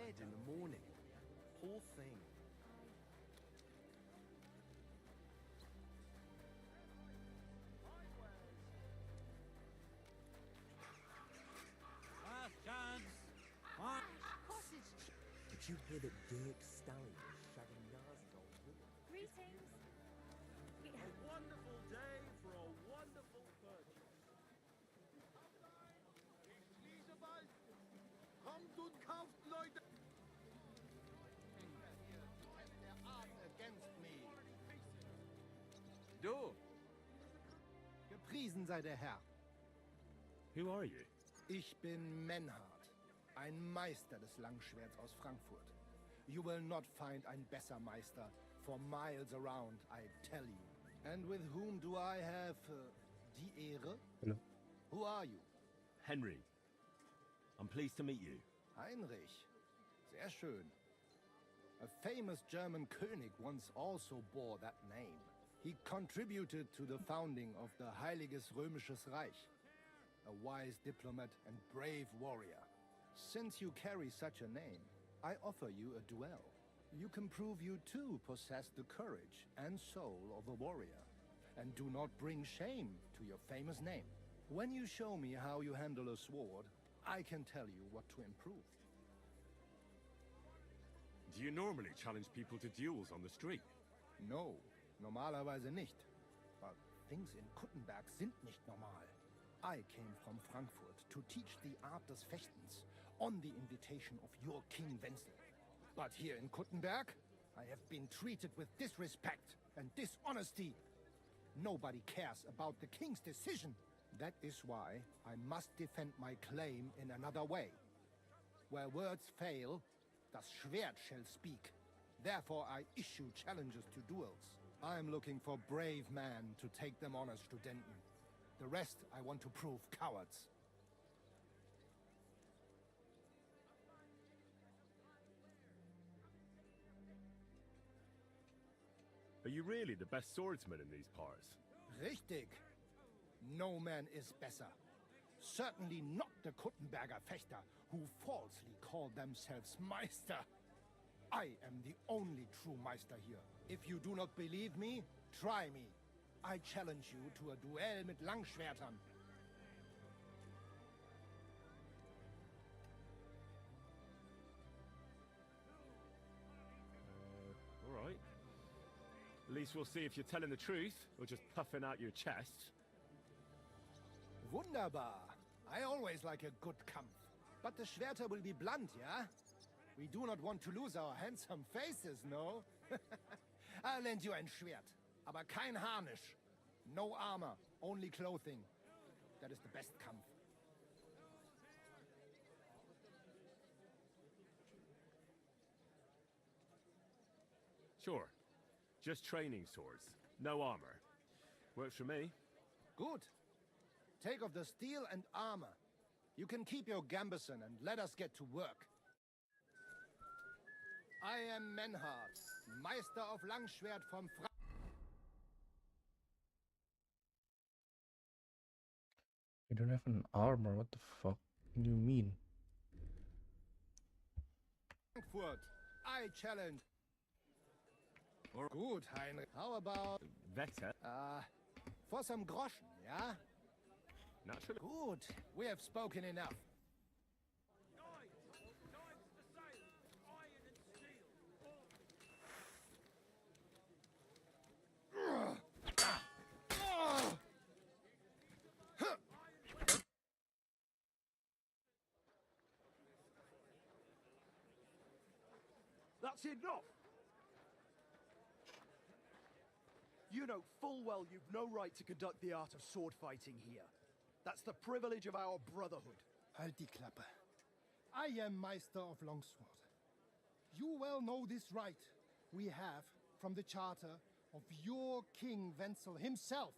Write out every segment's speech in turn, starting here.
head in the morning. Poor thing. Last chance. Did you hear that Dirk Stallion is shoving Nazi old women? Greetings. A wonderful day for a wonderful purchase. Kommt und kauft, Leute! Der Art against me. Du. Gepriesen sei der Herr. Who are you? Ich bin Menhard, ein Meister des Langschwerts aus Frankfurt. You will not find ein besser Meister for miles around, I tell you. And with whom do I have die Ehre? Hello. Who are you? Henry. I'm pleased to meet you. Heinrich. Sehr schön. A famous German König once also bore that name. He contributed to the founding of the Heiliges Römisches Reich. A wise diplomat and brave warrior. Since you carry such a name, I offer you a duel. You can prove you too possess the courage and soul of a warrior, and do not bring shame to your famous name. When you show me how you handle a sword, I can tell you what to improve. Do you normally challenge people to duels on the street? No, normalerweise nicht. But things in Kuttenberg sind nicht normal. I came from Frankfurt to teach the art des Fechtens on the invitation of your King Wenzel. But here in Kuttenberg, I have been treated with disrespect and dishonesty. Nobody cares about the king's decision. That is why I must defend my claim in another way. Where words fail, das Schwert shall speak. Therefore I issue challenges to duels. I am looking for brave men to take them on as Studenten. The rest I want to prove cowards. Are you really the best swordsman in these parts? Richtig. No man is besser. Certainly not the Kuttenberger Fechter, who falsely call themselves Meister. I am the only true Meister here. If you do not believe me, try me. I challenge you to a duel mit Langschwertern. All right. At least we'll see if you're telling the truth, or just puffing out your chest. Wunderbar. I always like a good Kampf. But the Schwerter will be blunt, yeah? We do not want to lose our handsome faces, no? I'll lend you ein Schwert, aber kein Harnisch. No armor, only clothing. That is the best Kampf. Sure. Just training swords. No armor. Works for me. Good. Take off the steel and armor. You can keep your gambeson and let us get to work. I am Menhard, Meister of Langschwert from You don't have an armor, what the fuck do you mean? Frankfurt. I challenge. Good, Heinrich. How about... Vetter? For some groschen, yeah? Naturally. Good. We have spoken enough. That's enough! You know full well you've no right to conduct the art of sword fighting here. That's the privilege of our brotherhood. Halt die Klappe. I am Meister of Longsword. You well know this right we have from the charter of your King Wenzel himself.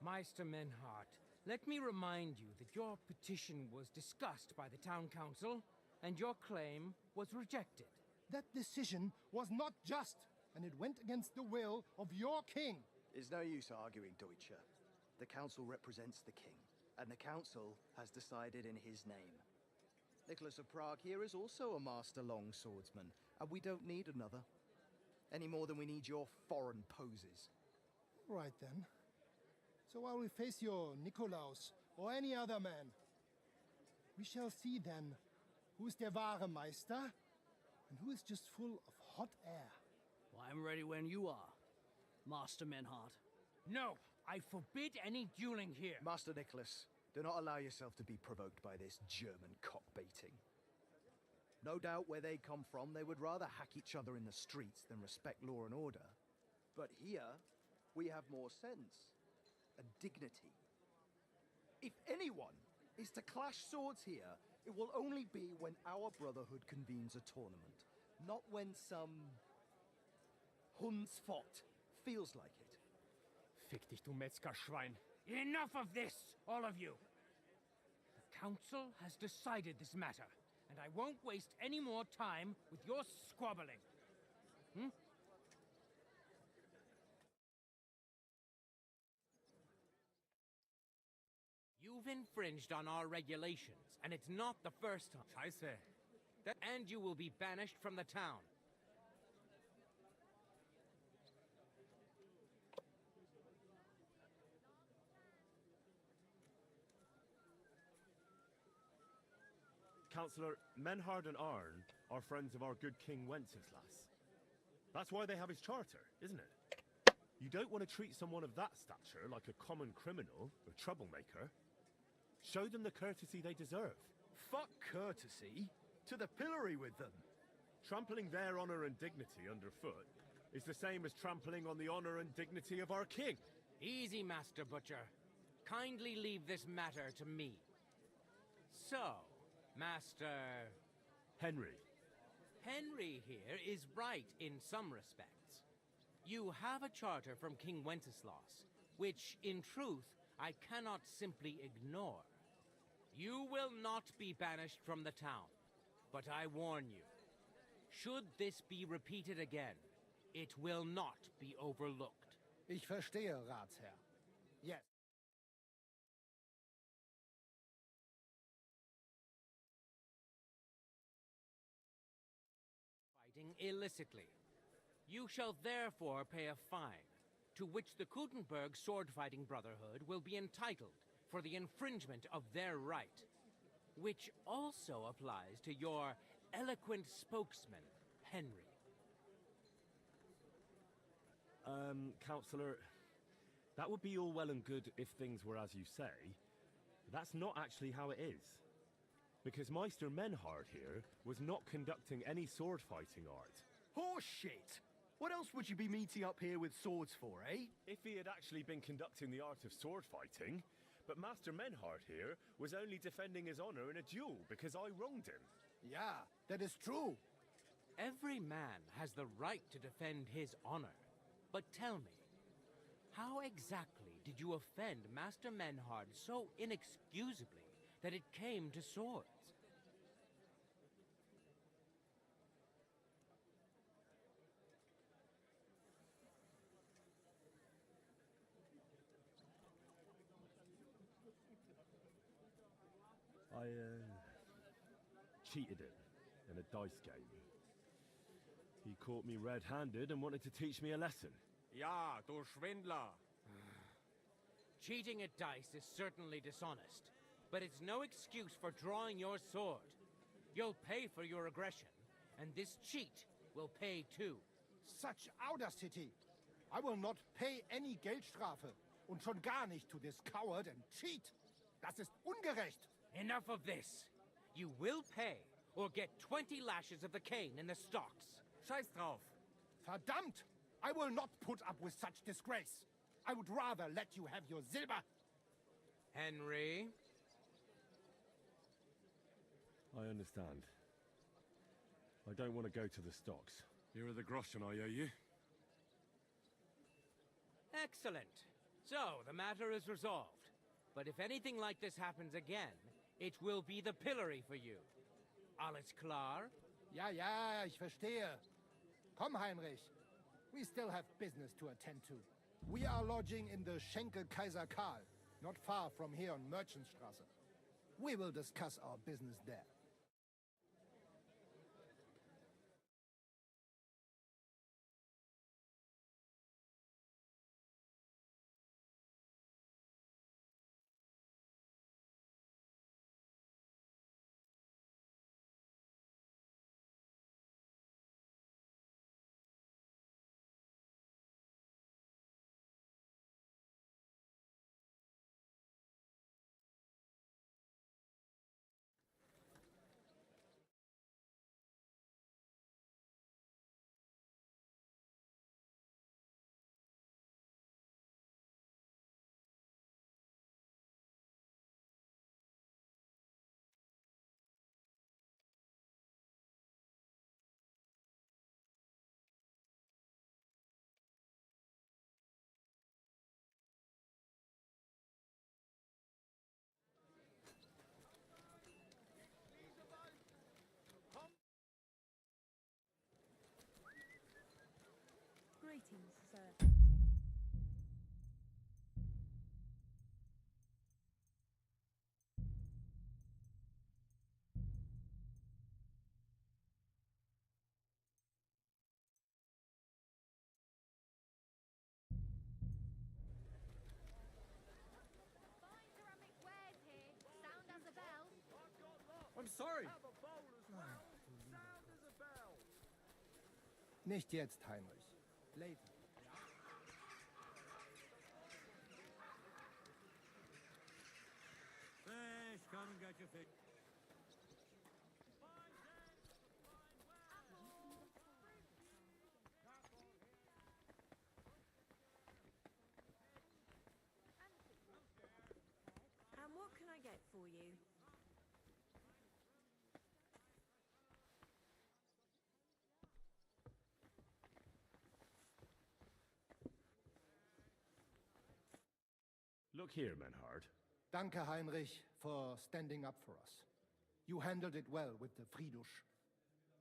Meister Menhard, let me remind you that your petition was discussed by the town council, and your claim was rejected. That decision was not just, and it went against the will of your king. It's no use arguing, Deutscher. The council represents the king, and the council has decided in his name. Nicholas of Prague here is also a master longswordsman, and we don't need another. Any more than we need your foreign poses. Right then. So while we face your Nikolaus or any other man, we shall see then who's der wahre Meister and who is just full of hot air. Well, I'm ready when you are, Master Menhart. No, I forbid any dueling here. Master Nicholas, do not allow yourself to be provoked by this German cock-baiting. No doubt where they come from, they would rather hack each other in the streets than respect law and order. But here, we have more sense and dignity. If anyone is to clash swords here, it will only be when our brotherhood convenes a tournament, not when some Hundsfott feels like it. Fick dich, du Metzgerschwein. Enough of this, all of you. The council has decided this matter, and I won't waste any more time with your squabbling. You've infringed on our regulations, and it's not the first time. Scheiße. And you will be banished from the town. Councillor, Menhard and Arn are friends of our good King Wenceslas. That's why they have his charter, isn't it? You don't want to treat someone of that stature like a common criminal or troublemaker. Show them the courtesy they deserve. Fuck courtesy. To the pillory with them. Trampling their honor and dignity underfoot is the same as trampling on the honor and dignity of our king. Easy, Master Butcher. Kindly leave this matter to me. So, Master Henry. Henry here is right in some respects. You have a charter from King Wenceslas, which, in truth, I cannot simply ignore. You will not be banished from the town, but I warn you, should this be repeated again, it will not be overlooked. Ich verstehe, Ratsherr. Yes. Fighting illicitly. You shall therefore pay a fine, to which the Kutenberg Sword-Fighting Brotherhood will be entitled for the infringement of their right, which also applies to your eloquent spokesman, Henry. Councillor, that would be all well and good if things were as you say. But that's not actually how it is. Because Meister Menhard here was not conducting any sword-fighting art. Horseshit! What else would you be meeting up here with swords for, eh? If he had actually been conducting the art of sword fighting, but Master Menhard here was only defending his honor in a duel because I wronged him. Yeah, that is true. Every man has the right to defend his honor. But tell me, how exactly did you offend Master Menhard so inexcusably that it came to swords? I cheated him in a dice game. He caught me red-handed and wanted to teach me a lesson. Ja, du Schwindler! Cheating at dice is certainly dishonest, but it's no excuse for drawing your sword. You'll pay for your aggression, and this cheat will pay too. Such audacity! I will not pay any Geldstrafe und schon gar nicht to this coward and cheat. Das ist ungerecht. Enough of this. You will pay, or get 20 lashes of the cane in the stocks. Scheiß drauf! Verdammt! I will not put up with such disgrace. I would rather let you have your silber. Henry? I understand. I don't want to go to the stocks. Here are the groschen I owe you. Excellent. So, the matter is resolved. But if anything like this happens again, it will be the pillory for you. Alles klar? Ja, ja, ich verstehe. Komm, Heinrich. We still have business to attend to. We are lodging in the Schenke Kaiser Karl, not far from here on Merchantstrasse. We will discuss our business there. Greetings, sir. I'm sorry. Nicht jetzt, Heinrich. Later. Fish, come and get your fish. And what can I get for you? Look here, Menhard. Danke, Heinrich, for standing up for us. You handled it well with the Friedusch.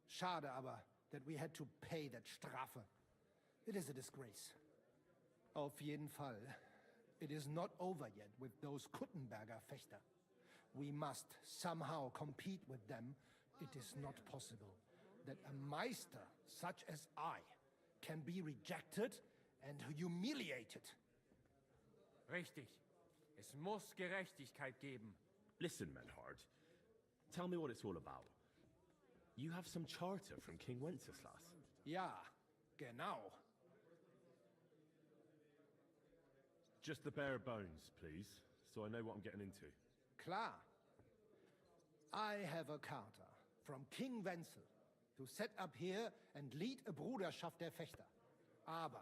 Schade aber, that we had to pay that Strafe. It is a disgrace. Auf jeden Fall, it is not over yet with those Kuttenberger Fechter. We must somehow compete with them. It is not possible that a Meister such as I can be rejected and humiliated. Richtig. Es muss Gerechtigkeit geben. Listen, Menhard. Tell me what it's all about. You have some charter from King Wenceslas. Ja, genau. Just the bare bones, please, so I know what I'm getting into. Klar. I have a charter from King Wenzel to set up here and lead a Bruderschaft der Fechter. Aber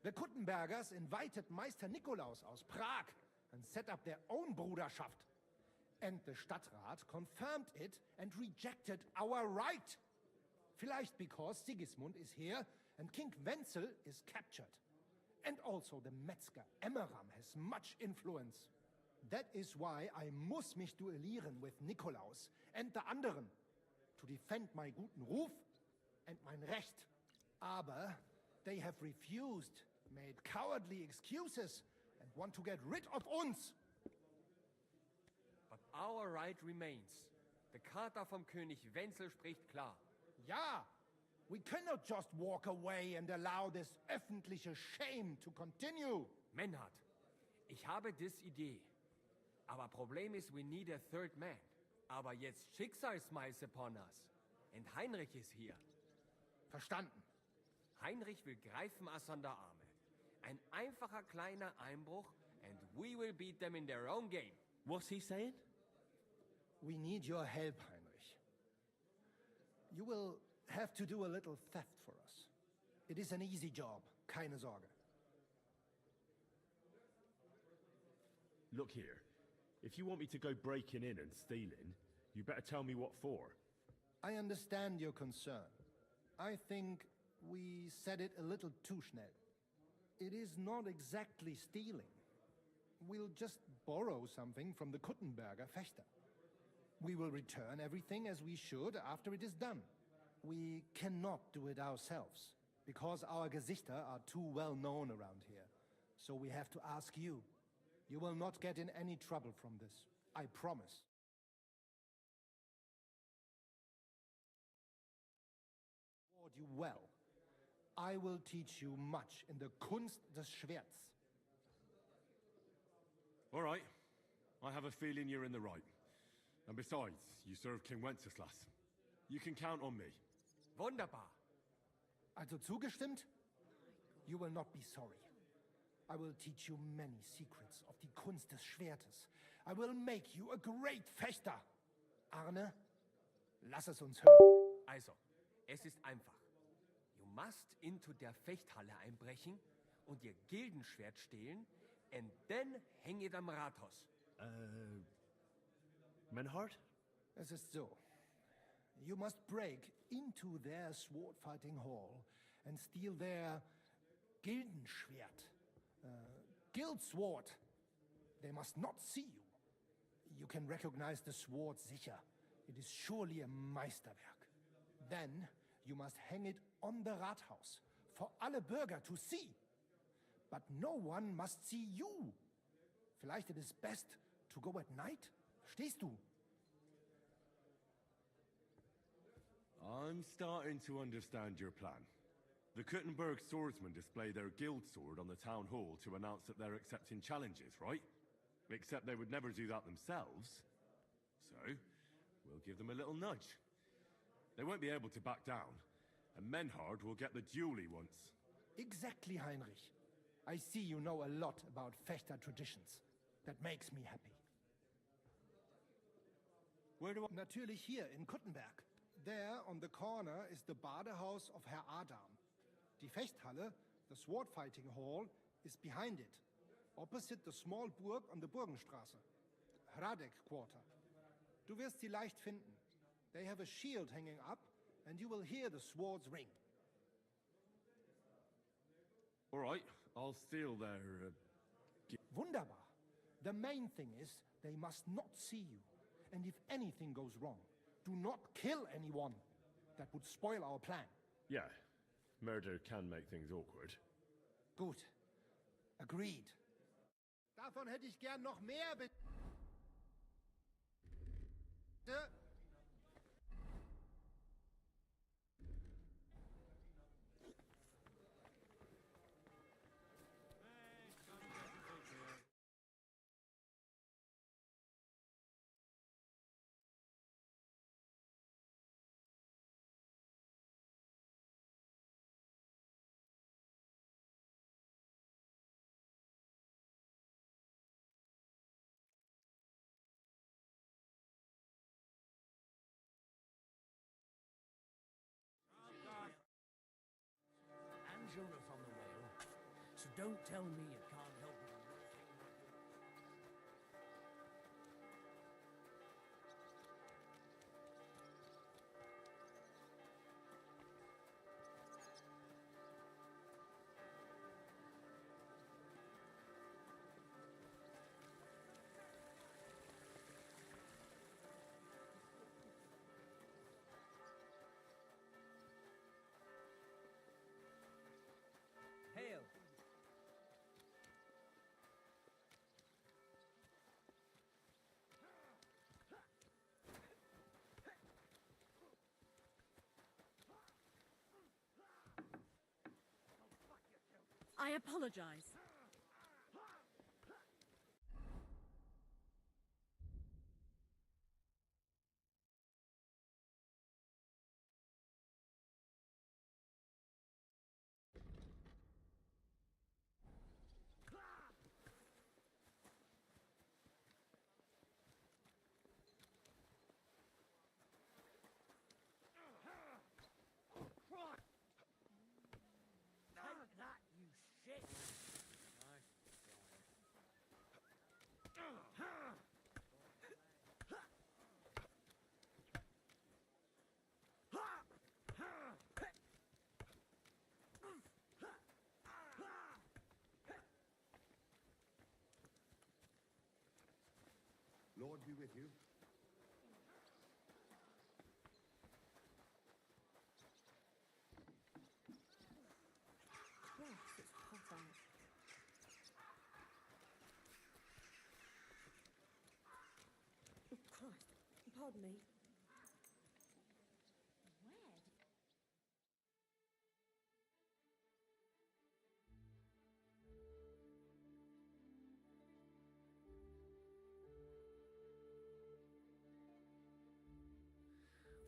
the Kuttenbergers invited Meister Nikolaus aus Prague and set up their own Bruderschaft. And the Stadtrat confirmed it and rejected our right. Vielleicht because Sigismund is here and King Wenzel is captured. And also the Metzger Emmeram has much influence. That is why I muss mich duellieren with Nikolaus and the anderen to defend my guten Ruf and mein Recht. Aber they have refused, made cowardly excuses and want to get rid of uns. But our right remains. The Charta vom König Wenzel spricht klar. Ja, we cannot just walk away and allow this öffentliche shame to continue. Menhard, ich habe dis Idee. Aber Problem ist, we need a third man. Aber jetzt Schicksalsmeis upon us. And Heinrich ist hier. Verstanden. Heinrich will greifen us an der Arme. Ein einfacher kleiner Einbruch and we will beat them in their own game. What's he saying? We need your help, Heinrich. You will have to do a little theft for us. It is an easy job, keine Sorge. Look here. If you want me to go breaking in and stealing, you better tell me what for. I understand your concern. I think we said it a little too schnell. It is not exactly stealing. We'll just borrow something from the Kuttenberger Fechter. We will return everything as we should after it is done. We cannot do it ourselves, because our Gesichter are too well known around here. So we have to ask you. You will not get in any trouble from this. I promise. Reward you well. I will teach you much in the Kunst des Schwerts. All right. I have a feeling you're in the right. And besides, you serve King Wenceslas. You can count on me. Wunderbar. Also zugestimmt? You will not be sorry. I will teach you many secrets of the Kunst des Schwertes. I will make you a great Fechter. Arne, lass es uns hören. Also, es ist einfach. You must into der Fechthalle einbrechen und ihr Gildenschwert stehlen and then hang it am Rathaus. Menhard? Es ist so. You must break into their sword-fighting hall and steal their Gildenschwert. Guild sword. They must not see you. You can recognize the sword sicher. It is surely a Meisterwerk. Then you must hang it on the Rathaus For alle Bürger to see. But no one must see you. Vielleicht it is best to go at night? Verstehst du? I'm starting to understand your plan. The Kuttenberg swordsmen display their guild sword on the town hall to announce that they're accepting challenges, right? Except they would never do that themselves. So, we'll give them a little nudge. They won't be able to back down, and Menhard will get the duel he wants. Exactly, Heinrich. I see you know a lot about Fechter traditions. That makes me happy. Where do I... Natürlich hier in Kuttenberg. There on the corner is the Badehaus of Herr Adam. Die Fechthalle, the sword fighting hall, is behind it, opposite the small Burg on the Burgenstraße. Hradek Quarter. Du wirst sie leicht finden. They have a shield hanging up, and you will hear the swords ring. All right, I'll steal their... Wunderbar. The main thing is, they must not see you. And if anything goes wrong, do not kill anyone. That would spoil our plan. Yeah, murder can make things awkward. Gut. Agreed. Davon hätte ich gern noch mehr, bitte. And Jonas on the whale. So don't tell me you can't help it. Hail! I apologize. Take that, you shit! Lord be with you. Yes, it's hot out. Oh, Christ. Pardon me. Where?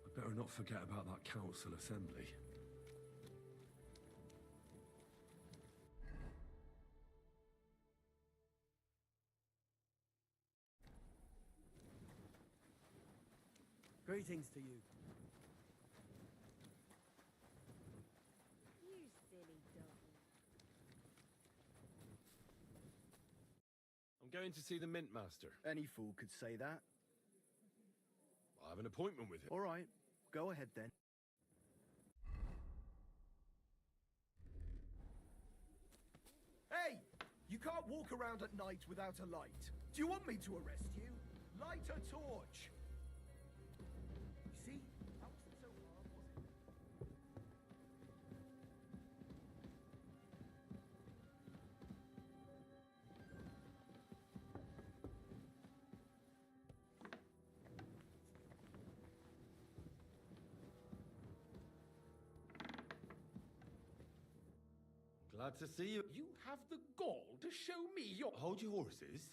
I better not forget about that council assembly. Greetings to you. You silly doggy. I'm going to see the Mint Master. Any fool could say that. I have an appointment with him. All right, go ahead then. Hey! You can't walk around at night without a light. Do you want me to arrest you? Light a torch! You see? That wasn't so hard, was it? Glad to see you. You have the gall to show me your... Hold your horses.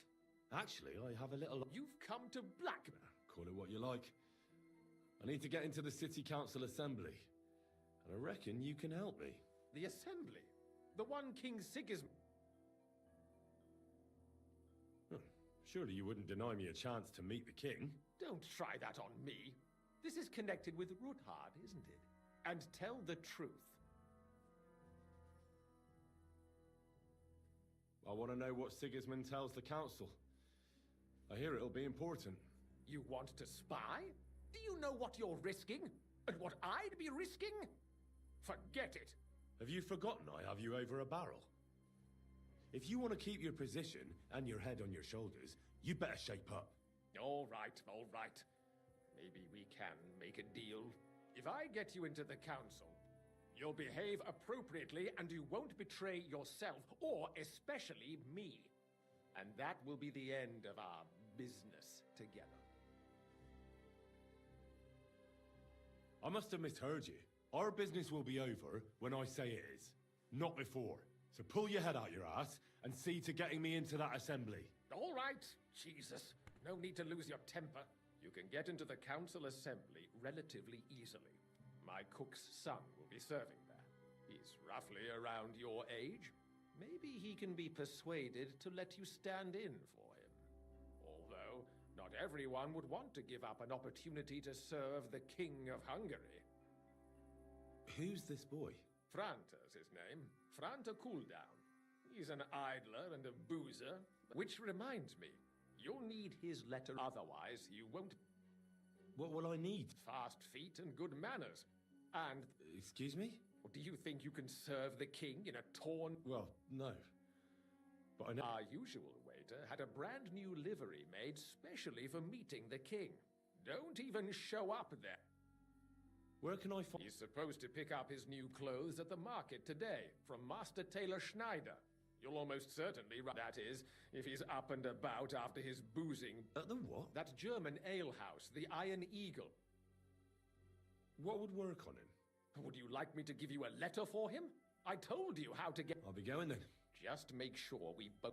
Actually, I have a little... You've come to Blackman. Call it what you like. I need to get into the City Council Assembly. And I reckon you can help me. The Assembly? The one King Sigismund... Surely you wouldn't deny me a chance to meet the king? Don't try that on me. This is connected with Ruthard, isn't it? And tell the truth. I want to know what Sigismund tells the council. I hear it'll be important. You want to spy? Do you know what you're risking? And what I'd be risking? Forget it. Have you forgotten I have you over a barrel? If you want to keep your position and your head on your shoulders, you better shape up. All right, all right. Maybe we can make a deal. If I get you into the council, you'll behave appropriately and you won't betray yourself, or especially me. And that will be the end of our business together. I must have misheard you. Our business will be over when I say it is, not before. So pull your head out your ass and see to getting me into that assembly. All right, Jesus. No need to lose your temper. You can get into the council assembly relatively easily. My cook's son will be serving there. He's roughly around your age. Maybe he can be persuaded to let you stand in for him. Although, not everyone would want to give up an opportunity to serve the King of Hungary. Who's this boy? Franta's his name. Franta Cooldown. He's an idler and a boozer. Which reminds me, you'll need his letter, otherwise you won't... What will I need? Fast feet and good manners. And... Excuse me? Do you think you can serve the king in a torn... Well, no. But I know... Our usual waiter had a brand new livery made specially for meeting the king. Don't even show up there. Where can I find... He's supposed to pick up his new clothes at the market today, from Master Tailor Schneider. You'll almost certainly... That is, if he's up and about after his boozing... At the what? That German alehouse, the Iron Eagle. What would work on him? Would you like me to give you a letter for him? I told you how to get... I'll be going then. Just make sure we both...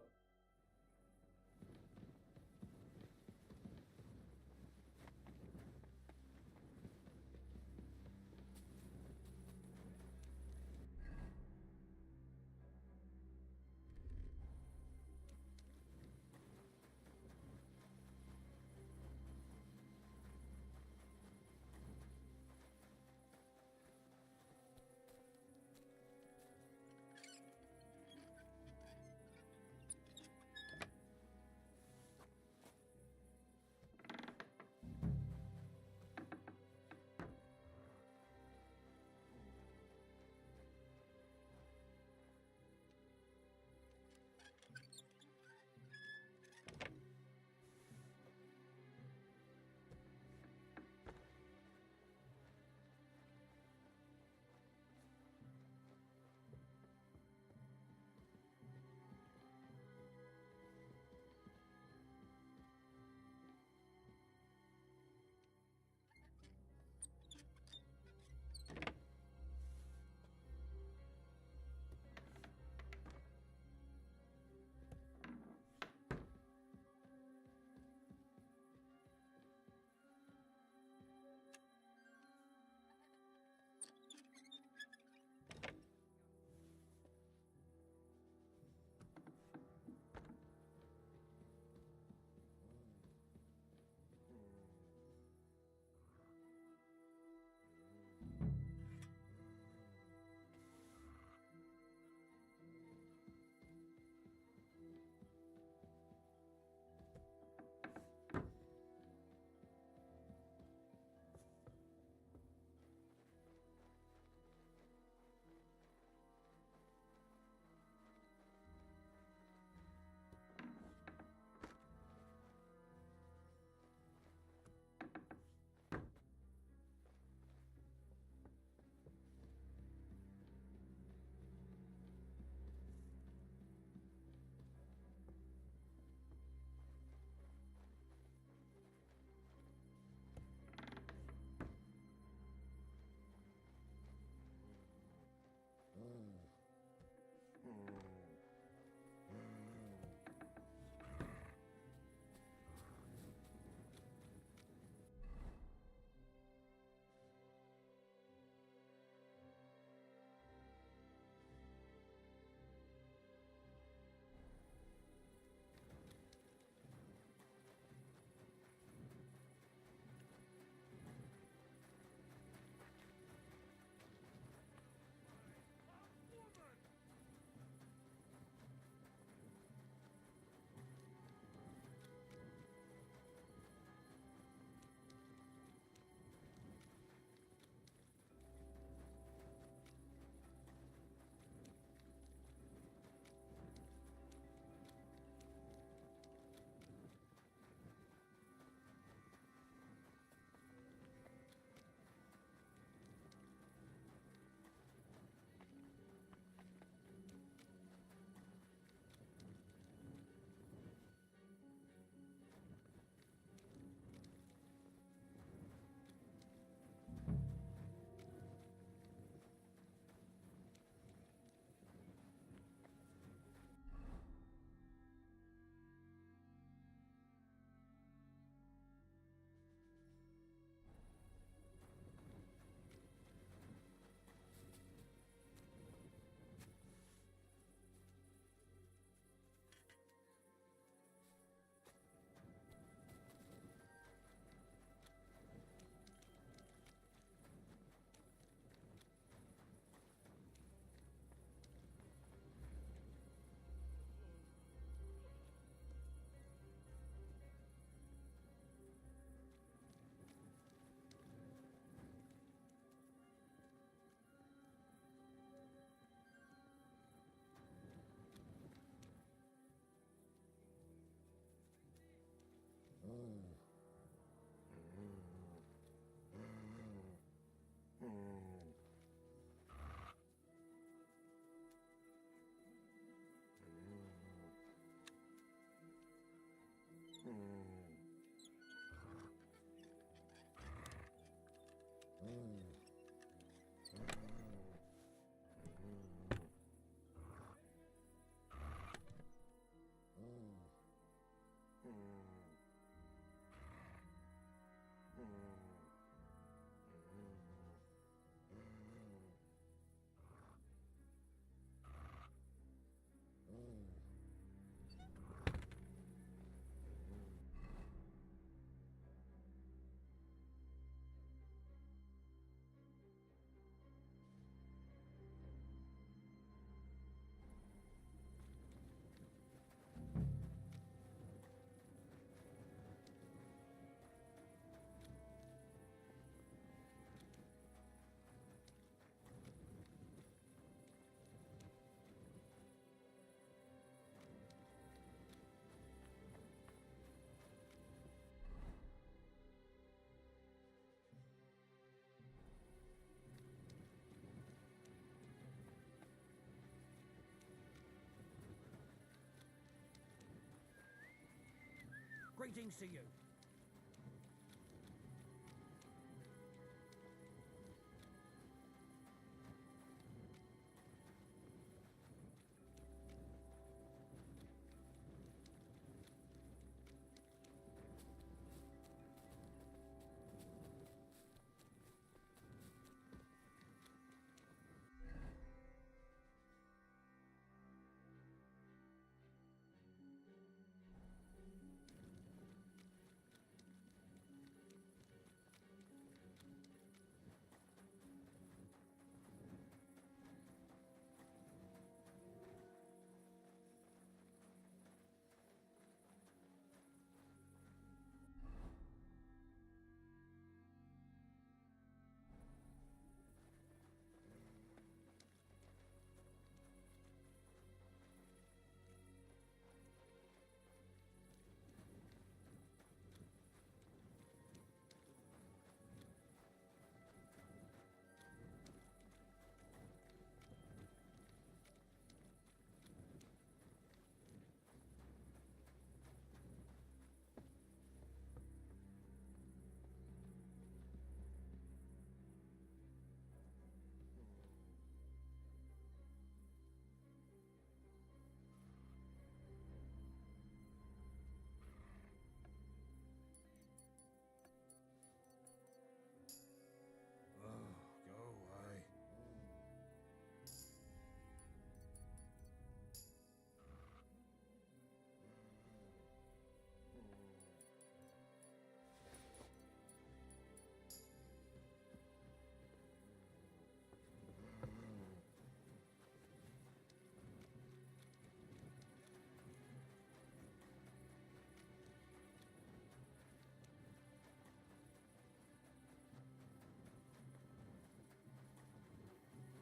Greetings to you.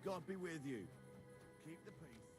God be with you. Keep the peace.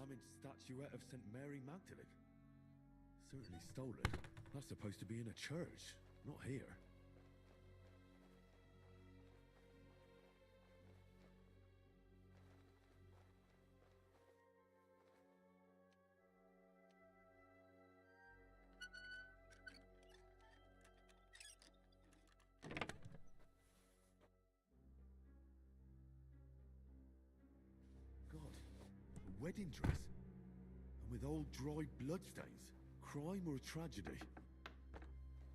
damaged statuette of St. Mary Magdalene. Certainly stolen. That's supposed to be in a church, not here. God, a wedding dress. And with old dried bloodstains. Crime or tragedy?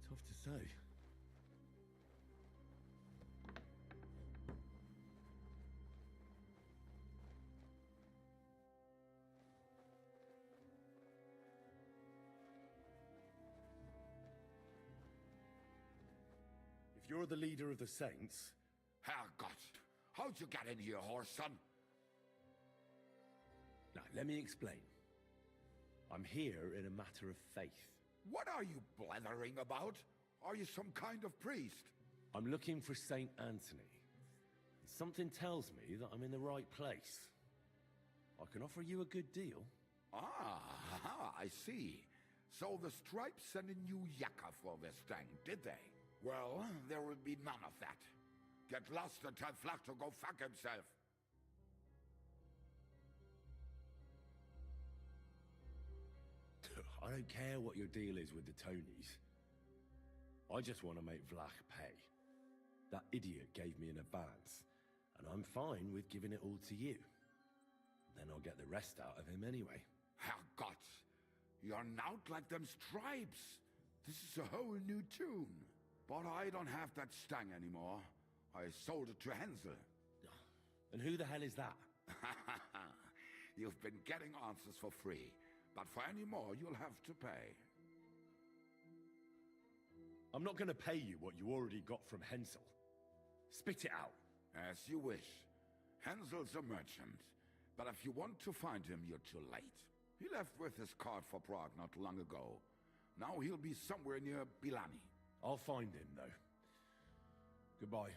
Tough to say. If you're the leader of the Saints... Herrgott! How'd you get in here, horse son? Now, let me explain. I'm here in a matter of faith. What are you blethering about? Are you some kind of priest? I'm looking for Saint Anthony. Something tells me that I'm in the right place. I can offer you a good deal. Ah, I see. So the Stripes sent a new yakka for this thing, did they? Well, there will be none of that. Get lost and tell Flach to go fuck himself. I don't care what your deal is with the Tonys. I just want to make Vlach pay. That idiot gave me an advance, and I'm fine with giving it all to you. Then I'll get the rest out of him anyway. Herrgott, you're not like them Stripes. This is a whole new tune. But I don't have that stang anymore. I sold it to Hensel. And who the hell is that? You've been getting answers for free. But for any more, you'll have to pay. I'm not going to pay you what you already got from Hensel. Spit it out. As you wish. Hensel's a merchant. But if you want to find him, you're too late. He left with his cart for Prague not long ago. Now he'll be somewhere near Bilani. I'll find him, though. Goodbye.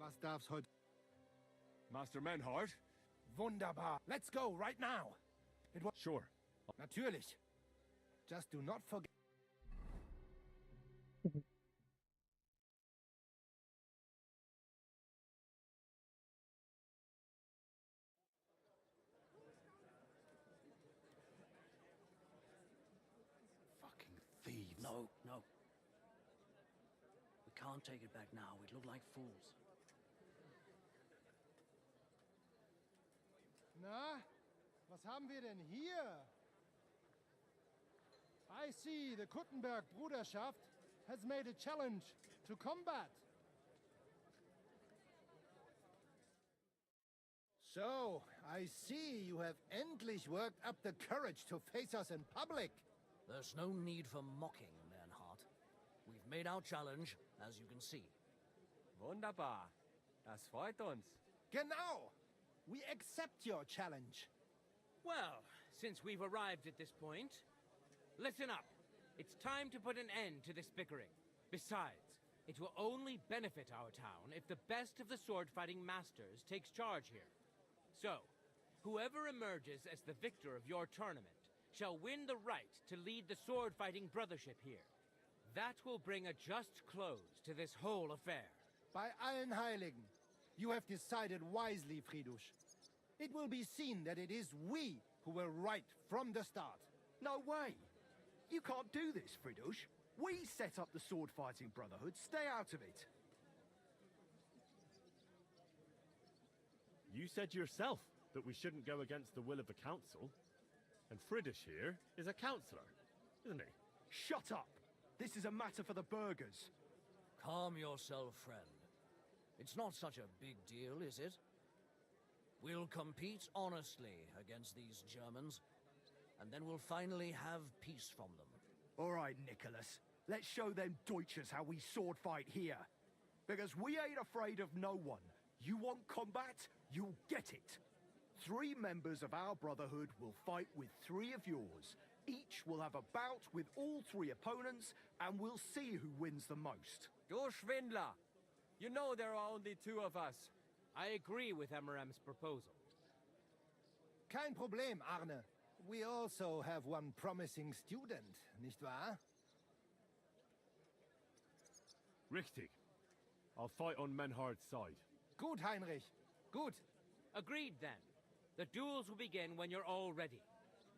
Was darf's heute? Master Menhard? Wunderbar. Let's go right now. It was Sure. natürlich. Just do not forget. Fucking thieves. No, no. We can't take it back now. We'd look like fools. Na, was haben wir denn hier? I see the Kuttenberg Bruderschaft has made a challenge to combat. So, I see you have endlich worked up the courage to face us in public. There's no need for mocking, Bernhard. We've made our challenge, as you can see. Wunderbar. Das freut uns. Genau. We accept your challenge. Well, since we've arrived at this point, listen up. It's time to put an end to this bickering. Besides, it will only benefit our town if the best of the sword-fighting masters takes charge here. So, whoever emerges as the victor of your tournament shall win the right to lead the sword-fighting brothership here. That will bring a just close to this whole affair. Bei allen Heiligen, you have decided wisely, Friedusch. It will be seen that it is we who were right from the start. No way! You can't do this, Fridush. We set up the sword-fighting brotherhood. Stay out of it. You said yourself that we shouldn't go against the will of the council. And Friedrich here is a councillor, isn't he? Shut up! This is a matter for the burghers. Calm yourself, friend. It's not such a big deal, is it? We'll compete honestly against these Germans, and then we'll finally have peace from them. All right, Nicholas. Let's show them Deutschers how we sword fight here. Because we ain't afraid of no one. You want combat? You'll get it. 3 members of our brotherhood will fight with 3 of yours. Each will have a bout with all 3 opponents, and we'll see who wins the most. Du Schwindler! You know there are only 2 of us. I agree with Emerem's proposal. Kein Problem, Arne. We also have one promising student, nicht wahr? Richtig. I'll fight on Menhard's side. Gut, Heinrich. Gut. Agreed, then. The duels will begin when you're all ready.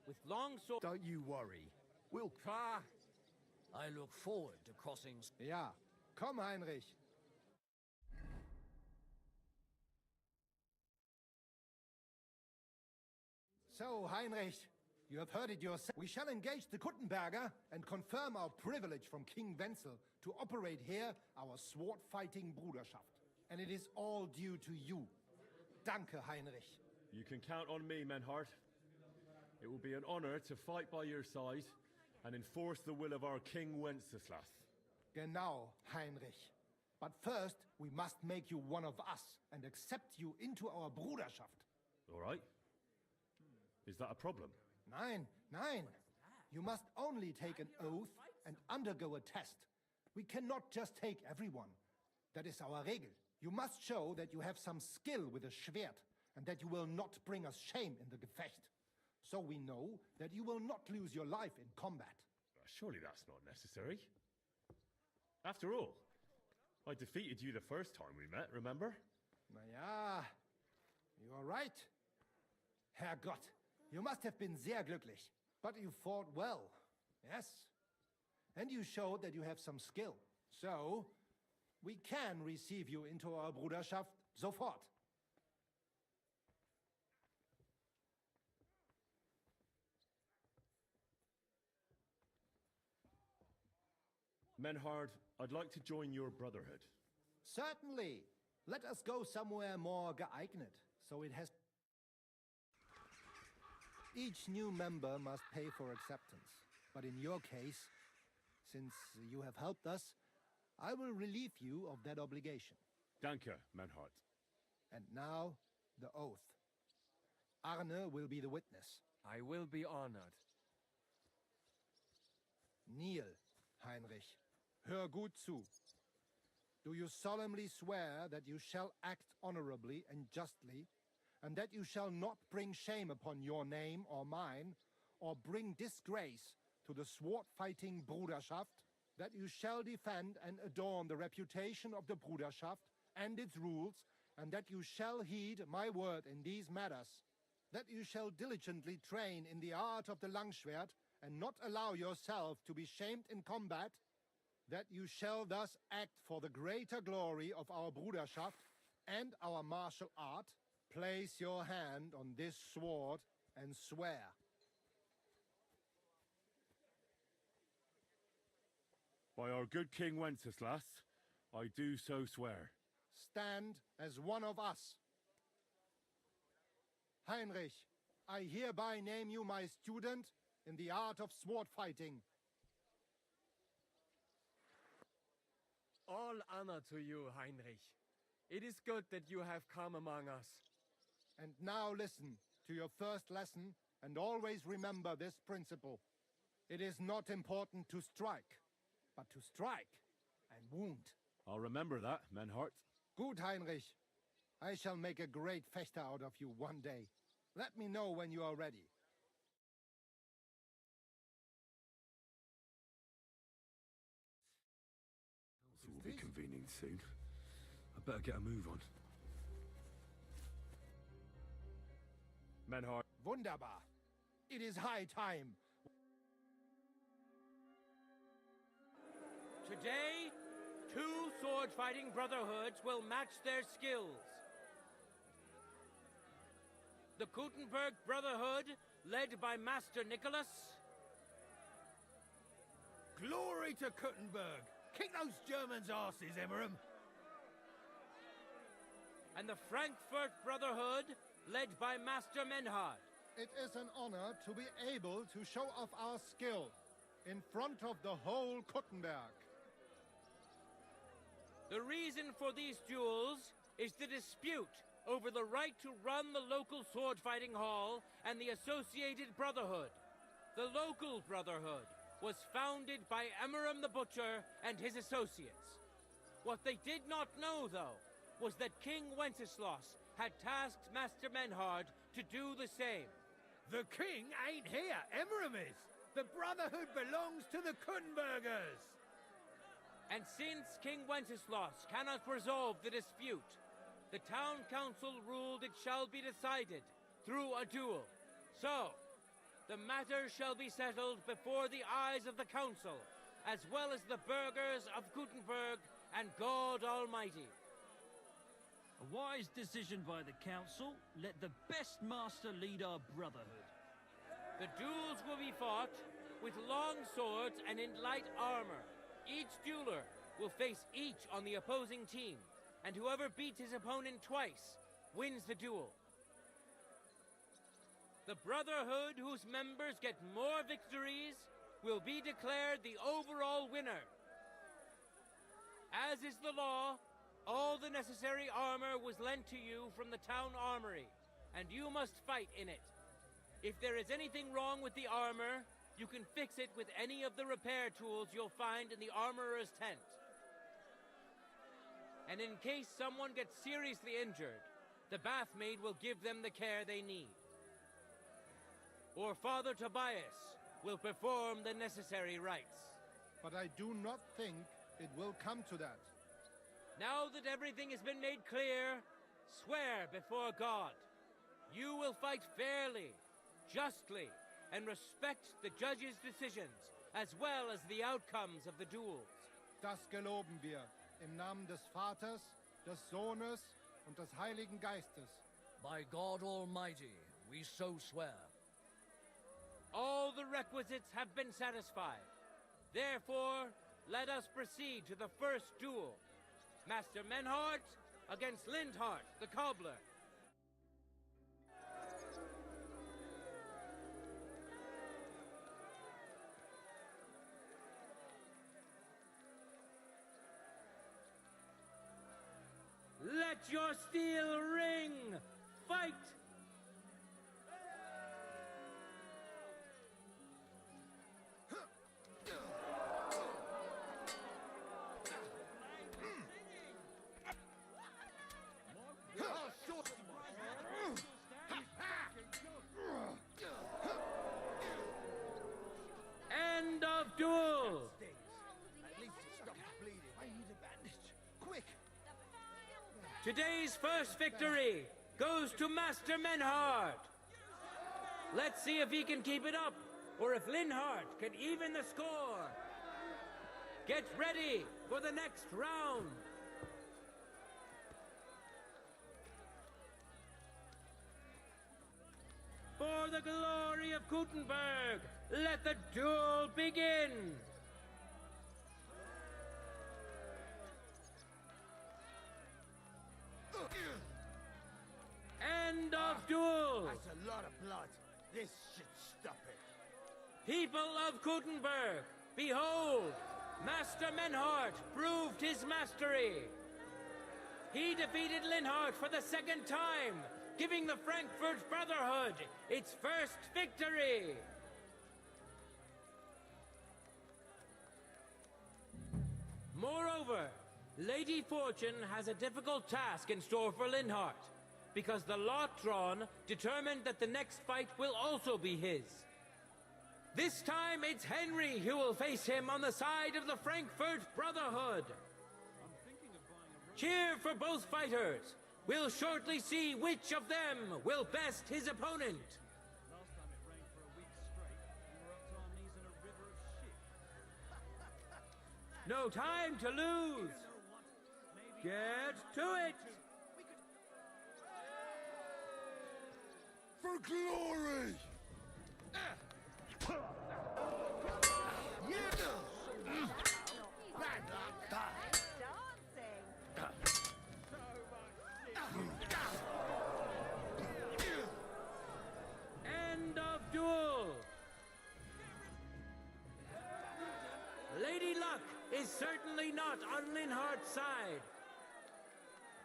With long swords... Don't you worry. We'll... Ah! I look forward to crossing... Ja, komm, Heinrich. So, Heinrich, you have heard it yourself. We shall engage the Kuttenberger and confirm our privilege from King Wenzel to operate here our sword-fighting Bruderschaft. And it is all due to you. Danke, Heinrich. You can count on me, Menhard. It will be an honor to fight by your side and enforce the will of our King Wenceslas. Genau, Heinrich. But first, we must make you one of us and accept you into our Bruderschaft. All right? Is that a problem? Nein, nein. You must only take an oath and undergo a test. We cannot just take everyone. That is our Regel. You must show that you have some skill with a Schwert and that you will not bring us shame in the Gefecht. So we know that you will not lose your life in combat. Surely that's not necessary. After all, I defeated you the first time we met, remember? Na ja, you are right. Herrgott, you must have been sehr glücklich. But you fought well, yes? And you showed that you have some skill. So, we can receive you into our Bruderschaft sofort. Menhard, I'd like to join your brotherhood. Certainly. Let us go somewhere more geeignet, so it has... Each new member must pay for acceptance. But in your case, since you have helped us, I will relieve you of that obligation. Danke, Menhard. And now, the oath. Arne will be the witness. I will be honored. Kneel, Heinrich. Hör gut zu. Do you solemnly swear that you shall act honorably and justly, and that you shall not bring shame upon your name or mine, or bring disgrace to the sword-fighting Bruderschaft, that you shall defend and adorn the reputation of the Bruderschaft and its rules, and that you shall heed my word in these matters, that you shall diligently train in the art of the Langschwert, and not allow yourself to be shamed in combat, that you shall thus act for the greater glory of our Bruderschaft and our martial art. Place your hand on this sword and swear. By our good King Wenceslas, I do so swear. Stand as one of us. Heinrich, I hereby name you my student in the art of sword fighting. All honor to you, Heinrich. It is good that you have come among us. And now listen to your first lesson, and always remember this principle. It is not important to strike, but to strike and wound. I'll remember that, Menhart. Good, Heinrich. I shall make a great fechter out of you one day. Let me know when you are ready. Council will be convening soon. I better get a move on. Menhart. Wunderbar. It is high time. Today, 2 sword-fighting brotherhoods will match their skills. The Gutenberg Brotherhood, led by Master Nicholas. Glory to Kuttenberg! Kick those Germans' asses, Emmeram! And the Frankfurt Brotherhood, led by Master Menhard. It is an honor to be able to show off our skill in front of the whole Kuttenberg. The reason for these duels is the dispute over the right to run the local sword-fighting hall and the associated brotherhood. The local brotherhood was founded by Emmeram the Butcher and his associates. What they did not know, though, was that King Wenceslas had tasked Master Menhard to do the same. The king ain't here, Emmeram is! The Brotherhood belongs to the Kuttenbergers! And since King Wenceslas cannot resolve the dispute, the town council ruled it shall be decided through a duel. So, the matter shall be settled before the eyes of the council, as well as the burghers of Gutenberg and God Almighty. A wise decision by the council. Let the best master lead our brotherhood. The duels will be fought with long swords and in light armor. Each dueler will face each on the opposing team, and whoever beats his opponent twice wins the duel. The brotherhood whose members get more victories will be declared the overall winner. As is the law, all the necessary armor was lent to you from the town armory, and you must fight in it. If there is anything wrong with the armor, you can fix it with any of the repair tools you'll find in the armorer's tent. And in case someone gets seriously injured, the bathmaid will give them the care they need. Or Father Tobias will perform the necessary rites. But I do not think it will come to that. Now that everything has been made clear, swear before God. You will fight fairly, justly, and respect the judge's decisions, as well as the outcomes of the duels. Das geloben wir, im Namen des Vaters, des Sohnes und des Heiligen Geistes. By God Almighty, we so swear. All the requisites have been satisfied. Therefore, let us proceed to the first duel. Master Menhart against Lindhart, the cobbler. Let your steel ring! Fight! Today's first victory goes to Master Menhard. Let's see if he can keep it up, or if Linhardt can even the score. Get ready for the next round. For the glory of Gutenberg, let the duel begin! End of duel! That's a lot of blood. This should stop it. People of Gutenberg, behold! Master Menhard proved his mastery. He defeated Linhardt for the second time, giving the Frankfurt Brotherhood its first victory. Moreover, Lady Fortune has a difficult task in store for Linhardt, because the lot drawn determined that the next fight will also be his. This time it's Henry who will face him on the side of the Frankfurt Brotherhood. Cheer for both fighters. We'll shortly see which of them will best his opponent. Last time it rained for a week straight, we were up to our knees in a river of shit. No time to lose. Get to it. For glory! End of duel. Lady Luck is certainly not on Linhardt's side.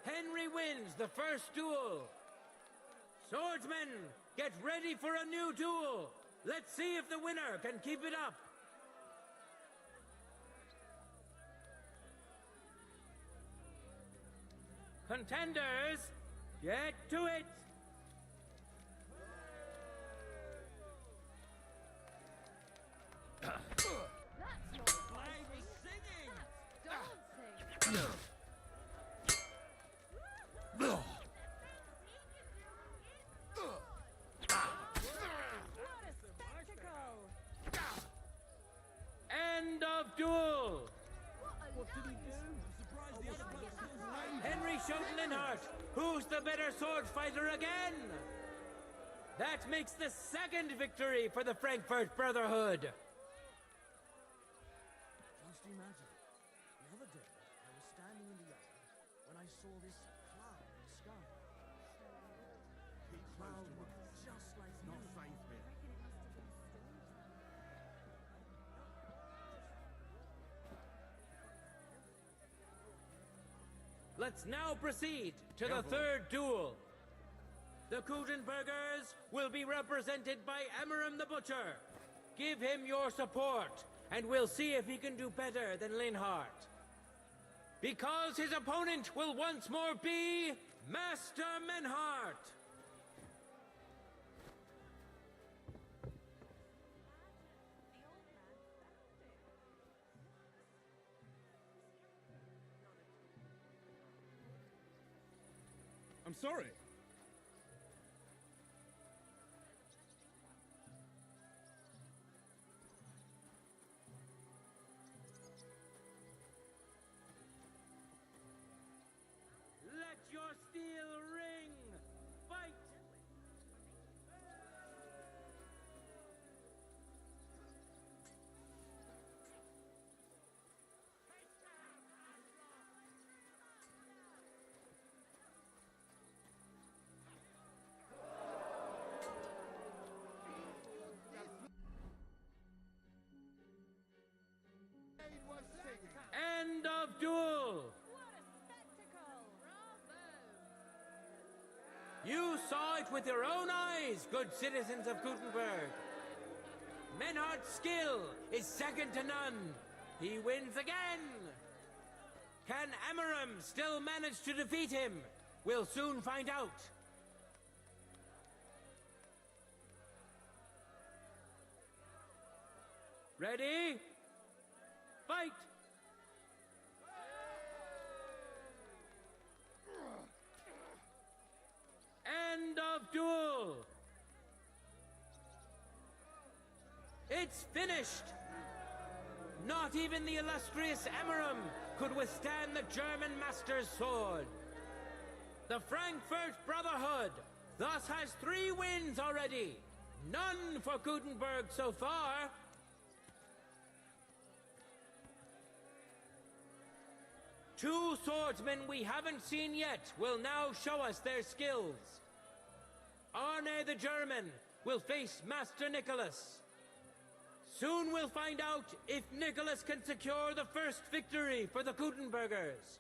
Henry wins the first duel. Swordsmen, get ready for a new duel. Let's see if the winner can keep it up. Contenders, get to it. End of duel. What did he do? I'm surprised the other bloke still alive. Henry showed Linhardt. Who's the better sword fighter again? That makes the second victory for the Frankfurt Brotherhood. Just imagine. The other day, I was standing in the yard when I saw this cloud in the sky. The cloud looked just like you. Not safe here. Let's now proceed to the third duel. The Gutenbergers will be represented by Emmeram the Butcher. Give him your support, and we'll see if he can do better than Linhardt. Because his opponent will once more be Master Menhard. I'm sorry. Let your steel ring. Fight. End of duel. You saw it with your own eyes, good citizens of Gutenberg. Menhardt's skill is second to none. He wins again. Can Emmeram still manage to defeat him? We'll soon find out. Ready? Fight! It's finished! Not even the illustrious Emerum could withstand the German master's sword. The Frankfurt Brotherhood thus has 3 wins already. None for Gutenberg so far. Two swordsmen we haven't seen yet will now show us their skills. Arne the German will face Master Nicholas. Soon we'll find out if Nicholas can secure the first victory for the Gutenbergers.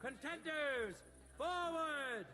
Contenders, forward!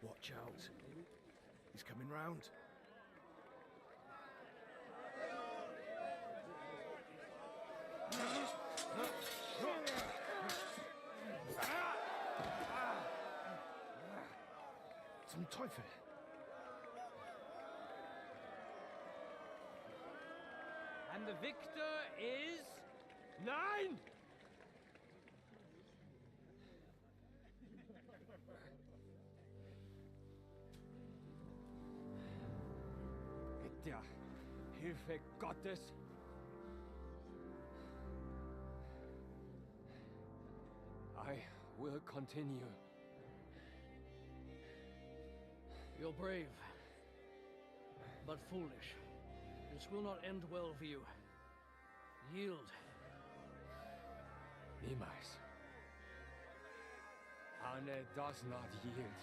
Watch out. He's coming round. Zum Teufel. And the victor is... Nein! Mit der Hilfe Gottes I will continue. You're brave, but foolish. This will not end well for you. Yield. Niemals. Arne does not yield.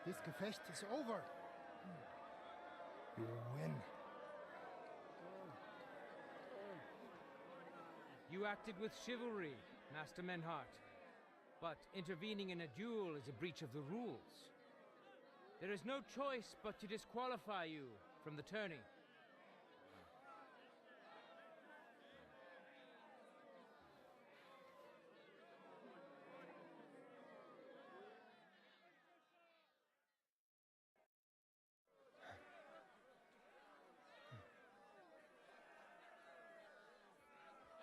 This Gefecht is over. You win. You acted with chivalry, Master Menhart. But intervening in a duel is a breach of the rules. There is no choice but to disqualify you from the tourney.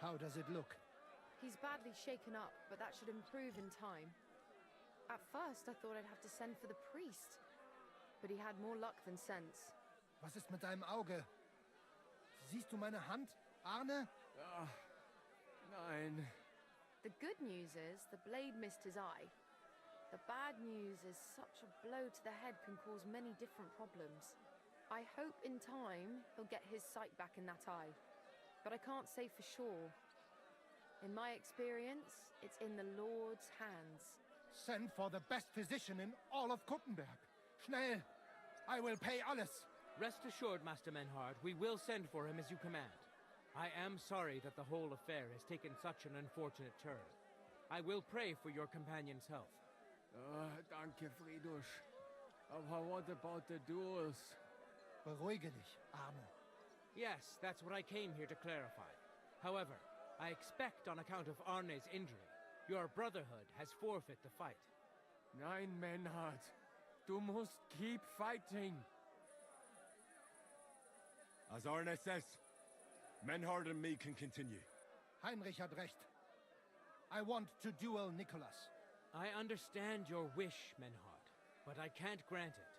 How does it look? He's badly shaken up, but that should improve in time. At first, I thought I'd have to send for the priest, but he had more luck than sense. Was ist mit deinem Auge? Siehst du meine Hand, Arne? Nein. The good news is the blade missed his eye. The bad news is such a blow to the head can cause many different problems. I hope in time he'll get his sight back in that eye, but I can't say for sure. In my experience, it's in the Lord's hands. Send for the best physician in all of Kuttenberg. Schnell! I will pay alles. Rest assured, Master Menhart, we will send for him as you command. I am sorry that the whole affair has taken such an unfortunate turn. I will pray for your companion's health. Danke, Friedrich. Aber what about the duels? Beruhige dich, Arne. Yes, that's what I came here to clarify. However, I expect on account of Arne's injury, your brotherhood has forfeit the fight. Nein, Menhart. Du musst keep fighting. As Arne says, Menhard and me can continue. Heinrich had recht. I want to duel Nicholas. I understand your wish, Menhard, but I can't grant it.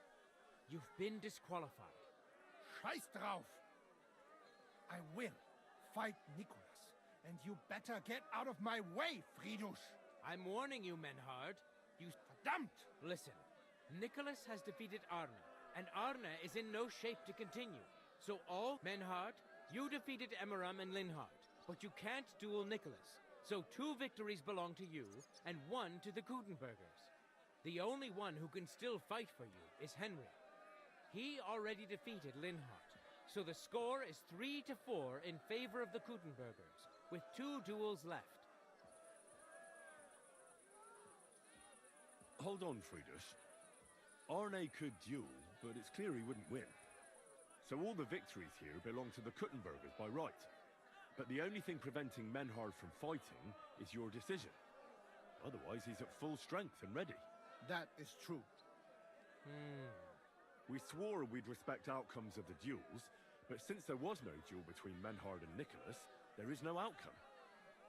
You've been disqualified. Scheiß drauf! I will fight Nicholas, and you better get out of my way, Friedrich! I'm warning you, Menhard. You... Verdammt! Listen, Nicholas has defeated Arne, and Arne is in no shape to continue. So Menhard, you defeated Emmeram and Linhard, but you can't duel Nicholas. So 2 victories belong to you, and 1 to the Gutenbergers. The only one who can still fight for you is Henry. He already defeated Linhard, so the score is 3-4 in favor of the Gutenbergers, with 2 duels left. Hold on, Friedrich. Arne could duel, but it's clear he wouldn't win. So all the victories here belong to the Kuttenbergers by right. But the only thing preventing Menhard from fighting is your decision. Otherwise, he's at full strength and ready. That is true. We swore we'd respect outcomes of the duels, but since there was no duel between Menhard and Nicholas, there is no outcome.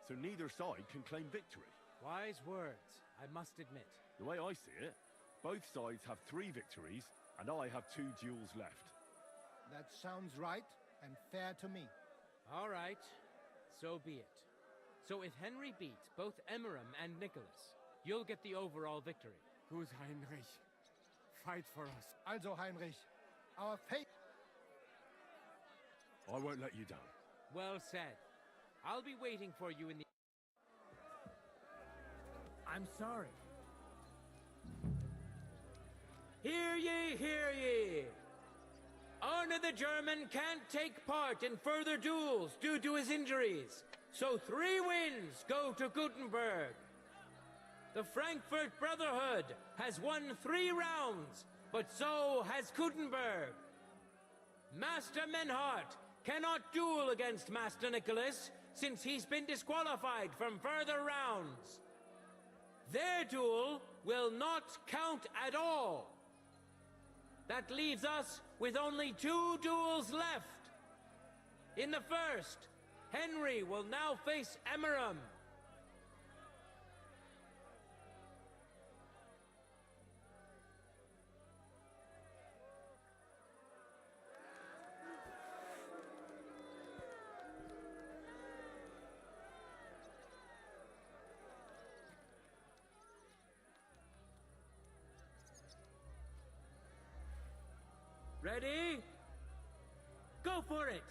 So neither side can claim victory. Wise words, I must admit. The way I see it, both sides have 3 victories, and I have 2 duels left. That sounds right and fair to me. All right, so be it. So if Henry beats both Emmeram and Nicholas, you'll get the overall victory. Gut, Heinrich. Fight for us. Also, Heinrich, our fate... I won't let you down. Well said. I'll be waiting for you in the... I'm sorry. Hear ye, hear ye! Arne the German can't take part in further duels due to his injuries, so 3 wins go to Gutenberg. The Frankfurt Brotherhood has won 3 rounds, but so has Gutenberg. Master Menhard cannot duel against Master Nicholas since he's been disqualified from further rounds. Their duel will not count at all. That leaves us with only 2 duels left. In the first, Henry will now face Emmeram. Ready? Go for it!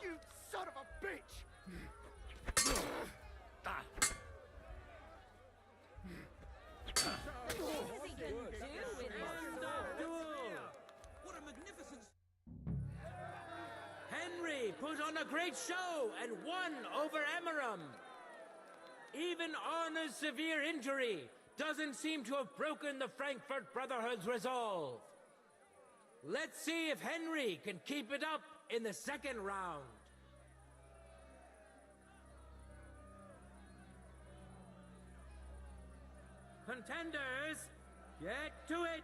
You son of a bitch! What a magnificent... Henry put on a great show and won over Emmeram. Even Arne's severe injury doesn't seem to have broken the Frankfurt Brotherhood's resolve. Let's see if Henry can keep it up in the second round. Contenders, get to it!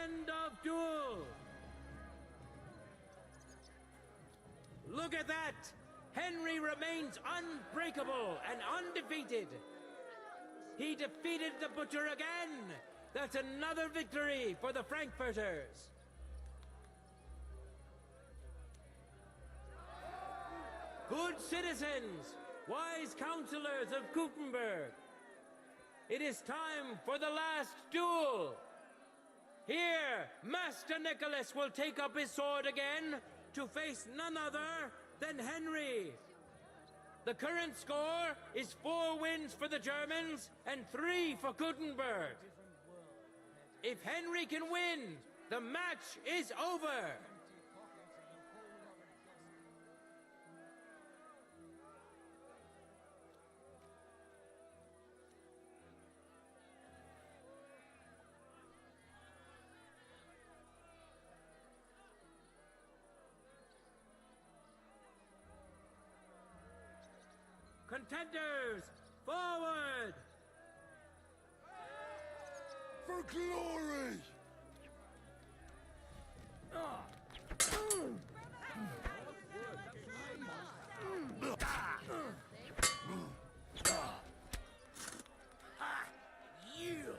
End of duel! Look at that! Henry remains unbreakable and undefeated. He defeated the Butcher again! That's another victory for the Frankfurters! Good citizens, wise counselors of Gutenberg, it is time for the last duel. Here, Master Nicholas will take up his sword again to face none other than Henry. The current score is 4 wins for the Germans and 3 for Gutenberg. If Henry can win, the match is over. Contenders, forward! For glory! Yield!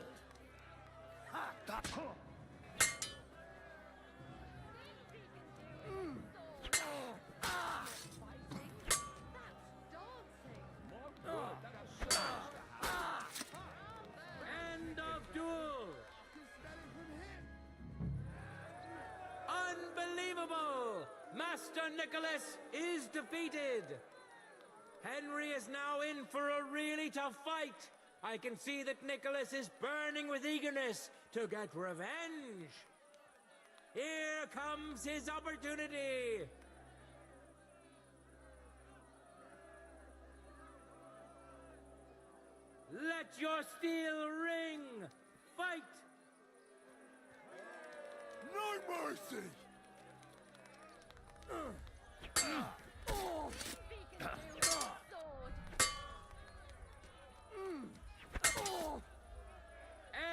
End of duel! Unbelievable! Master Nicholas is defeated! Henry is now in for a really tough fight. I can see that Nicholas is burning with eagerness to get revenge. Here comes his opportunity. Let your steel ring! Fight! No mercy!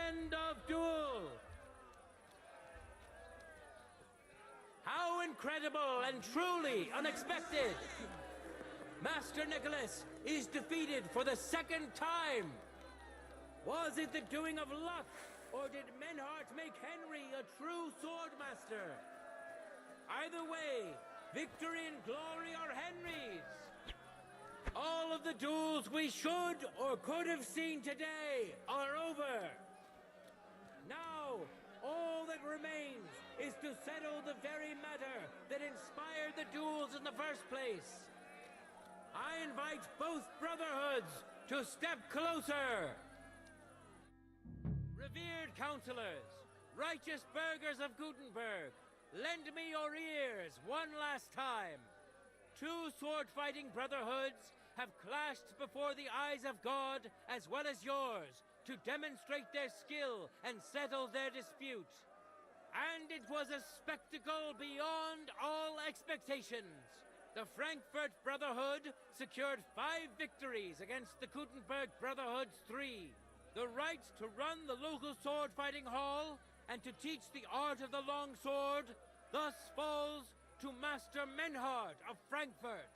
End of duel! How incredible and truly unexpected! Master Nicholas is defeated for the second time! Was it the doing of luck, or did Menhart make Henry a true swordmaster? Either way, victory and glory are Henry's! All of the duels we should or could have seen today are over! Now, all that remains is to settle the very matter that inspired the duels in the first place. I invite both brotherhoods to step closer. Revered counselors, righteous burghers of Gutenberg, lend me your ears one last time. Two sword-fighting brotherhoods have clashed before the eyes of God as well as yours to demonstrate their skill and settle their dispute. And it was a spectacle beyond all expectations. The Frankfurt Brotherhood secured 5 victories against the Gutenberg Brotherhood's 3. The right to run the local sword-fighting hall and to teach the art of the long sword thus falls to Master Menhart of Frankfurt.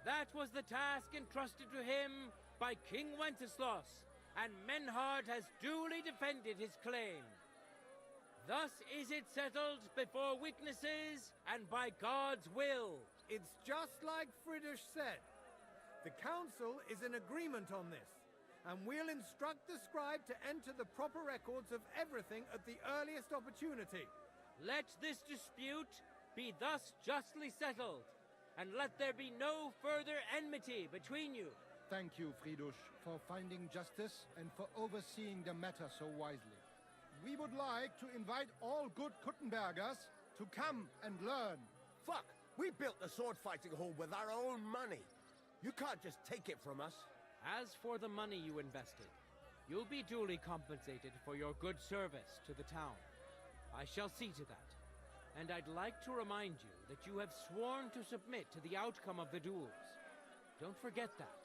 That was the task entrusted to him by King Wenceslas, and Menhart has duly defended his claim. Thus is it settled before witnesses and by God's will. It's just like Friedrich said. The council is in agreement on this, and we'll instruct the scribe to enter the proper records of everything at the earliest opportunity. Let this dispute be thus justly settled, and let there be no further enmity between you. Thank you, Friedrich, for finding justice and for overseeing the matter so wisely. We would like to invite all good Kuttenbergers to come and learn. Fuck! We built the sword-fighting hall with our own money. You can't just take it from us. As for the money you invested, you'll be duly compensated for your good service to the town. I shall see to that. And I'd like to remind you that you have sworn to submit to the outcome of the duels. Don't forget that.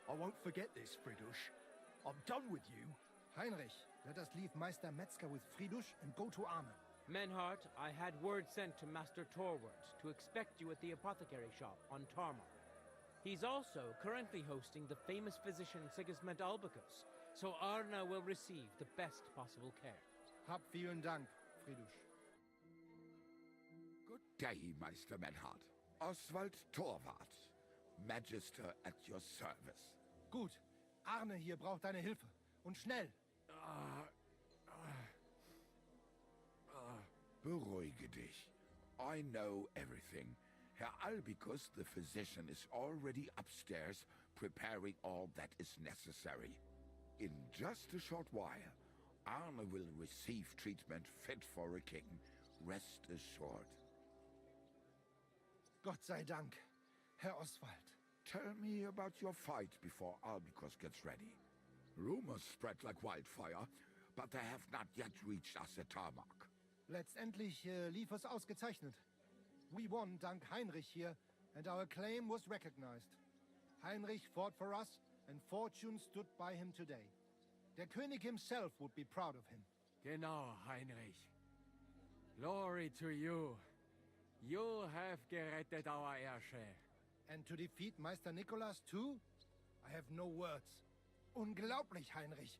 I won't forget this, Friedrich. I'm done with you. Heinrich, let us leave Meister Metzger with Friedrich and go to Arne. Menhart, I had word sent to Master Torwart to expect you at the apothecary shop on Tarmar. He's also currently hosting the famous physician Sigismund Albicus, so Arne will receive the best possible care. Hab vielen Dank, Friedrich. Good day, Meister Menhart. Oswald Torwart, Magister at your service. Gut. Arne hier braucht deine Hilfe. Und schnell. Beruhige dich. I know everything. Herr Albicus, the physician, is already upstairs preparing all that is necessary. In just a short while, Arne will receive treatment fit for a king. Rest assured. Gott sei Dank, Herr Oswald. Tell me about your fight before Albicus gets ready. Rumors spread like wildfire, but they have not yet reached us at Tarmac. Letztendlich lief es ausgezeichnet. We won dank Heinrich hier, and our claim was recognized. Heinrich fought for us, and fortune stood by him today. Der König himself would be proud of him. Genau, Heinrich. Glory to you. You have gerettet our Herrscher. And to defeat Meister Nicholas too? I have no words. Unglaublich, Heinrich.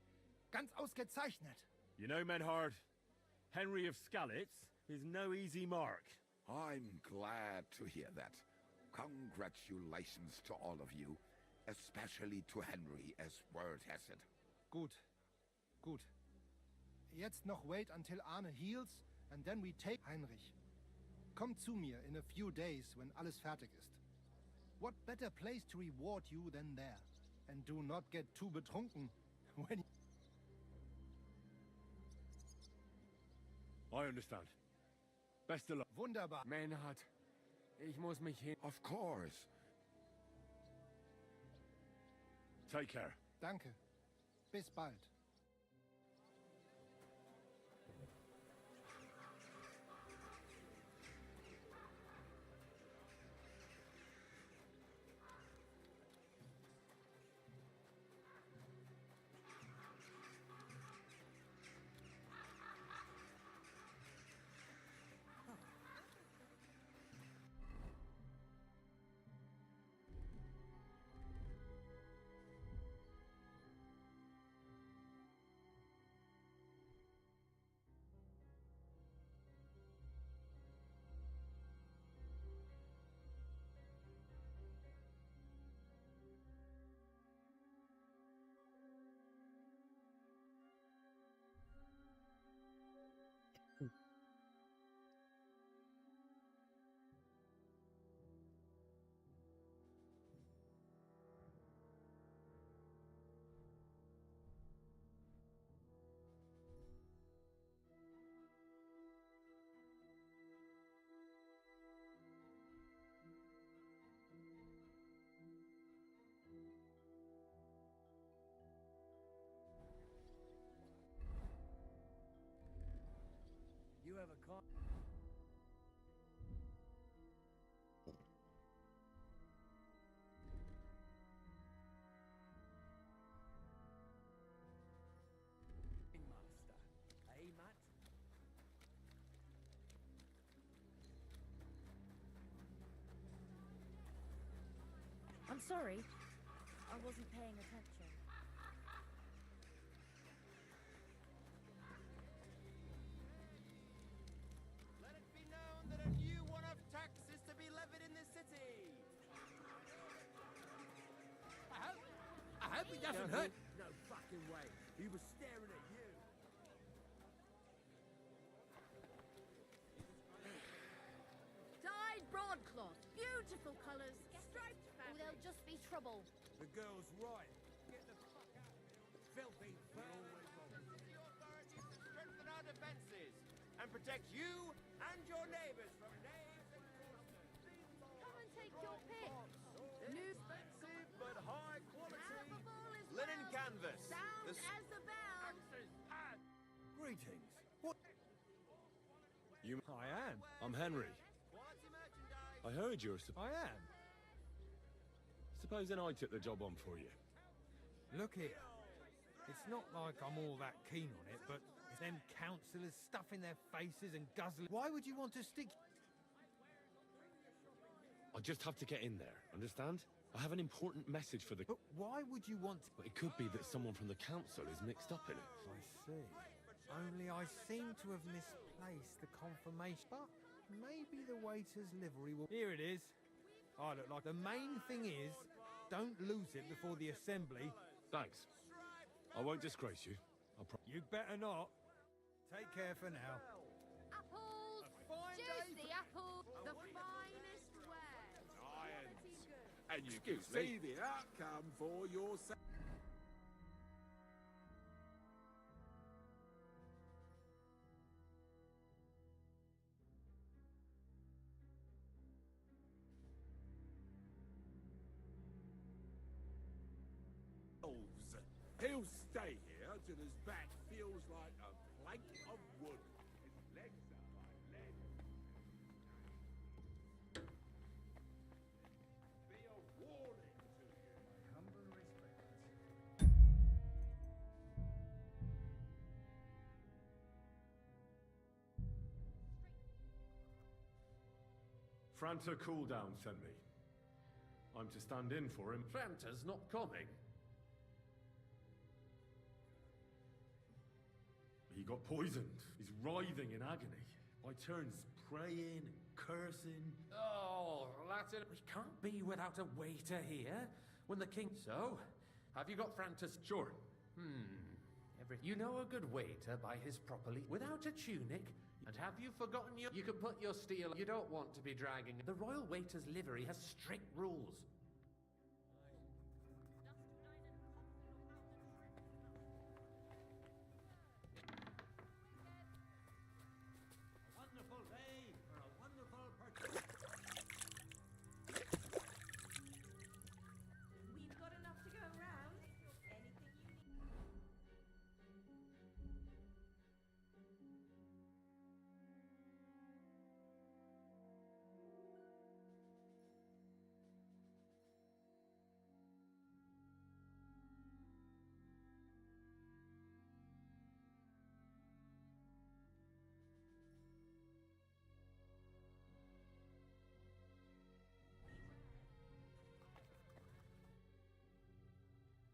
Ganz ausgezeichnet. You know, Menhard, Henry of Skalitz is no easy mark. I'm glad to hear that. Congratulations to all of you, especially to Henry, as word has it. Gut. Gut. Jetzt noch wait until Arne heals, and then we take Heinrich. Komm zu mir in a few days when alles fertig ist. What better place to reward you than there? And do not get too betrunken when... I understand. Best of luck. Wunderbar. Menhard, ich muss mich hin. Of course. Take care. Danke. Bis bald. You have a con. Master. Hey, Matt? I'm sorry. I wasn't paying attention. Let it be known that a new one-off tax is to be levied in this city. I hope he doesn't hurt. No fucking way. He was staring at you. Dyed broadcloth. Beautiful colours. Striped fabric. Or there'll just be trouble. The girl's right. Get the fuck out of here. Filthy always wrong. City authorities to strengthen our defenses and protect you and your neighbors from knaves and courtesans. Come and take your pick. New Expensive but high quality Palpable as linen well. canvas. Sound The as a bell. Greetings. What? You... I am. I'm Henry. quality merchandise. I heard you're... I am. Supposing I took the job on for you. Look here. It's not like I'm all that keen on it, but them councillors stuffing their faces and guzzling. Why would you want to stick... I just have to get in there, understand? I have an important message for the... But why would you want to... But it could be that someone from the council is mixed up in it. I see. Only I seem to have misplaced the confirmation. But maybe the waiter's livery will... Here it is. I look like... The main thing is, don't lose it before the assembly. Thanks. I won't disgrace you. You better not. Take care for now. Apples! Juicy apples! The finest wares! Quality goods. And you can see the outcome for yourself. He'll stay here till his back feels like a plank of wood. His legs are like lead. Be a warning to you. Franta Cooldown sent me. I'm to stand in for him. Franta's not coming. He got poisoned. He's writhing in agony. By turns praying and cursing. Oh, Latin. We can't be without a waiter here when the king. So, have you got Franta's? Sure. You know a good waiter by his properly without a tunic. And have you forgotten you can put your steel. You don't want to be dragging. The royal waiter's livery has strict rules. Wonderful day for a wonderful purchase. We've got enough to go around. Anything you need.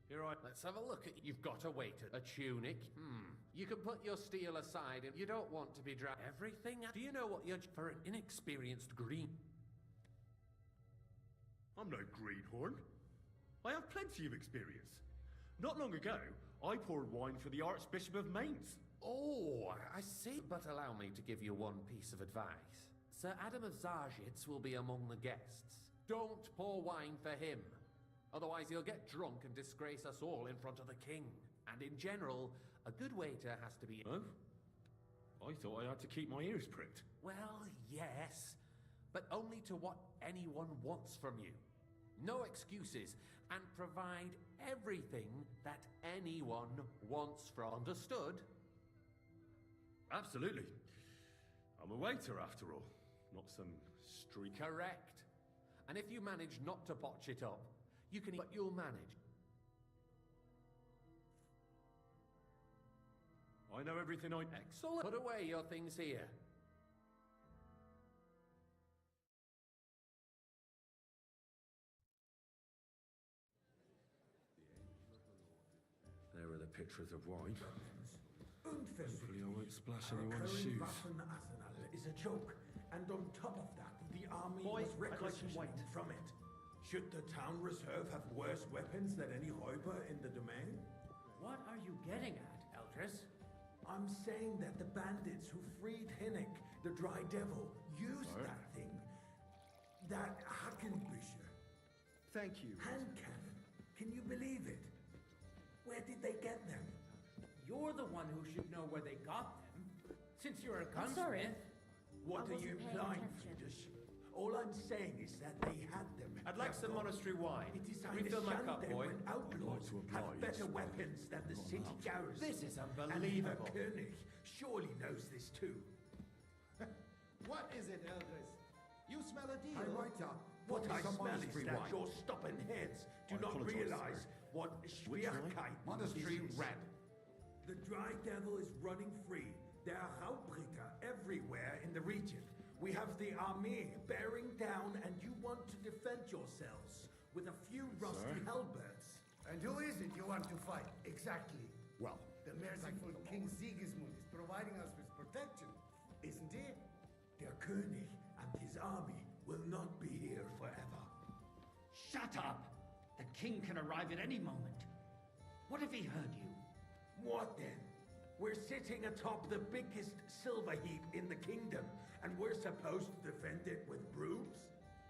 Here let's have a look at. You've got a waiter, a tunic. You can put your steel aside, and you don't want to be dragged. Everything. Do you know what you're for an inexperienced green? I'm no greenhorn. I have plenty of experience. Not long ago, I poured wine for the Archbishop of Mainz. Oh, I see. But allow me to give you one piece of advice. Sir Adam of Zarzhitz will be among the guests. Don't pour wine for him. Otherwise he'll get drunk and disgrace us all in front of the king. And in general, a good waiter has to be... Oh? I thought I had to keep my ears pricked. Well, yes, but only to what anyone wants from you. No excuses, and provide everything that anyone wants from... Understood? Absolutely. I'm a waiter after all, not some street... Correct. And if you manage not to botch it up, you can... But you'll manage. I know everything I... Excellent. Put away your things here. There are the pictures of wine. Hopefully I won't splash Our anyone's current shoes. Waffen arsenal is a joke, and on top of that, the army Boy, was I'd like some requisitioned white. from it. Should the town reserve have worse weapons than any Räuber in the domain? What are you getting at, Eldris? I'm saying that the bandits who freed Hinnick, the Dry Devil, used What? that thing. That Hackenbücher. Thank you. Hand cannon. Can you believe it? Where did they get them? You're the one who should know where they got them. Since you're a I'm sorry. gunsmith. What I are you wasn't paying implying, attention. Friedrich? All I'm saying is that they had them. I'd like some monastery wine. It is Refill my cup, understanding boy. when outlaws have better weapons than the city garrison. This is And unbelievable. Herr König surely knows this too. What is it, Eldris? You smell a deal. Hey, waiter, what I smell is that your stubborn heads do I not apologize, realize sir. what Schwierigkeit Monastery is. red. The Dry Devil is running free. There are Raubritter everywhere in the region. We have the army bearing down, and you want to defend yourselves with a few rusty halberds. And who is it you want to fight, exactly? Well, The merciful King Sigismund is providing us with protection, isn't he? Der König and his army will not be here forever. Shut up! The king can arrive at any moment. What if he heard you? What then? We're sitting atop the biggest silver heap in the kingdom, and we're supposed to defend it with brooms?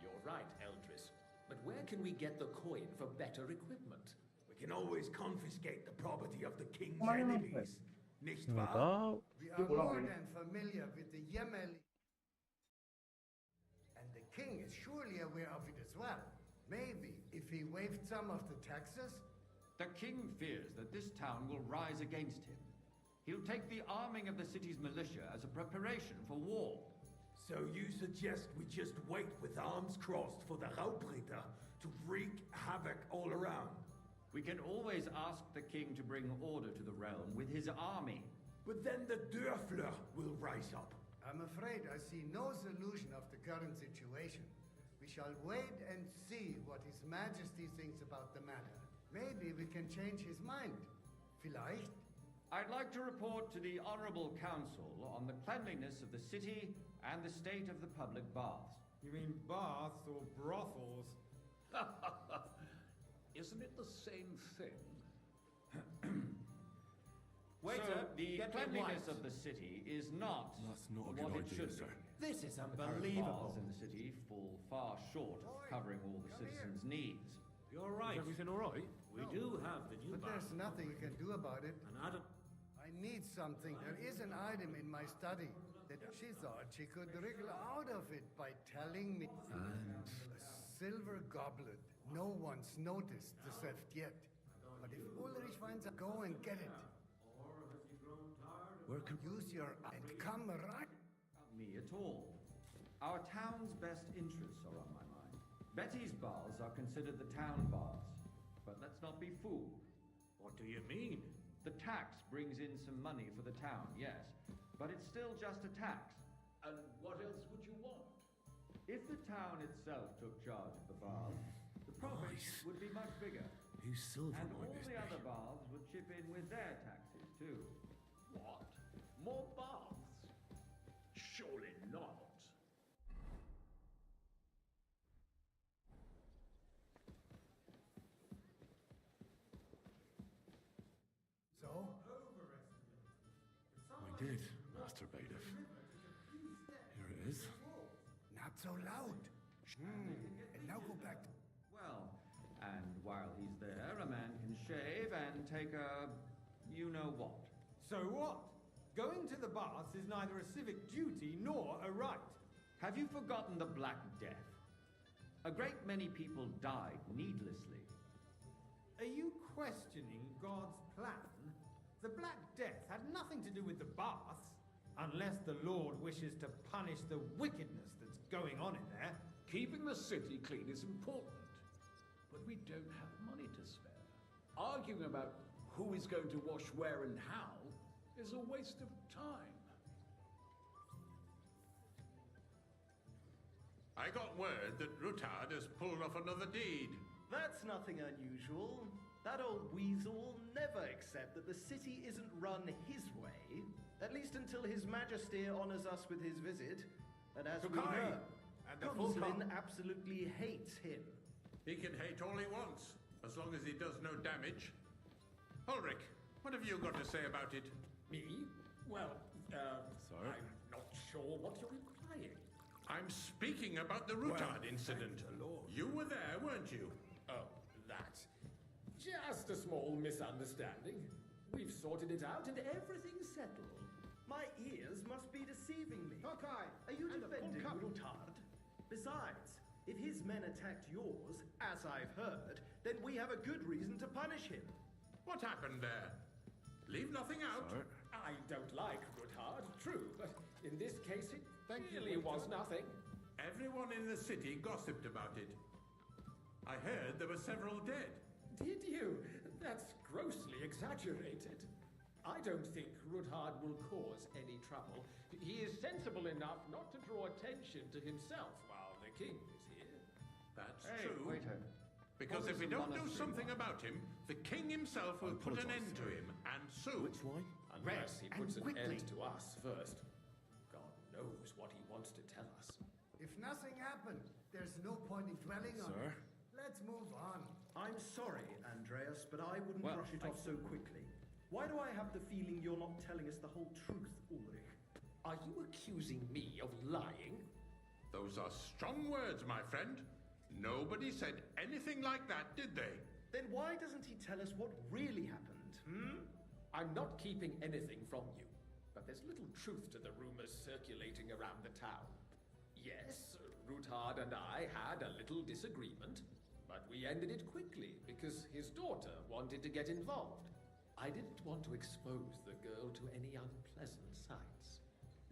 You're right, Eldris. But where can we get the coin for better equipment? We can always confiscate the property of the king's Why not? enemies. Nicht Ja, wahr? da We are more than familiar with the Yemel. And the king is surely aware of it as well. Maybe if he waived some of the taxes. The king fears that this town will rise against him. He'll take the arming of the city's militia as a preparation for war. So you suggest we just wait with arms crossed for the Raubritter to wreak havoc all around? We can always ask the king to bring order to the realm with his army. But then the Dörfler will rise up. I'm afraid I see no solution of the current situation. We shall wait and see what His Majesty thinks about the matter. Maybe we can change his mind. Vielleicht? I'd like to report to the Honorable Council on the cleanliness of the city and the state of the public baths. You mean baths or brothels? Isn't it the same thing? Waiter, so the get cleanliness of the city is not, That's not a what good it idea, should sir. be. This is The current unbelievable. baths in the city fall far short of covering all the citizens' needs. You're right. Is everything all right? We do have the new But there's nothing you can do about it. And Adam... I need something. There is an item in my study that she thought she could wriggle out of it by telling me. And? A silver goblet. No one's noticed the theft yet. But if Ulrich finds out, go and get it. Where can... Use your eye and come right. Not me at all. Our town's best interests are on my mind. Betty's baths are considered the town baths. But let's not be fooled. What do you mean? The tax brings in some money for the town, yes. But it's still just a tax. And what else would you want? If the town itself took charge of the baths, the profits would be much bigger. Whose silver And might all this the be? other baths would chip in with their taxes, too. What? More baths? Surely not. So? We did, Master Bailiff. Here it is. Not so loud. And now go back to... Well, and while he's there, a man can shave and take a... you-know-what. So what? Going to the baths is neither a civic duty nor a right. Have you forgotten the Black Death? A great many people died needlessly. Are you questioning God's plan? The Black Death had nothing to do with the baths, unless the Lord wishes to punish the wickedness that's going on in there. Keeping the city clean is important, but we don't have money to spare. Arguing about who is going to wash where and how is a waste of time. I got word that Rutard has pulled off another deed. That's nothing unusual. That old weasel will never accept that the city isn't run his way, at least until His Majesty honors us with his visit. And as we Tokai, heard, and the full Consulin absolutely hates him. He can hate all he wants, as long as he does no damage. Ulrich, what have you got to say about it? Me? Well, Sir? I'm not sure what you're implying. I'm speaking about the Rutard incident. You were there, weren't you? Oh, that. Just a small misunderstanding. We've sorted it out and everything's settled. My ears must be deceiving me. Tokai! Are you And the full defending cup. Rutard? Besides, if his men attacked yours, as I've heard, then we have a good reason to punish him. What happened there? Leave nothing out. Sir? I don't like Rutard, true, but in this case it really was nothing. Everyone in the city gossiped about it. I heard there were several dead. Did you? That's grossly exaggerated. I don't think Rutard will cause any trouble. He is sensible enough not to draw attention to himself while the king is here. That's Hey, true. waiter. Because What if is we the don't do monastery something wine? about him, the king himself will put an end to him, and soon. Which wine? Unless he and puts an quickly. end to us first. God knows what he wants to tell us. If nothing happened, there's no point in dwelling on Sir? it. Let's move on. I'm sorry, Andreas, but I wouldn't Well, brush it off so quickly. Why do I have the feeling you're not telling us the whole truth, Ulrich? Are you accusing me of lying? Those are strong words, my friend. Nobody said anything like that, did they? Then why doesn't he tell us what really happened, I'm not keeping anything from you, but there's little truth to the rumors circulating around the town. Yes, Rutard and I had a little disagreement, but we ended it quickly because his daughter wanted to get involved. I didn't want to expose the girl to any unpleasant sights.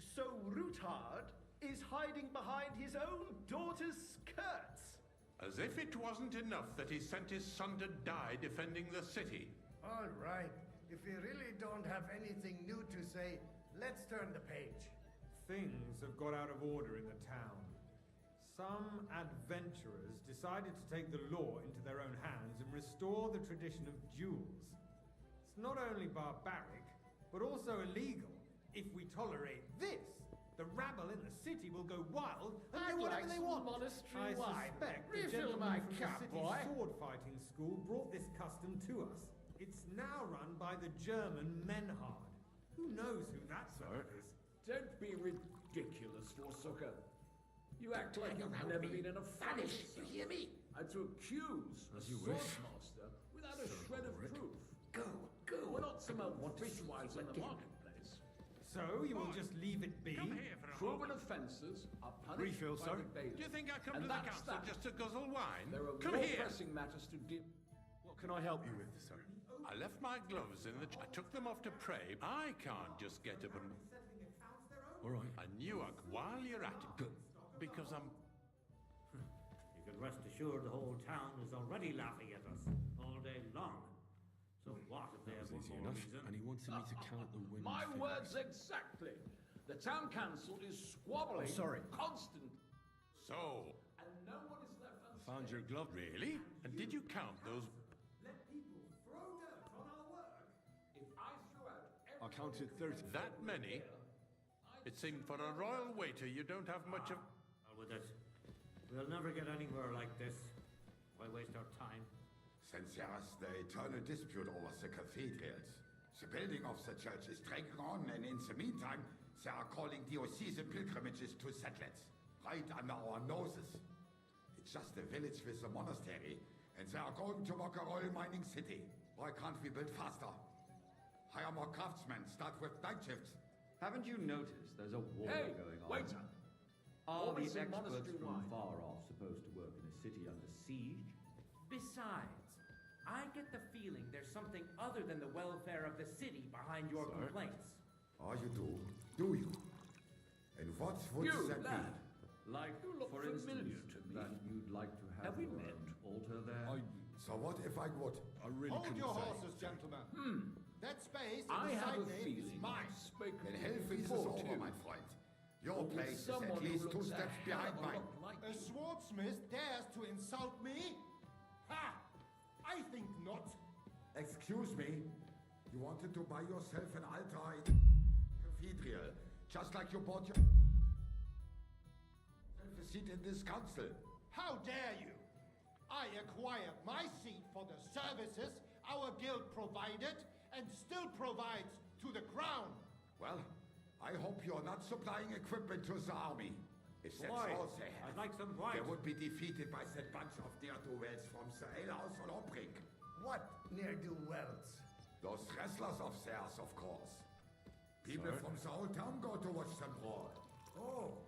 So Rutard is hiding behind his own daughter's skirts? As if it wasn't enough that he sent his son to die defending the city. All right. If we really don't have anything new to say, let's turn the page. Things have got out of order in the town. Some adventurers decided to take the law into their own hands and restore the tradition of duels. It's not only barbaric, but also illegal. If we tolerate this, the rabble in the city will go wild and do whatever they want. I suspect the gentleman from the city's sword fighting school brought this custom to us. It's now run by the German Menhard. Who knows who that fellow is? Don't be ridiculous, Forsucker. You act like you've never been in a fight. You hear me? And to accuse a swordmaster without a shred of proof. Go. We're not some old fishwives in the marketplace. So you will just leave it be? Proven offences are punished Refill, by sir. the bailiff. Do you think I come And to the that's council that. just to guzzle wine? There are Come more here. pressing matters to deal. What can I help you with, sir? I left my gloves in the... I took them off to pray. I can't just get up and... All right. And you, while you're at it, because I'm... You can rest assured the whole town is already laughing at us all day long. So what if they have one more reason? And he wanted me to count the wins. My words exactly. The town council is squabbling. Sorry. Constant. So... And no one is left unscathed. Found your glove, really? And did you count those... Let people throw dirt on our work. If I threw out I counted 30. That many? It seemed for a royal waiter you don't have much of... Well, with it. We'll never get anywhere like this. Why waste our time? Since years, the eternal dispute over the cathedrals. The building of the church is dragging on, and in the meantime, they are calling diocesan pilgrimages to settlers, right under our noses. It's just a village with a monastery, and they are going to make a royal mining city. Why can't we build faster? Hire more craftsmen, start with night shifts. Haven't you noticed there's a war Hey, going on? waiter! Are Always the in experts monastery from wine. far off supposed to work in a city under siege? Besides, I get the feeling there's something other than the welfare of the city behind your complaints. Oh, you do you? And what would You, that be? lad. Like, You look for familiar instance, to me. that you'd like to have, Have we your met? own altar there? So what if I would? I really Hold couldn't your say. horses, gentlemen. That space in I the have side a nave feeling is mine. I've spoken Then to you Hellfreeze is before, over, too. my friend. Your Or with place is someone at who least two looks a steps hell behind of a mine. lot like A you. swordsmith dares to insult me? Ha! I think not. Excuse me. You wanted to buy yourself an altar in cathedral, just like you bought yourself a seat in this council. How dare you? I acquired my seat for the services our guild provided and still provides to the crown. Well, I hope you're not supplying equipment to the army. If that's Why? all they have, I'd like some they wine. would be defeated by that bunch of ne'er-do-wells from the alehouse on Obrink. What ne'er-do-wells? Those wrestlers of theirs, of course. People from the whole town go to watch them brawl. Oh,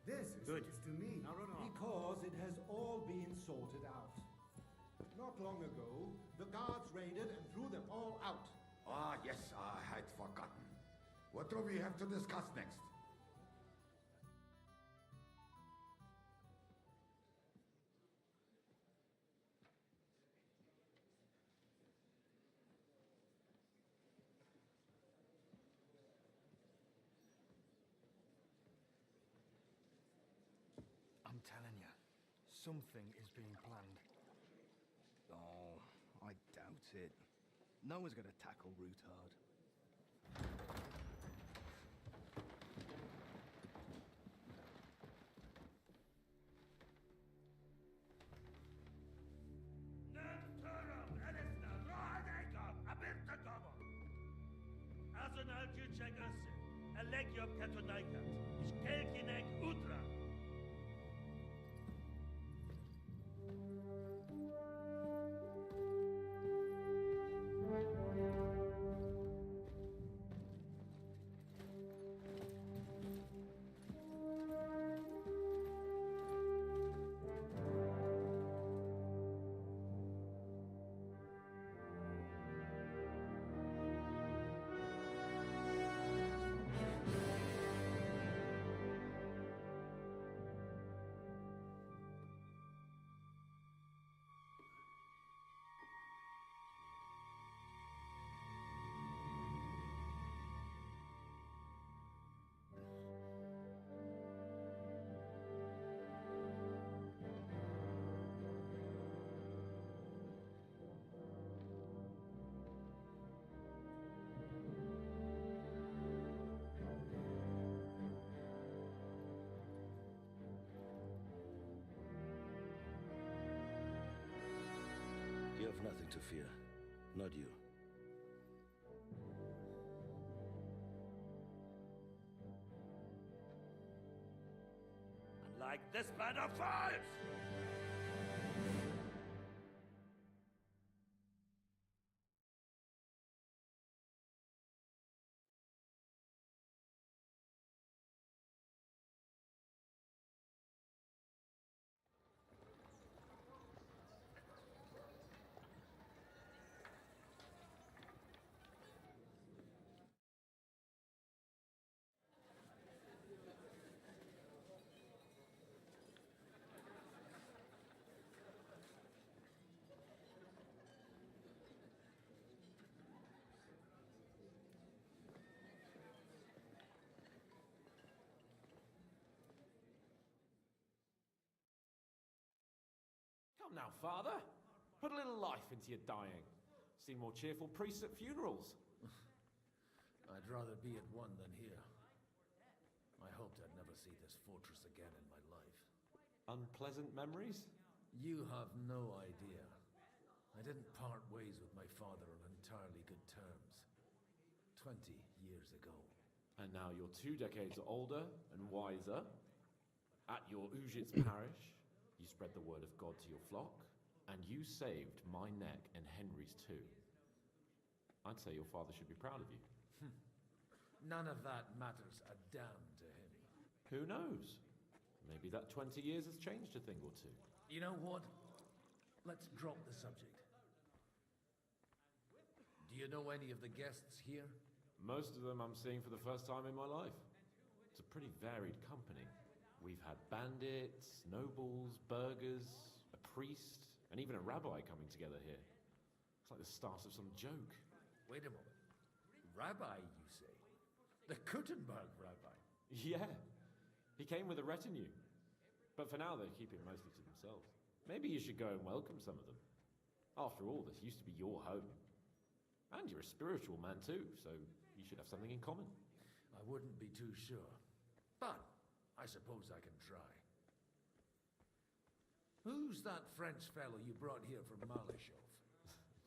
this is Good. news to me. Now run on. Because it has all been sorted out. Not long ago, the guards raided and threw them all out. Ah, yes, I had forgotten. What do we have to discuss next? I'm telling you, something is being planned. Oh, I doubt it. No one's going to tackle Rootard. Azonal Gyurcsák össze, a legjobb katonákat, és kelkinek útra! nothing to fear. Not you. Like this band of fives! Come now, Father. Put a little life into your dying. Seen more cheerful priests at funerals. I'd rather be at one than here. I hoped I'd never see this fortress again in my life. Unpleasant memories? You have no idea. I didn't part ways with my father on entirely good terms. 20 years ago. And now you're 2 decades older and wiser. At your Ujit's parish, you spread the word of God to your flock, and you saved my neck and Henry's too. I'd say your father should be proud of you. None of that matters a damn to him. Who knows? Maybe that 20 years has changed a thing or two. You know what? Let's drop the subject. Do you know any of the guests here? Most of them I'm seeing for the first time in my life. It's a pretty varied company. We've had bandits, nobles, burghers, a priest, and even a rabbi coming together here. It's like the start of some joke. Wait a moment. Rabbi, you say? The Kuttenberg rabbi? Yeah. He came with a retinue. But for now, they keep it mostly to themselves. Maybe you should go and welcome some of them. After all, this used to be your home. And you're a spiritual man too, so you should have something in common. I wouldn't be too sure. But I suppose I can try. Who's that French fellow you brought here from Malishov?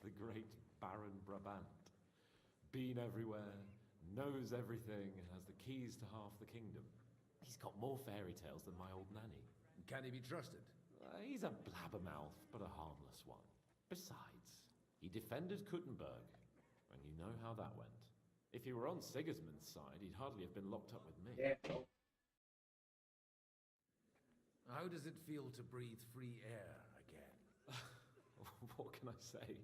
The great Baron Brabant. Been everywhere, knows everything, and has the keys to half the kingdom. He's got more fairy tales than my old nanny. Can he be trusted? He's a blabbermouth, but a harmless one. Besides, he defended Kuttenberg, and you know how that went. If he were on Sigismund's side, he'd hardly have been locked up with me. How does it feel to breathe free air again? What can I say?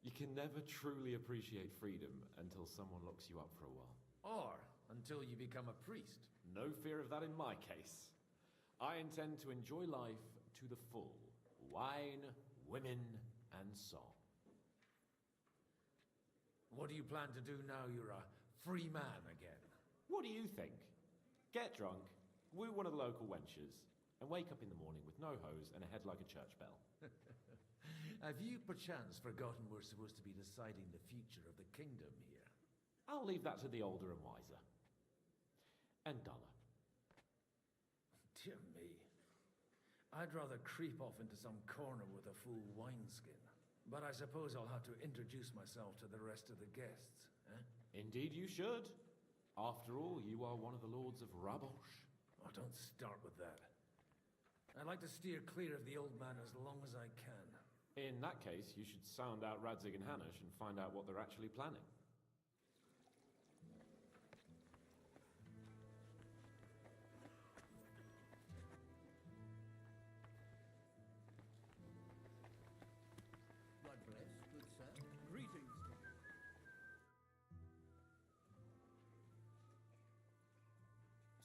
You can never truly appreciate freedom until someone locks you up for a while. Or until you become a priest. No fear of that in my case. I intend to enjoy life to the full. Wine, women, and song. What do you plan to do now you're a free man again? What do you think? Get drunk, woo one of the local wenches, and wake up in the morning with no hose and a head like a church bell. Have you perchance forgotten we're supposed to be deciding the future of the kingdom here? I'll leave that to the older and wiser. And duller. Dear me. I'd rather creep off into some corner with a full wineskin. But I suppose I'll have to introduce myself to the rest of the guests, eh? Indeed you should. After all, you are one of the lords of Rabosh. Oh, don't start with that. I'd like to steer clear of the old man as long as I can. In that case, you should sound out Radzig and Hanush and find out what they're actually planning. God bless, good sir. Greetings.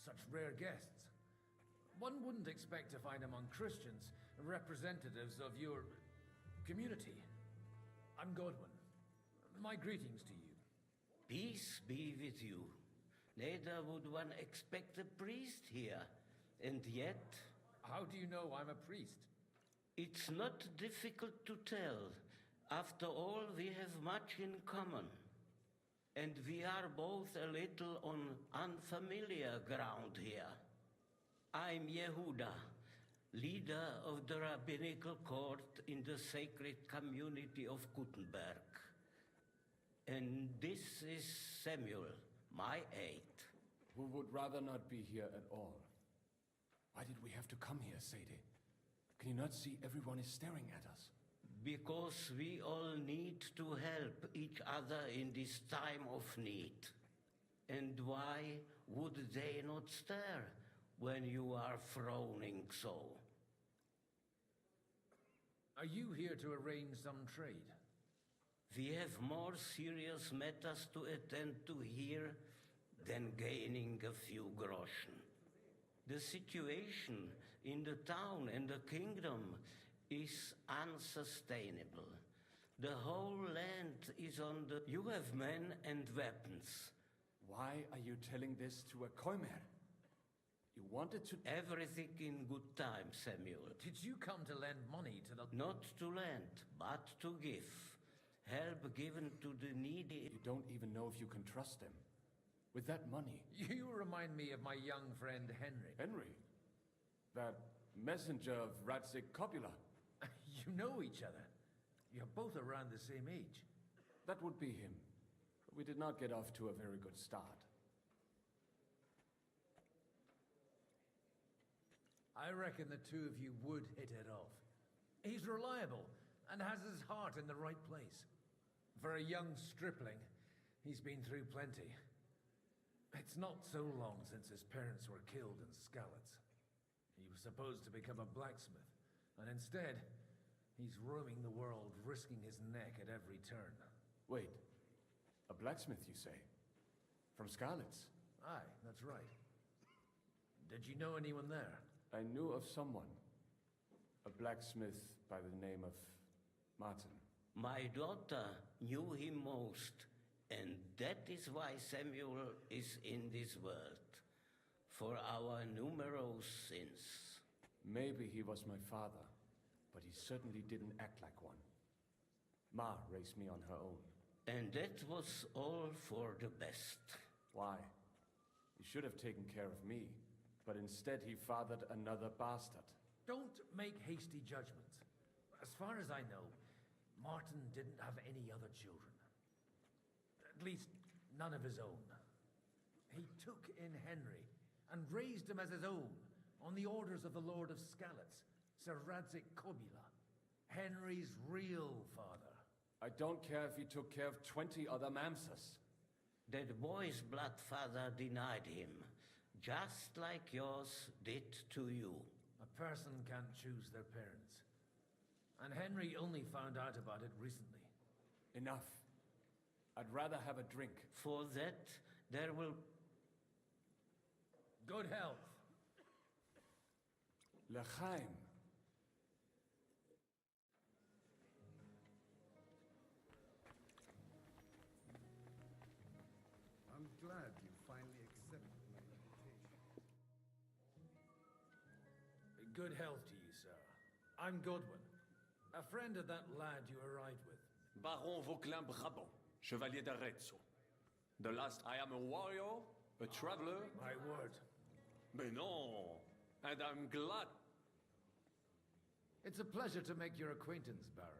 Such rare guests. One wouldn't expect to find among Christians representatives of your community. I'm Godwin. My greetings to you. Peace be with you. Neither would one expect a priest here. And yet... How do you know I'm a priest? It's not difficult to tell. After all, we have much in common. And we are both a little on unfamiliar ground here. I'm Yehuda, leader of the rabbinical court in the sacred community of Gutenberg. And this is Samuel, my aide. Who would rather not be here at all. Why did we have to come here, Sadie? Can you not see everyone is staring at us? Because we all need to help each other in this time of need. And why would they not stare when you are frowning so? Are you here to arrange some trade? We have more serious matters to attend to here than gaining a few groschen. The situation in the town and the kingdom is unsustainable. The whole land is on the... You have men and weapons. Why are you telling this to a Koimer? You wanted to... Everything in good time, Samuel. Did you come to lend money to the... Not to lend, but to give. Help given to the needy. You don't even know if you can trust them. With that money... You remind me of my young friend Henry. Henry? That messenger of Radzik Copula. You know each other. You're both around the same age. That would be him. We did not get off to a very good start. I reckon the two of you would hit it off. He's reliable and has his heart in the right place. For a young stripling, he's been through plenty. It's not so long since his parents were killed in Skalitz. He was supposed to become a blacksmith, and instead, he's roaming the world, risking his neck at every turn. Wait, a blacksmith, you say? From Skalitz? Aye, that's right. Did you know anyone there? I knew of someone. A blacksmith by the name of Martin. My daughter knew him most, and that is why Samuel is in this world. For our numerous sins. Maybe he was my father, but he certainly didn't act like one. Ma raised me on her own. And that was all for the best. Why? He should have taken care of me, but instead he fathered another bastard. Don't make hasty judgments. As far as I know, Martin didn't have any other children. At least, none of his own. He took in Henry and raised him as his own on the orders of the Lord of Skalitz, Sir Radzik Kobula, Henry's real father. I don't care if he took care of 20 other Mamsas. That boy's blood father denied him, just like yours did to you. A person can't choose their parents. And Henry only found out about it recently. Enough. I'd rather have a drink. For that, there will... Good health. L'chaim. I'm glad you finally accepted my invitation. Good health to you, sir. I'm Godwin, a friend of that lad you arrived with. Baron Vauquelin Brabant, Chevalier d'Arezzo. The last I am a warrior, a traveler. My word. Mais non, and I'm glad. It's a pleasure to make your acquaintance, Baron.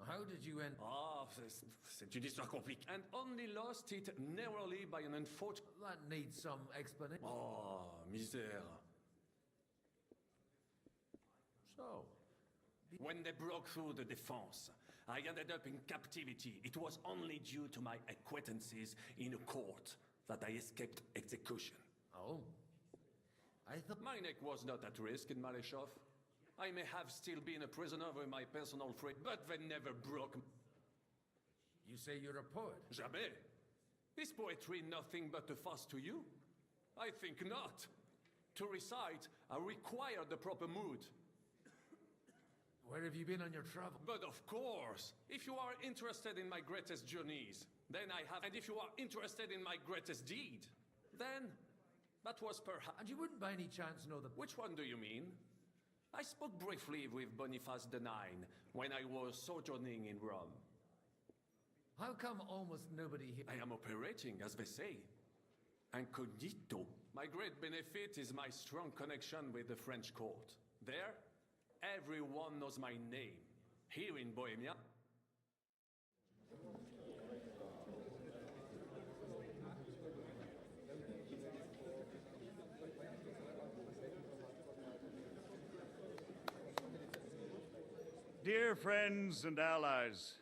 How did you end... Ah, c'est une histoire compliquée. And only lost it narrowly by an unfortunate... That needs some explanation. Oh, misère. So... When they broke through the defense, I ended up in captivity. It was only due to my acquaintances in a court that I escaped execution. Oh. I thought... My neck was not at risk in Maleshov. I may have still been a prisoner with my personal freedom, but they never broke... You say you're a poet? Jamais. Is poetry nothing but a fuss to you? I think not. To recite, I require the proper mood. Where have you been on your travel? But of course, if you are interested in my greatest journeys, then I have... And if you are interested in my greatest deed, then that was perhaps... And you wouldn't by any chance know the... Which one do you mean? I spoke briefly with Boniface IX when I was sojourning in Rome. How come almost nobody here... I am operating, as they say. Incognito. My great benefit is my strong connection with the French court. There, everyone knows my name. Here in Bohemia. Dear friends and allies,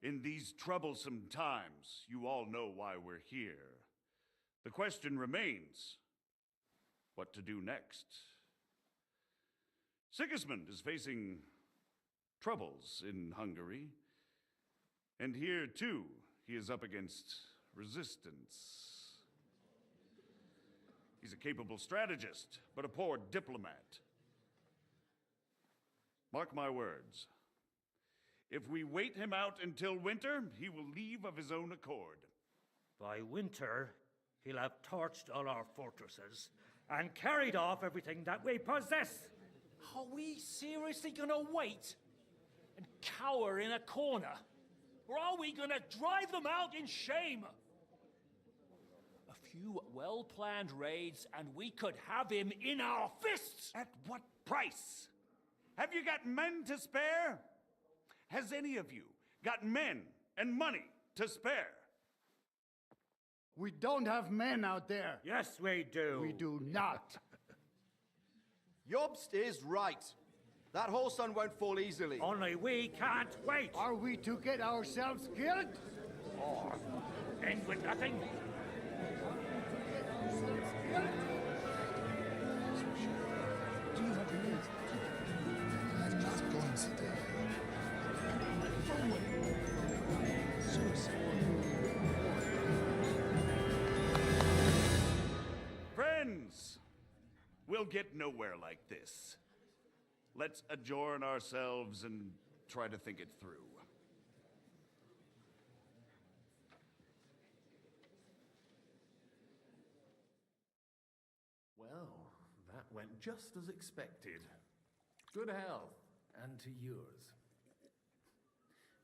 in these troublesome times, you all know why we're here. The question remains, what to do next? Sigismund is facing troubles in Hungary, and here too, he is up against resistance. He's a capable strategist, but a poor diplomat. Mark my words. If we wait him out until winter, he will leave of his own accord. By winter, he'll have torched all our fortresses and carried off everything that we possess. Are we seriously gonna wait and cower in a corner? Or are we gonna drive them out in shame? A few well-planned raids and we could have him in our fists! At what price? Have you got men to spare? Has any of you got men and money to spare? We don't have men out there. Yes, we do. We do not. Jobst is right. That whole sun won't fall easily. Only we can't wait. Are we to get ourselves killed? Or end with nothing? Do you have news? I'm just going to die. Friends, we'll get nowhere like this. Let's adjourn ourselves and try to think it through. Well, that went just as expected. Good health. And to yours.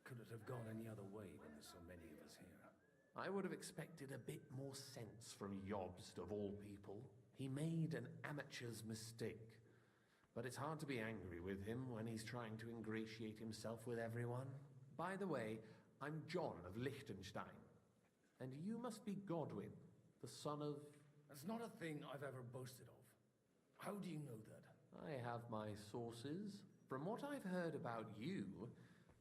Could it have gone any other way when there's so many of us here? I would have expected a bit more sense from Jobst of all people. He made an amateur's mistake. But it's hard to be angry with him when he's trying to ingratiate himself with everyone. By the way, I'm John of Liechtenstein. And you must be Godwin, the son of... That's not a thing I've ever boasted of. How do you know that? I have my sources. From what I've heard about you,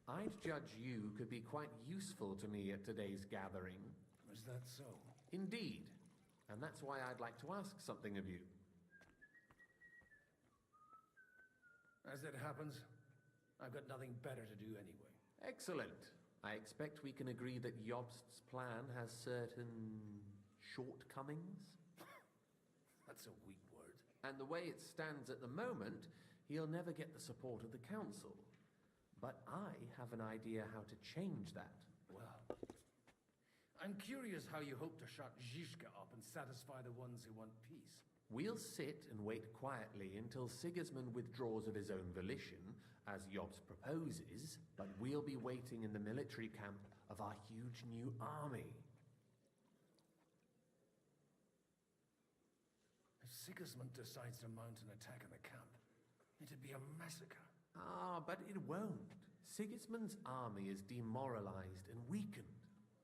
I'd judge you could be quite useful to me at today's gathering. Is that so? Indeed. And that's why I'd like to ask something of you. As it happens, I've got nothing better to do anyway. Excellent. I expect we can agree that Jobst's plan has certain shortcomings? That's a weak word. And the way it stands at the moment, he'll never get the support of the council. But I have an idea how to change that. Well, I'm curious how you hope to shut Zizka up and satisfy the ones who want peace. We'll sit and wait quietly until Sigismund withdraws of his own volition, as Jobst proposes, but we'll be waiting in the military camp of our huge new army. If Sigismund decides to mount an attack on the camp, it'd be a massacre. Ah, but it won't. Sigismund's army is demoralized and weakened.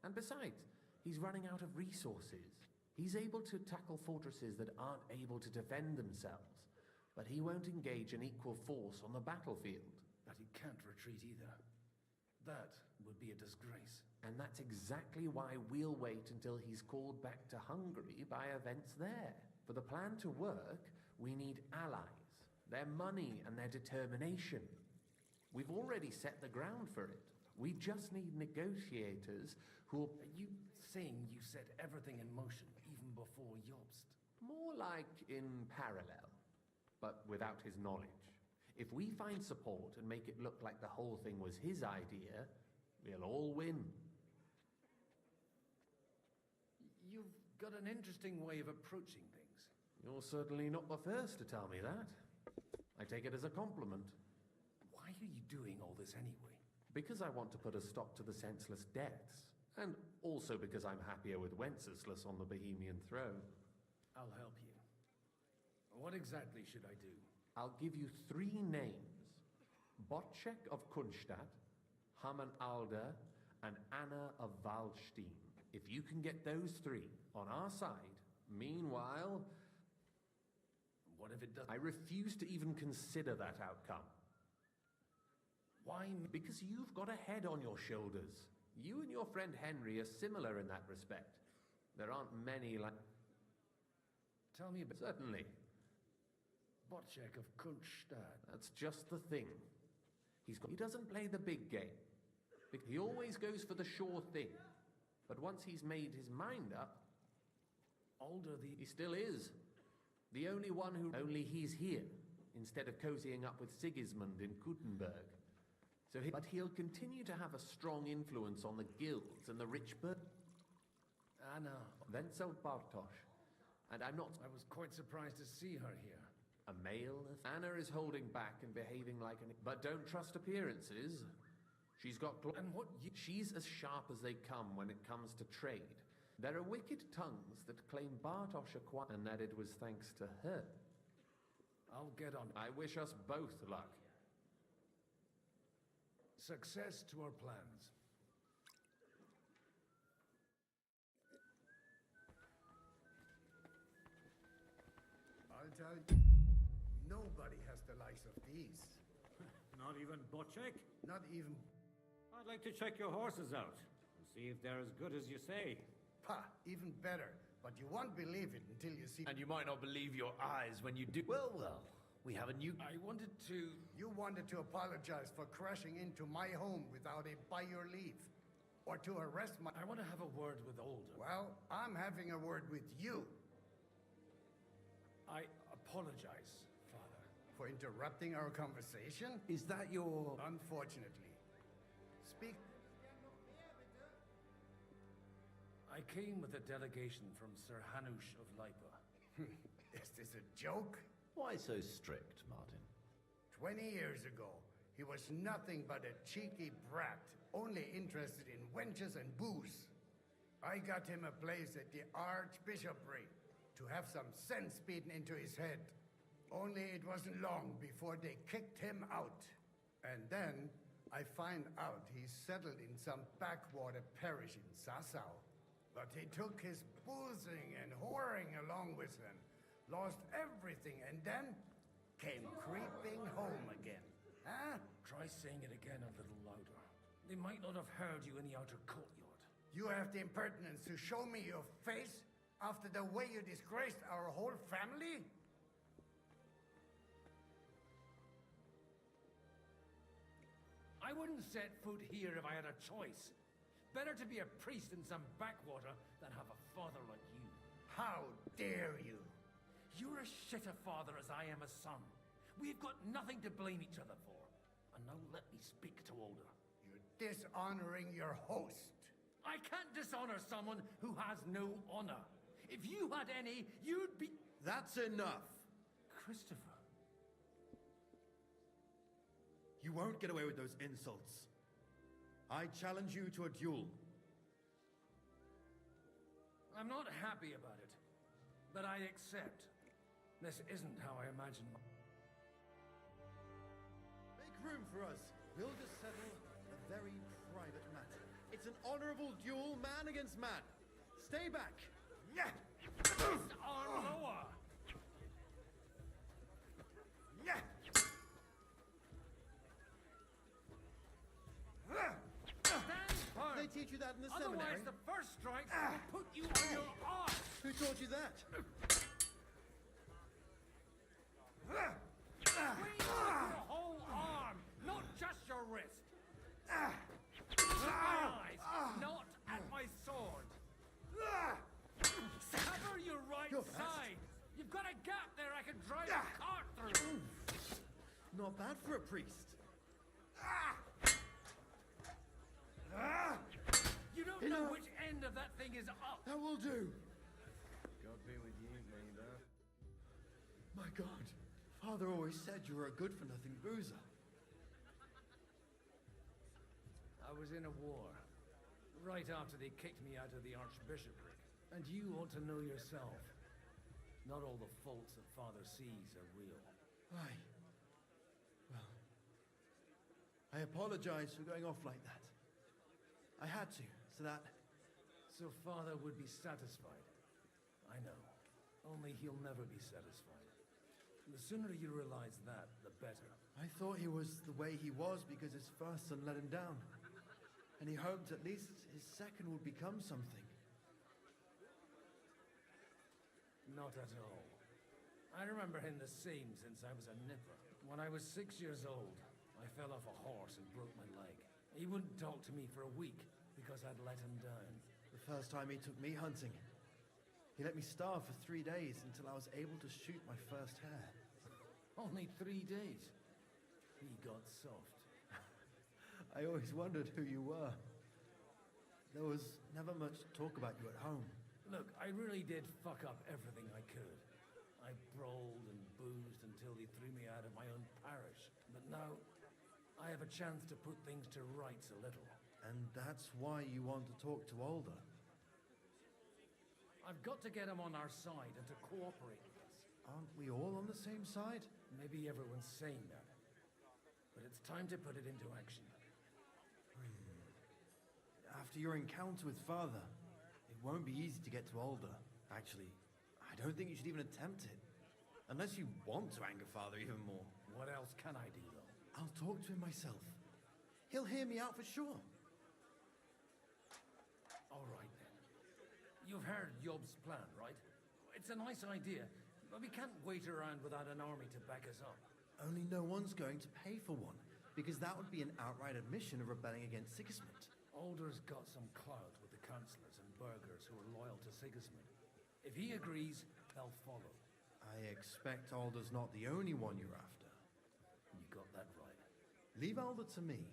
And besides, he's running out of resources. He's able to tackle fortresses that aren't able to defend themselves, but he won't engage an equal force on the battlefield. But he can't retreat either. That would be a disgrace. And that's exactly why we'll wait until he's called back to Hungary by events there. For the plan to work, we need allies, their money and their determination. We've already set the ground for it. We just need negotiators who'll... Are you saying you set everything in motion even before Jobst? More like in parallel, but without his knowledge. If we find support and make it look like the whole thing was his idea, we'll all win. You've got an interesting way of approaching things. You're certainly not the first to tell me that. I take it as a compliment. Why are you doing all this anyway? Because I want to put a stop to the senseless deaths. And also because I'm happier with Wenceslas on the Bohemian throne. I'll help you. What exactly should I do? I'll give you 3 names. Botchek of Kunstadt, Haman Alder, and Anna of Waldstein. If you can get those 3 on our side, meanwhile... What if it doesn't? I refuse to even consider that outcome. Why? Because you've got a head on your shoulders. You and your friend Henry are similar in that respect. There aren't many like... Tell me about... Certainly. Botchek of Kunstadt. That's just the thing. He doesn't play the big game. He always goes for the sure thing. But once he's made his mind up... He still is. The only one who... Only he's here, instead of cozying up with Sigismund in Gutenberg. But he'll continue to have a strong influence on the guilds and the rich Anna. Wenzel Bartosz. And I'm not... I was quite surprised to see her here. A male? Anna is holding back and behaving like an... But don't trust appearances. She's got... And what... She's as sharp as they come when it comes to trade. There are wicked tongues that claim Bartosz acquired... And that it was thanks to her. I'll get on. I wish us both luck. Success to our plans. I'll tell you, nobody has the likes of these. Not even Botchek? Not even... I'd like to check your horses out and see if they're as good as you say. Pah, even better. But you won't believe it until you see... And you might not believe your eyes when you do... Well, we have a new... I wanted to... You wanted to apologize for crashing into my home without it by your leave. Or to arrest my... I want to have a word with Older. Well, I'm having a word with you. I apologize, Father. For interrupting our conversation? Is that your... Unfortunately. Speak... I came with a delegation from Sir Hanush of Lipa. Is this a joke? Why so strict, Martin? 20 years ago, he was nothing but a cheeky brat, only interested in wenches and booze. I got him a place at the Archbishopric to have some sense beaten into his head. Only it wasn't long before they kicked him out. And then I find out he's settled in some backwater parish in Sassau. But he took his boozing and whoring along with him, lost everything, and then came creeping home again. Huh? Try saying it again a little louder. They might not have heard you in the outer courtyard. You have the impertinence to show me your face after the way you disgraced our whole family? I wouldn't set foot here if I had a choice. Better to be a priest in some backwater than have a father like you. How dare you? You're as shit a father as I am a son. We've got nothing to blame each other for. And now let me speak to Older. You're dishonoring your host. I can't dishonor someone who has no honor. If you had any, you'd be... That's enough! Christopher. You won't get away with those insults. I challenge you to a duel. I'm not happy about it, but I accept. This isn't how I imagined. Make room for us. We'll just settle a very private matter. It's an honorable duel, man against man. Stay back. Yeah. Or lower. Yeah. They teach you that in the seminary? Otherwise, the first strike will put you on your arse. Who taught you that? Swing with your whole arm, not just your wrist. Look at my eyes, not at my sword. Cover your right side. You've got a gap there I can drive a cart through. Not bad for a priest. You don't know which end of that thing is up. That will do. God be with you, neighbor. My God, Father always said you were a good-for-nothing boozer. I was in a war. Right after they kicked me out of the archbishopric. And you ought to know yourself. Not all the faults that Father sees are real. Well, I apologize for going off like that. I had to, So Father would be satisfied. I know. Only he'll never be satisfied. The sooner you realize that, the better. I thought he was the way he was because his first son let him down. And he hoped at least his second would become something. Not at all. I remember him the same since I was a nipper. When I was 6 years old, I fell off a horse and broke my leg. He wouldn't talk to me for a week because I'd let him down. The first time he took me hunting, he let me starve for 3 days until I was able to shoot my first hare. Only 3 days. He got soft. I always wondered who you were. There was never much talk about you at home. Look, I really did fuck up everything I could. I brawled and boozed until they threw me out of my own parish. But now, I have a chance to put things to rights a little. And that's why you want to talk to Alder? I've got to get him on our side and to cooperate with us. Aren't we all on the same side? Maybe everyone's saying that. But it's time to put it into action. After your encounter with Father, it won't be easy to get to Alder. Actually, I don't think you should even attempt it. Unless you want to anger Father even more. What else can I do, though? I'll talk to him myself. He'll hear me out for sure. All right, then. You've heard Yob's plan, right? It's a nice idea, but we can't wait around without an army to back us up. Only no one's going to pay for one, because that would be an outright admission of rebelling against Sigismund. Alder's got some clout with the councillors and burghers who are loyal to Sigismund. If he agrees, they'll follow. I expect Alder's not the only one you're after. You got that right. Leave Alder to me.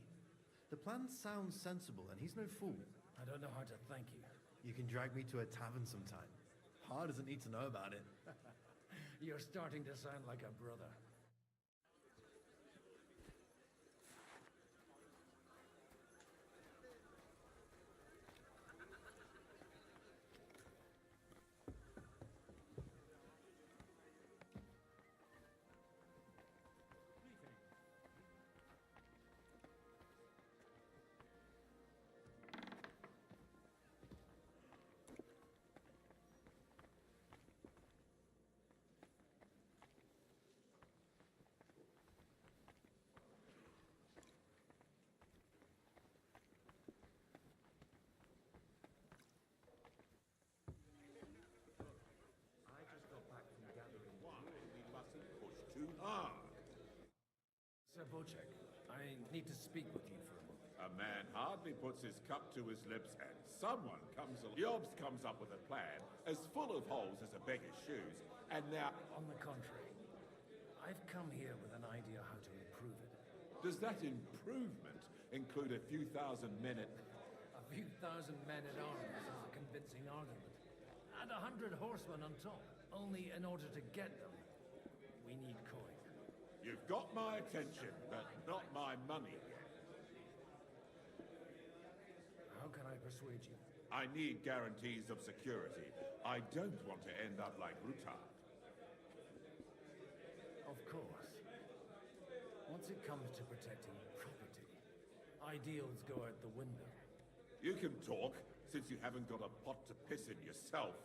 The plan sounds sensible, and he's no fool. I don't know how to thank you. You can drag me to a tavern sometime. Pa doesn't need to know about it. You're starting to sound like a brother. Sir Bocek, I need to speak with you for a moment. A man hardly puts his cup to his lips and someone comes along. Yobs comes up with a plan as full of holes as a beggar's shoes, and now... On the contrary, I've come here with an idea how to improve it. Does that improvement include a few thousand men at... A few thousand men at arms is a convincing argument. And 100 horsemen on top. Only in order to get them, we need coin. You've got my attention, but not my money. How can I persuade you? I need guarantees of security. I don't want to end up like Ruta. Of course. Once it comes to protecting property, ideals go out the window. You can talk, since you haven't got a pot to piss in yourself.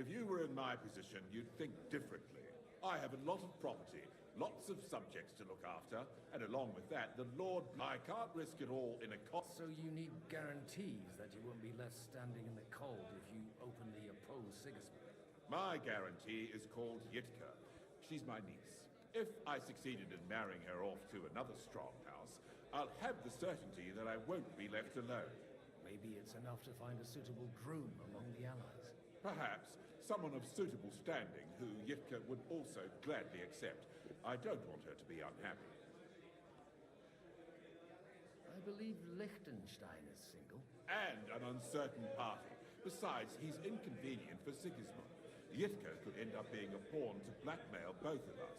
If you were in my position, you'd think differently. I have a lot of property, lots of subjects to look after, and along with that, the Lord... I can't risk it all in a cost. So you need guarantees that you won't be left standing in the cold if you openly oppose Sigismund. My guarantee is called Yitka. She's my niece. If I succeeded in marrying her off to another strong house, I'll have the certainty that I won't be left alone. Maybe it's enough to find a suitable groom among the allies. Perhaps someone of suitable standing who Yitka would also gladly accept. I don't want her to be unhappy. I believe Liechtenstein is single. And an uncertain party. Besides, he's inconvenient for Sigismund. Yitka could end up being a pawn to blackmail both of us.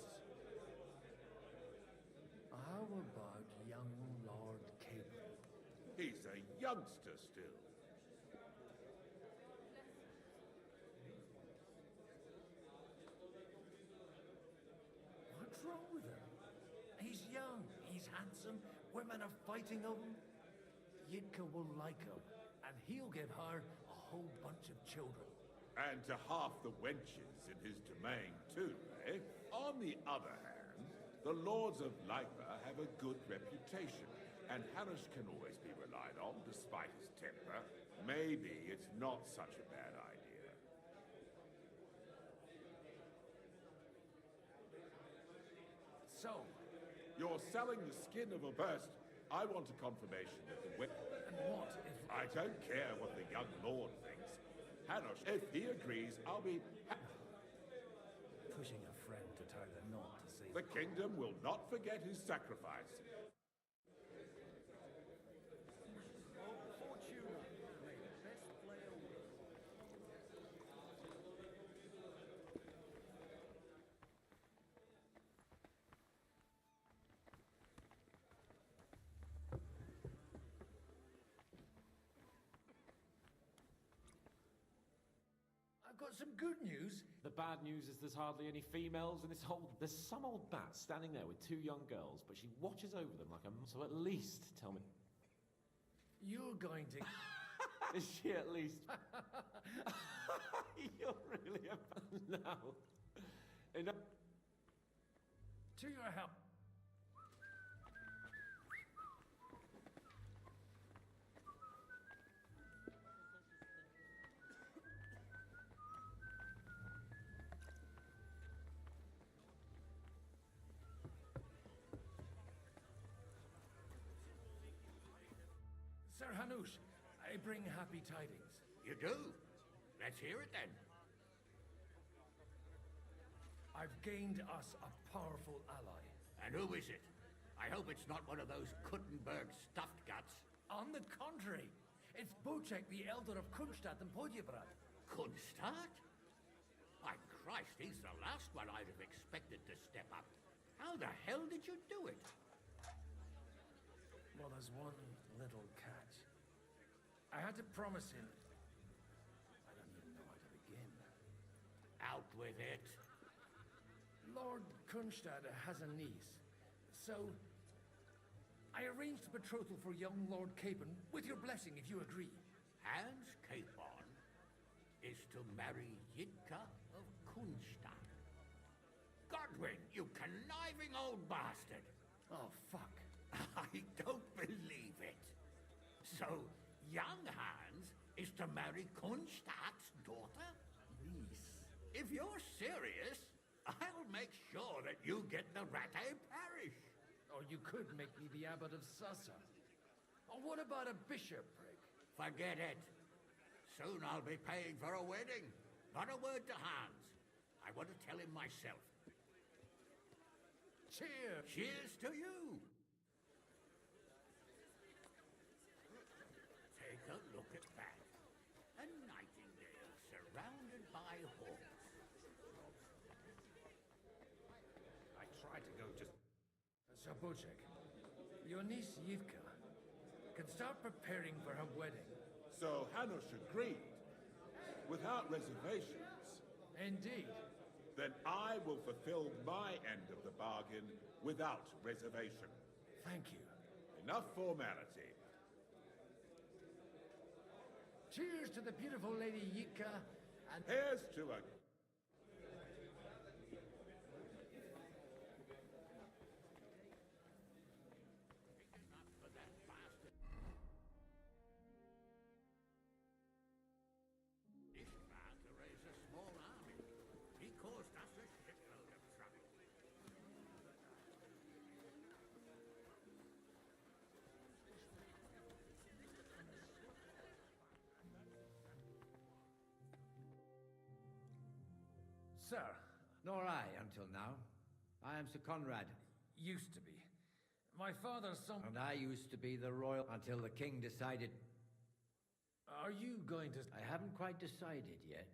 How about young Lord Cable? He's a youngster still. wrong with him? He's young, he's handsome, women are fighting over him. Yitka will like him, and he'll give her a whole bunch of children. And to half the wenches in his domain, too, eh? On the other hand, the lords of Leipa have a good reputation, and Hanush can always be relied on, despite his temper. Maybe it's not such a bad idea. So, you're selling the skin of a burst. I want a confirmation that the And what if... I don't care what the young lord thinks. Hanush, if he agrees, I'll be... Pushing a friend to tie the knot to save... The kingdom will not forget his sacrifice. I've got some good news. The bad news is there's hardly any females in this whole... There's some old bat standing there with two young girls, but she watches over them like a... So at least tell me... You're going to... Is she at least... You're really a... No. Enough. To your help. Sir Hanush, I bring happy tidings. You do? Let's hear it then. I've gained us a powerful ally. And who is it? I hope it's not one of those Kuttenberg stuffed guts. On the contrary, it's Bocek, the elder of Kunstadt and Podjebrad. Kunstadt? My Christ, he's the last one I'd have expected to step up. How the hell did you do it? Well, there's one little catch. I had to promise him... I don't even know how to begin. Out with it. Lord Kunstad has a niece, so I arranged a betrothal for young Lord Capon, with your blessing if you agree. Hans Capon is to marry Yitka of Kunstadt. Godwin, you conniving old bastard! Oh, fuck. I don't believe it. So, young Hans is to marry Kunstadt's daughter? Niece. If you're serious, I'll make sure that you get the Rattay parish. Or you could make me the abbot of Sassa. Or what about a bishopric? Forget it. Soon I'll be paying for a wedding. Not a word to Hans. I want to tell him myself. Cheers! Cheers to you! Take a look at that. A nightingale surrounded by hawks. I tried to go just... Sir Bocek, your niece Yitka can start preparing for her wedding. So Hanush agreed, without reservations. Indeed. Then I will fulfill my end of the bargain without reservation. Thank you. Enough formality. Cheers to the beautiful Lady Yitka and... Here's to a... Sir, nor I until now. I am Sir Conrad. Used to be. My father's son... And I used to be the royal until the king decided... Are you going to... I haven't quite decided yet.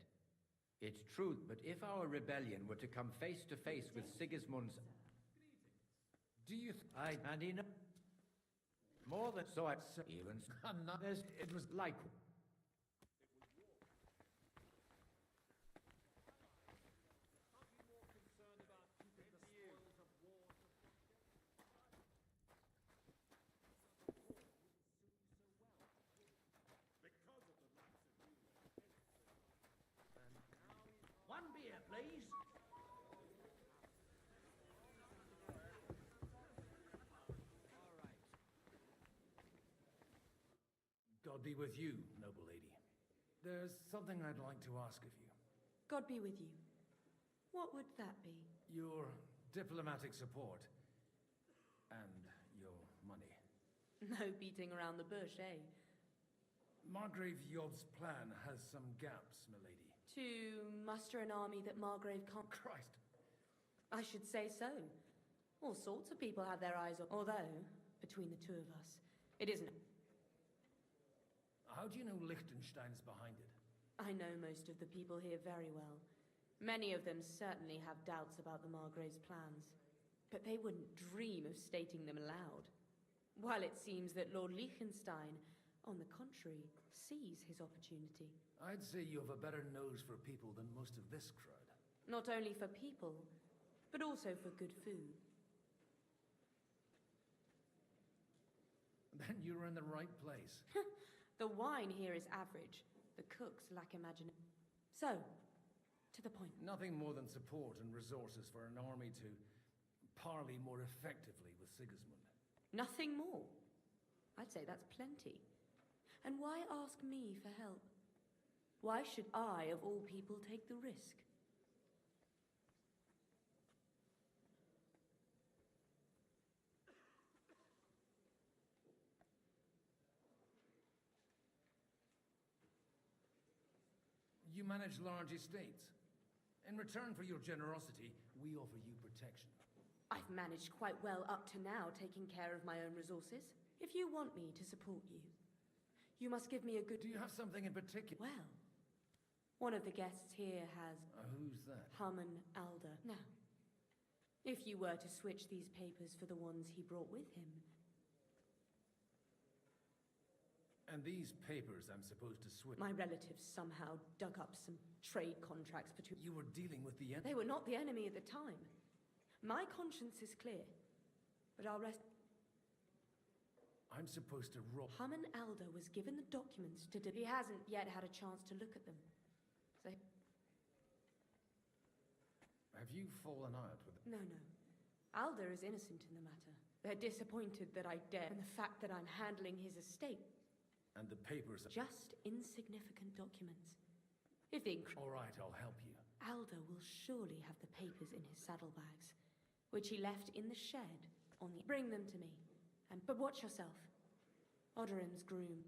It's truth, but if our rebellion were to come face to face with Sigismund's... Do you... And he... More than so, I'd say... Even... It was like... God be with you, noble lady. There's something I'd like to ask of you. God be with you. What would that be? Your diplomatic support. And your money. No beating around the bush, eh? Margrave Yob's plan has some gaps, milady. To muster an army that Margrave can't... Christ! I should say so. All sorts of people have their eyes on... Although, between the two of us, it isn't... How do you know Liechtenstein's behind it? I know most of the people here very well. Many of them certainly have doubts about the Margrave's plans. But they wouldn't dream of stating them aloud. While it seems that Lord Liechtenstein, on the contrary, sees his opportunity. I'd say you have a better nose for people than most of this crowd. Not only for people, but also for good food. Then you're in the right place. The wine here is average. The cooks lack imagination. So, to the point. Nothing more than support and resources for an army to parley more effectively with Sigismund. Nothing more? I'd say that's plenty. And why ask me for help? Why should I, of all people, take the risk? You manage large estates. In return for your generosity, we offer you protection. I've managed quite well up to now, taking care of my own resources. If you want me to support you, you must give me a good... Do you have something in particular? Well, one of the guests here has... Who's that? Haman Alder. Now, if you were to switch these papers for the ones he brought with him... And these papers I'm supposed to switch... My relatives somehow dug up some trade contracts between... You were dealing with the enemy? They were not the enemy at the time. My conscience is clear, but I'll rest... I'm supposed to rob... Haman Alder was given the documents to... He hasn't yet had a chance to look at them. So... Have you fallen out with... No. Alder is innocent in the matter. They're disappointed that I dare, and the fact that I'm handling his estate... And the papers are... Just insignificant documents. If the... All right, I'll help you. Alder will surely have the papers in his saddlebags, which he left in the shed on the... Bring them to me. But watch yourself. Odorim's groom.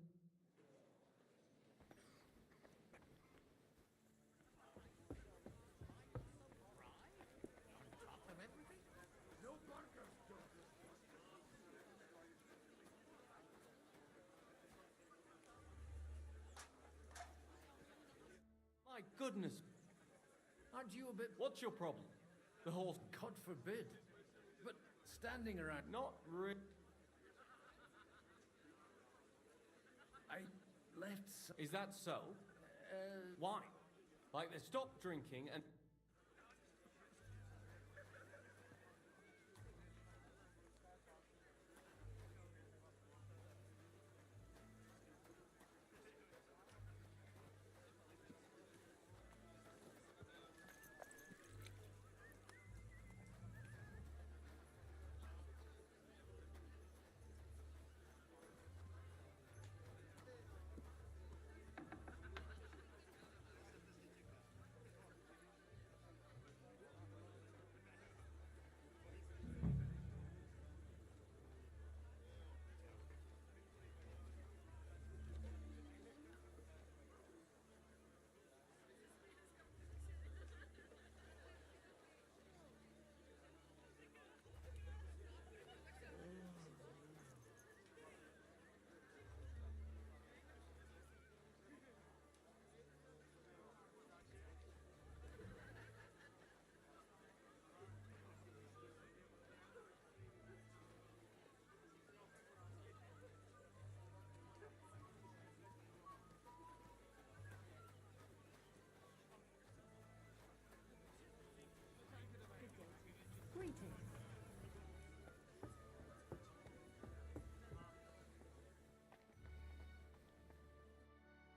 My goodness. Aren't you a bit... What's your problem? The horse... God forbid. But standing around... Not really. I left... Is that so? Why? Like they stopped drinking and...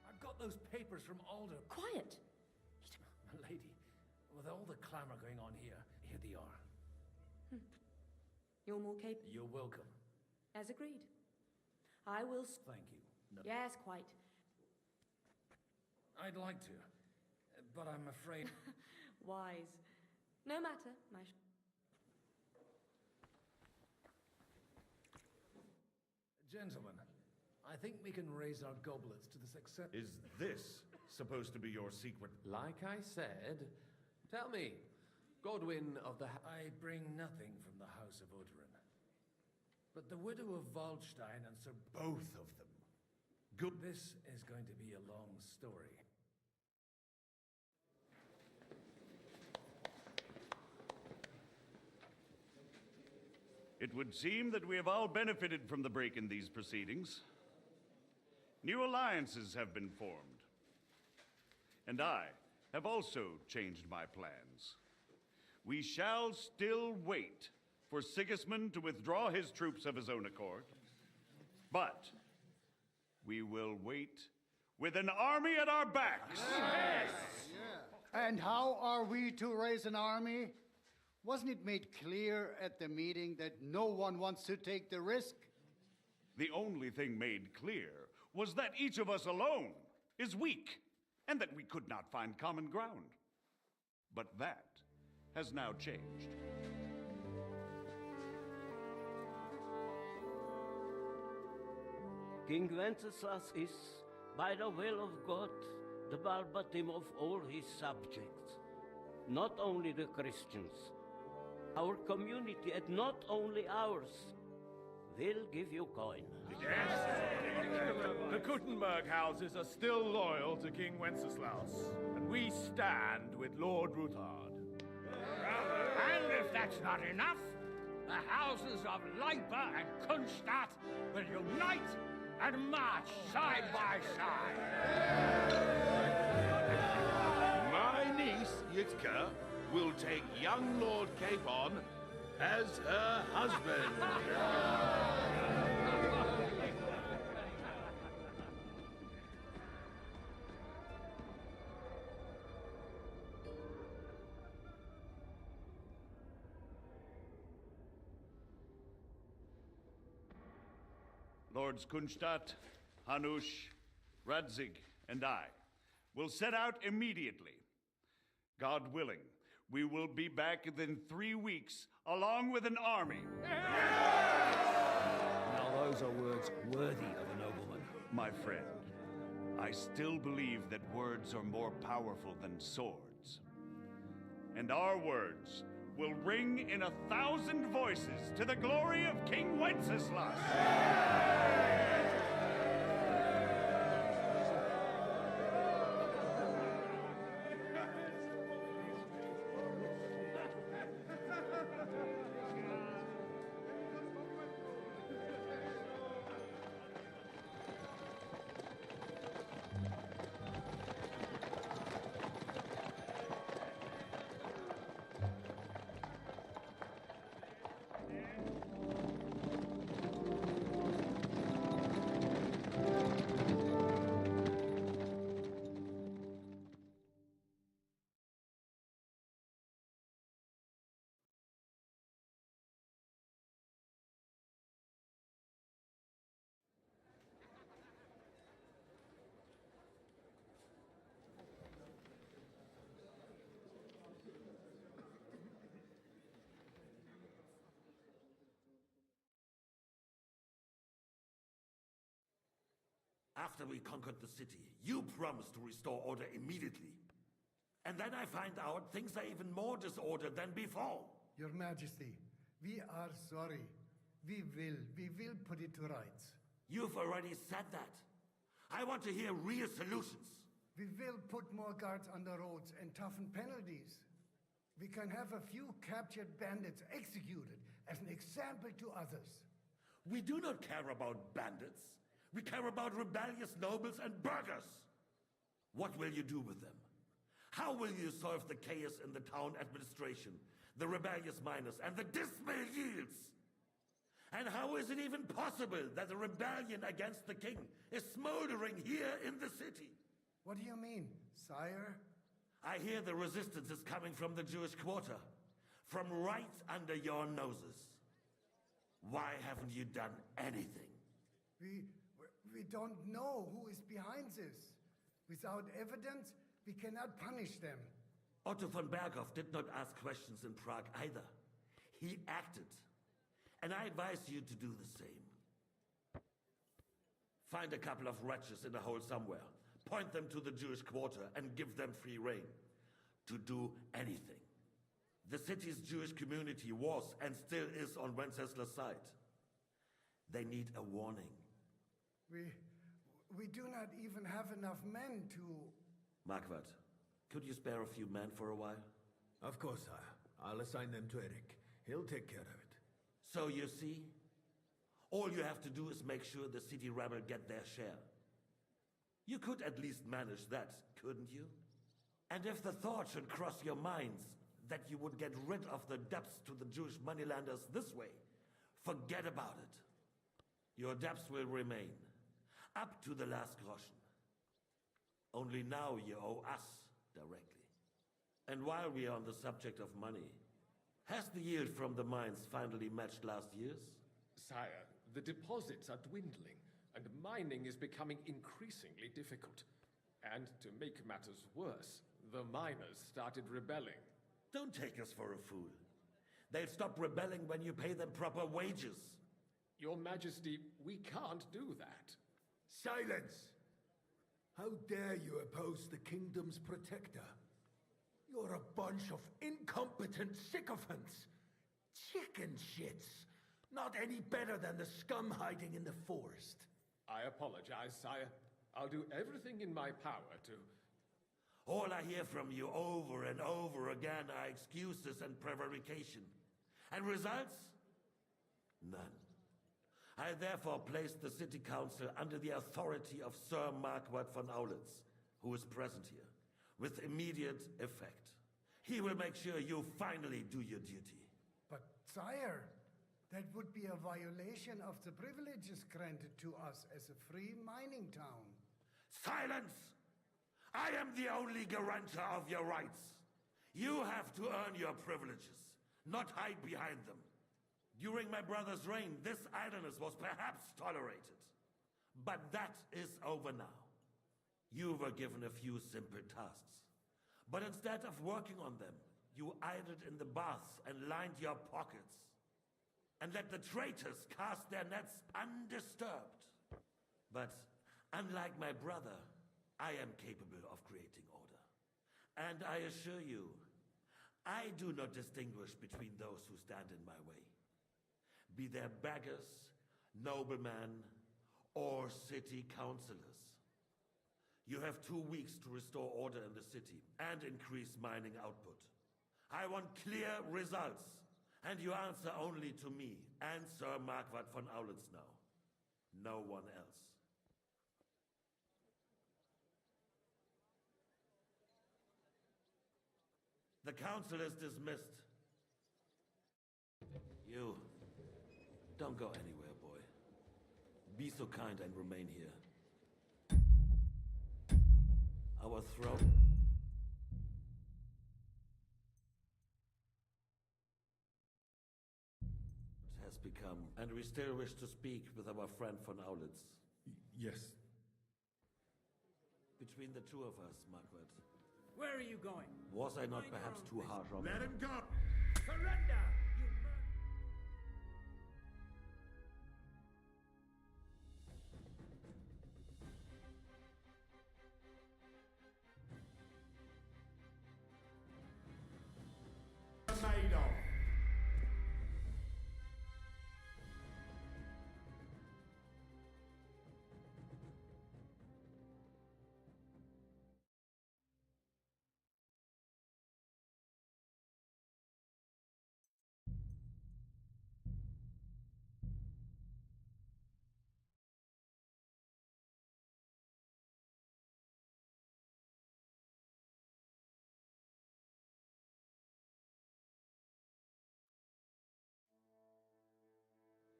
I've got those papers from Alder. Quiet! My lady, with all the clamor going on here they are. You're more capable. You're welcome. As agreed. I will... Thank you. Yes, quite. I'd like to, but I'm afraid... Wise. No matter, Gentlemen, I think we can raise our goblets to the success... Is this supposed to be your secret? Like I said, tell me, Godwin of the... I bring nothing from the House of Odorin. But the widow of Waldstein and Sir... Both of them. Good. This is going to be a long story. It would seem that we have all benefited from the break in these proceedings. New alliances have been formed. And I have also changed my plans. We shall still wait for Sigismund to withdraw his troops of his own accord. But we will wait with an army at our backs. Yes. And how are we to raise an army? Wasn't it made clear at the meeting that no one wants to take the risk? The only thing made clear was that each of us alone is weak, and that we could not find common ground. But that has now changed. King Wenceslas is, by the will of God, the verbatim of all his subjects. Not only the Christians, our community, and not only ours, will give you coin. The Kuttenberg houses are still loyal to King Wenceslas, and we stand with Lord Ruthard. And if that's not enough, the houses of Leipa and Kunstadt will unite and march side by side. My niece, Yitka, will take young Lord Capon as her husband. Lords Kunstadt, Hanush, Radzig, and I will set out immediately. God willing, we will be back within 3 weeks, along with an army. Now those are words worthy of a nobleman. My friend, I still believe that words are more powerful than swords. And our words will ring in 1,000 voices to the glory of King Wenceslas. After we conquered the city, you promised to restore order immediately. And then I find out things are even more disordered than before. Your Majesty, we are sorry. We will put it to rights. You've already said that. I want to hear real solutions. We will put more guards on the roads and toughen penalties. We can have a few captured bandits executed as an example to others. We do not care about bandits. We care about rebellious nobles and burghers. What will you do with them? How will you solve the chaos in the town administration, the rebellious miners, and the dismal yields? And how is it even possible that a rebellion against the king is smoldering here in the city? What do you mean, sire? I hear the resistance is coming from the Jewish quarter, from right under your noses. Why haven't you done anything? We don't know who is behind this. Without evidence, we cannot punish them. Otto von Berghoff did not ask questions in Prague either. He acted. And I advise you to do the same. Find a couple of wretches in a hole somewhere. Point them to the Jewish quarter and give them free rein to do anything. The city's Jewish community was and still is on Wenceslas' side. They need a warning. We do not even have enough men to... Marquardt, could you spare a few men for a while? Of course, sire. I'll assign them to Eric. He'll take care of it. So you see, all you have to do is make sure the city rabble get their share. You could at least manage that, couldn't you? And if the thought should cross your minds that you would get rid of the debts to the Jewish moneylanders this way, forget about it. Your debts will remain, up to the last groschen. Only now you owe us directly. And while we are on the subject of money, has the yield from the mines finally matched last year's? Sire, the deposits are dwindling, and mining is becoming increasingly difficult. And to make matters worse, the miners started rebelling. Don't take us for a fool. They'll stop rebelling when you pay them proper wages. Your Majesty, we can't do that. Silence! How dare you oppose the kingdom's protector? You're a bunch of incompetent sycophants. Chicken shits. Not any better than the scum hiding in the forest. I apologize, sire. I'll do everything in my power to... All I hear from you over and over again are excuses and prevarication. And results? None. I therefore place the city council under the authority of Sir Marquardt von Aulitz, who is present here, with immediate effect. He will make sure you finally do your duty. But, sire, that would be a violation of the privileges granted to us as a free mining town. Silence! I am the only guarantor of your rights. You have to earn your privileges, not hide behind them. During my brother's reign, this idleness was perhaps tolerated. But that is over now. You were given a few simple tasks. But instead of working on them, you idled in the baths and lined your pockets. And let the traitors cast their nets undisturbed. But unlike my brother, I am capable of creating order. And I assure you, I do not distinguish between those who stand in my way. Be they beggars, noblemen, or city councillors. You have 2 weeks to restore order in the city and increase mining output. I want clear results, and you answer only to me and Sir Marquardt von Aulitz now. No one else. The council is dismissed. You, don't go anywhere, boy. Be so kind and remain here. Our throne has become, and we still wish to speak with our friend von Aulitz. Yes. Between the two of us, Marquardt. Where are you going? Was I not perhaps too harsh on Let him? him go! Surrender! Made of.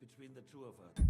Between the two of us.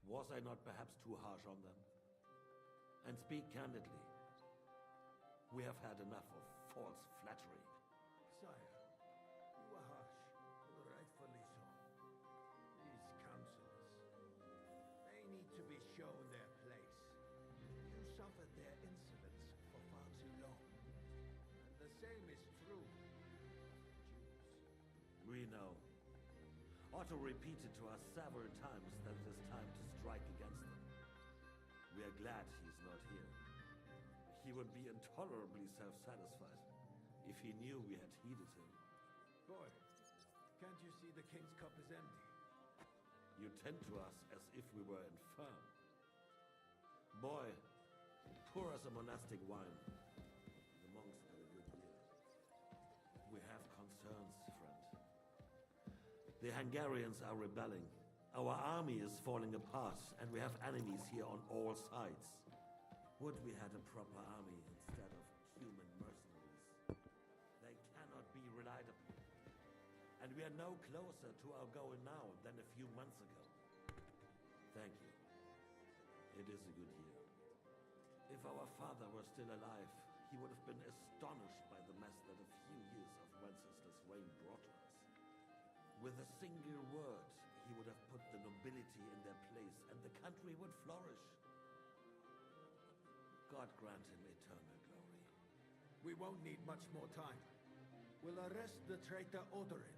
Was I not perhaps too harsh on them? And speak candidly, we have had enough of false flattery. Sire, you were harsh, rightfully so. These counselors, they need to be shown their place. You suffered their insolence for far too long. And the same is true of the Jews. We know. Otto repeated to us several times that it is time to strike against them. We are glad he's not here. He would be intolerably self-satisfied if he knew we had heeded him. Boy, can't you see the king's cup is empty? You tend to us as if we were infirm. Boy, pour us a monastic wine. The monks had a good year. We have concerns, friend. The Hungarians are rebelling. Our army is falling apart, and we have enemies here on all sides. Would we had a proper army instead of human mercenaries? They cannot be relied upon. And we are no closer to our goal now than a few months ago. Thank you. It is a good year. If our father were still alive, he would have been astonished by the mess that a few years of Wenceslas reign brought to us. With a single word, he would have put the nobility in their place, and the country would flourish. God grant him eternal glory. We won't need much more time. We'll arrest the traitor Odorin,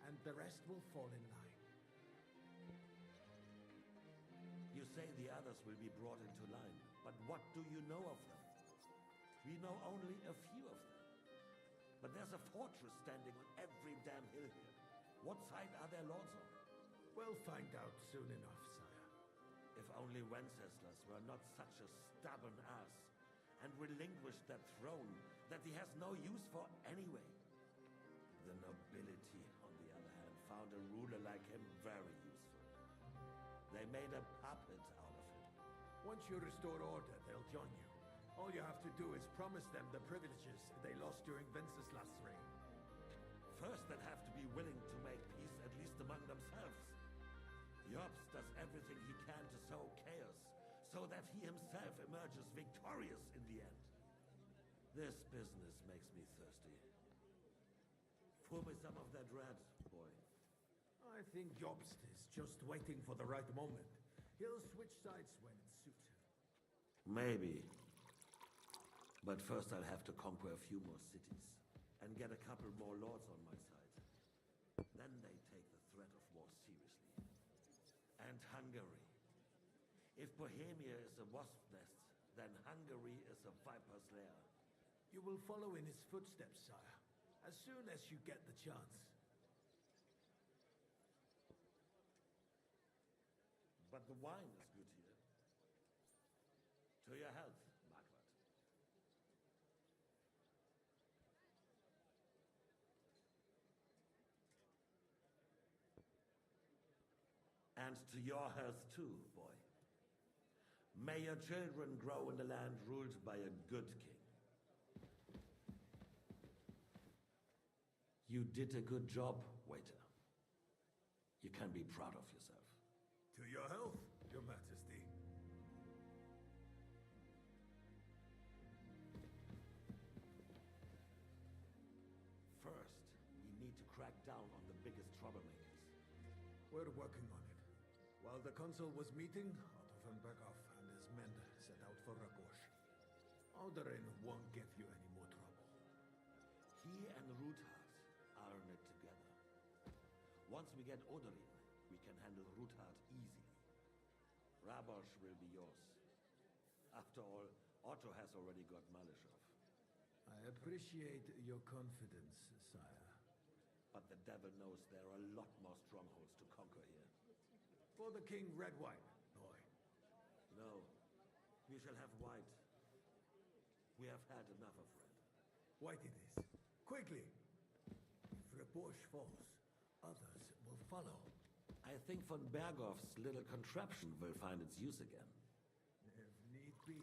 and the rest will fall in line. You say the others will be brought into line, but what do you know of them? We know only a few of them. But there's a fortress standing on every damn hill here. What side are their lords on? We'll find out soon enough, sire. If only Wenceslas were not such a stubborn ass, and relinquished that throne that he has no use for anyway. The nobility, on the other hand, found a ruler like him very useful. They made a puppet out of him. Once you restore order, they'll join you. All you have to do is promise them the privileges they lost during Wenceslas' reign. First, they'd have to be willing to make peace, at least among themselves. Jobst does everything he can to sow chaos, so that he himself emerges victorious in the end. This business makes me thirsty. Pour me some of that red, boy. I think Jobst is just waiting for the right moment. He'll switch sides when it suits him. Maybe. But first I'll have to conquer a few more cities, and get a couple more lords on my side. Then they take the threat of war seriously. And Hungary. If Bohemia is a wasp's nest, then Hungary is a viper's lair. You will follow in his footsteps, sire, as soon as you get the chance. But the wine is good here. To your health, Margaret. And to your health too, boy. May your children grow in the land ruled by a good king. You did a good job, waiter. You can be proud of yourself. To your health, Your Majesty. First, we need to crack down on the biggest troublemakers. We're working on it. While the consul was meeting, Otto von Berghoff and his men set out for Rabosch. Odorin won't give you any more trouble. He and Ruthard are in it together. Once we get Odorin, we can handle Ruthard easily. Rabosch will be yours. After all, Otto has already got Malishov. I appreciate your confidence, sire. But the devil knows there are a lot more strongholds to conquer here. For the king, red wine, boy. No, we shall have white. We have had enough of red. White it is. Quickly! If Rabosch falls, others will follow. I think von Berghoff's little contraption will find its use again. If need be,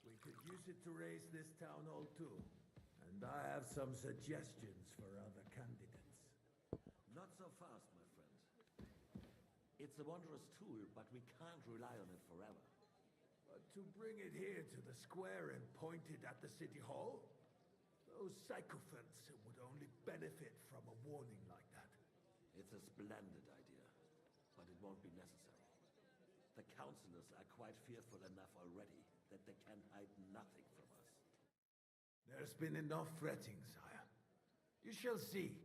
we could use it to raise this town hall too. And I have some suggestions for other candidates. Not so fast, my friend. It It's a wondrous tool, but we can't rely on it forever. But to bring it here to the square and point it at the city hall? Those sycophants would only benefit from a warning like that. It's a splendid idea, but it won't be necessary. The councillors are quite fearful enough already that they can hide nothing from us. There's been enough fretting, sire. You shall see.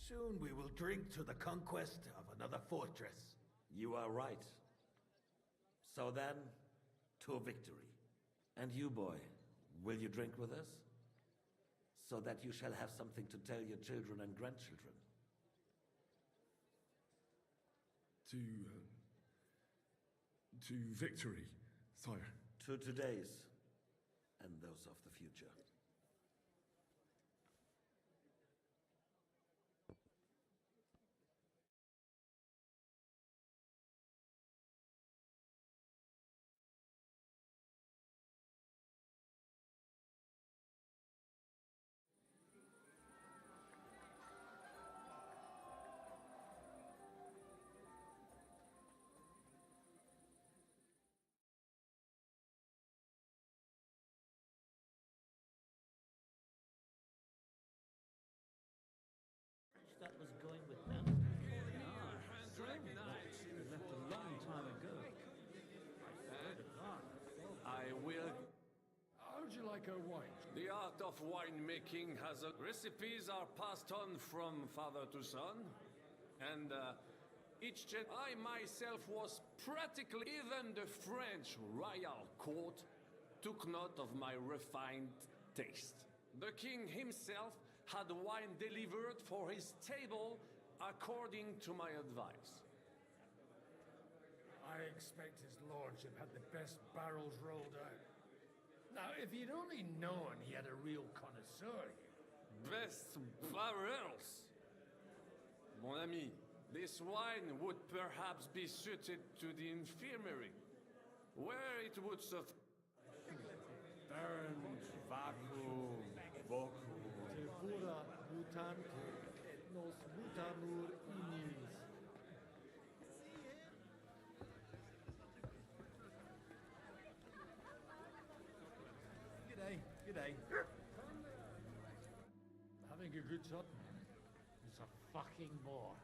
Soon we will drink to the conquest of another fortress. You are right. So then, to victory. And you, boy, will you drink with us? So that you shall have something to tell your children and grandchildren. To victory, sire. To today's, and those of the future. That was going with them. Strange that they left a long time ago. I will. How would you like our wine? The art of winemaking has recipes are passed on from father to son, and I myself was practically even the French royal court took note of my refined taste. The king himself had wine delivered for his table according to my advice. I expect his lordship had the best barrels rolled out. Now, if you'd only known he had a real connoisseur here. Best barrels? Mon ami, this wine would perhaps be suited to the infirmary, where it would suffice. Baron Vacu Vocu. Pura mutante et nos mutamur inis. G'day, g'day. Having a good time. It's a fucking bore.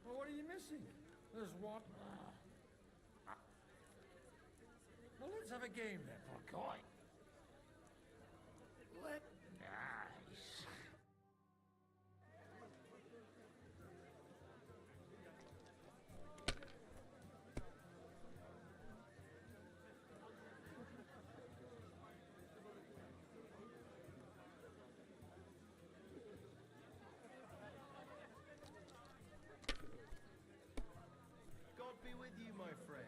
Well, what are you missing? There's what? Well, let's have a game then, for coin. Nice. God be with you, my friend.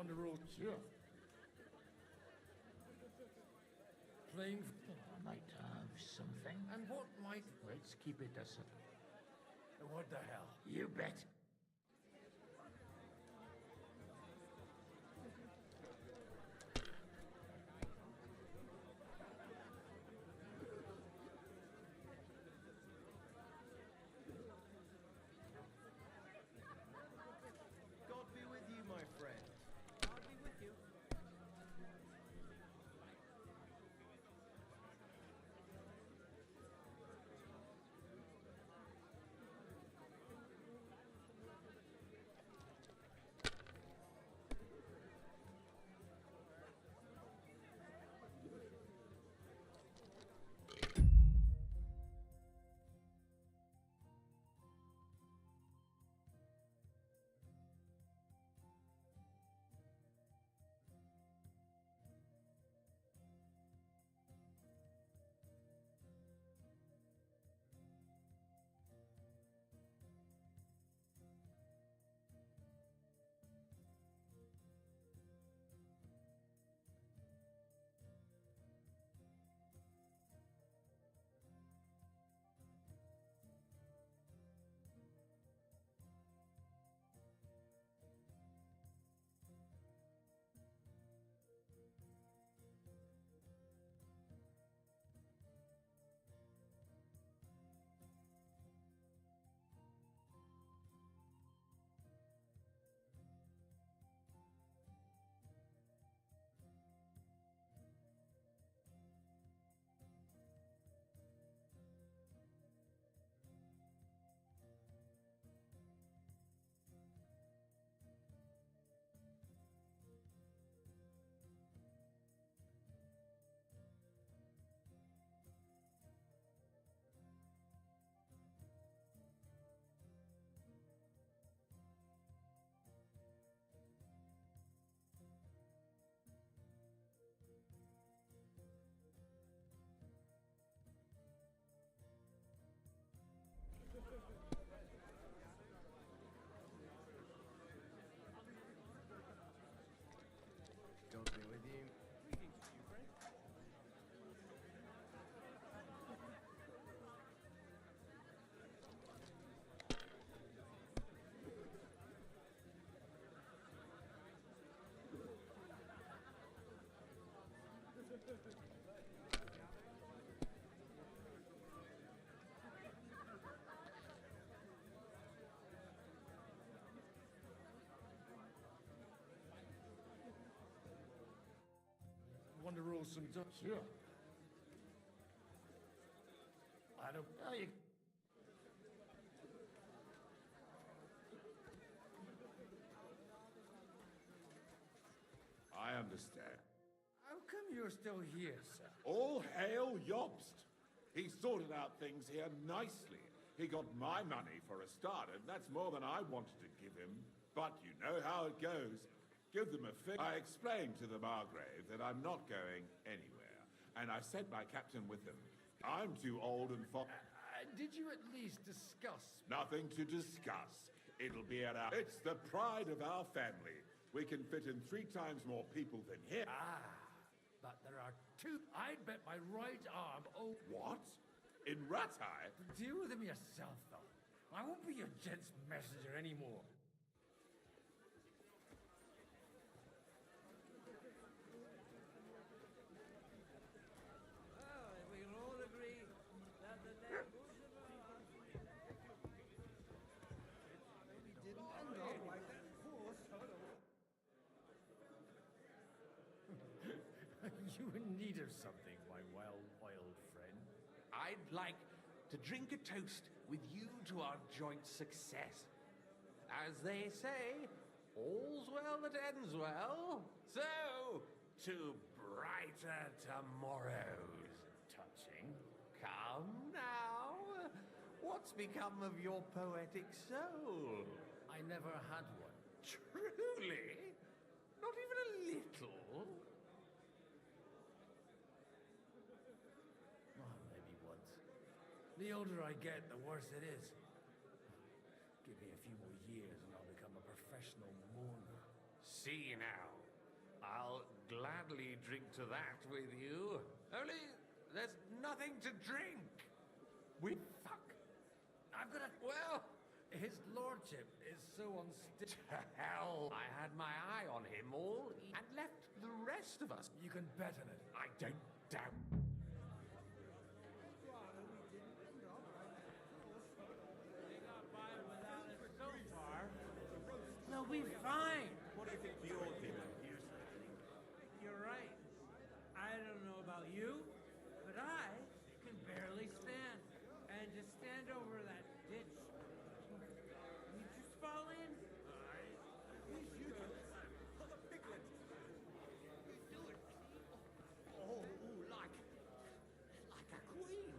Wonder roll. Sure. Playing. I might have something. And what might. Let's keep it a secret. What the hell? You bet. God be with you, my friend. God be with you. God be with you. Want to roll some dice? Sure. I don't. Oh, you... I understand. How come you're still here, sir? All hail Yobst. He sorted out things here nicely. He got my money for a start, and that's more than I wanted to give him. But you know how it goes. Give them a fix. I explained to the Margrave that I'm not going anywhere, and I sent my captain with them. I'm too old and Did you at least discuss? Nothing to discuss. It'll be at our... It's the pride of our family. We can fit in 3 times more people than here. But there are 2. I'd bet my right arm. Oh. What? In Ratai? Deal with him yourself, though. I won't be your gent's messenger anymore. You in need of something, my wild friend. I'd like to drink a toast with you to our joint success. As they say, all's well that ends well. So, to brighter tomorrows. Touching. Come now. What's become of your poetic soul? I never had one. Truly? Not even a little? Maybe once. The older I get, the worse it is. Give me a few more years and I'll become a professional mourner. see now. I'll gladly drink to that with you. Only there's nothing to drink. Fuck. I've got a... Well, His lordship is so unstable. to hell. I had my eye on him all and left the rest of us. You can bet on it. I don't doubt. They'll be fine. What do you think you're doing? You're right. I don't know about you, but I can barely stand. And to stand over that ditch, you just fall in. Oh, like a queen.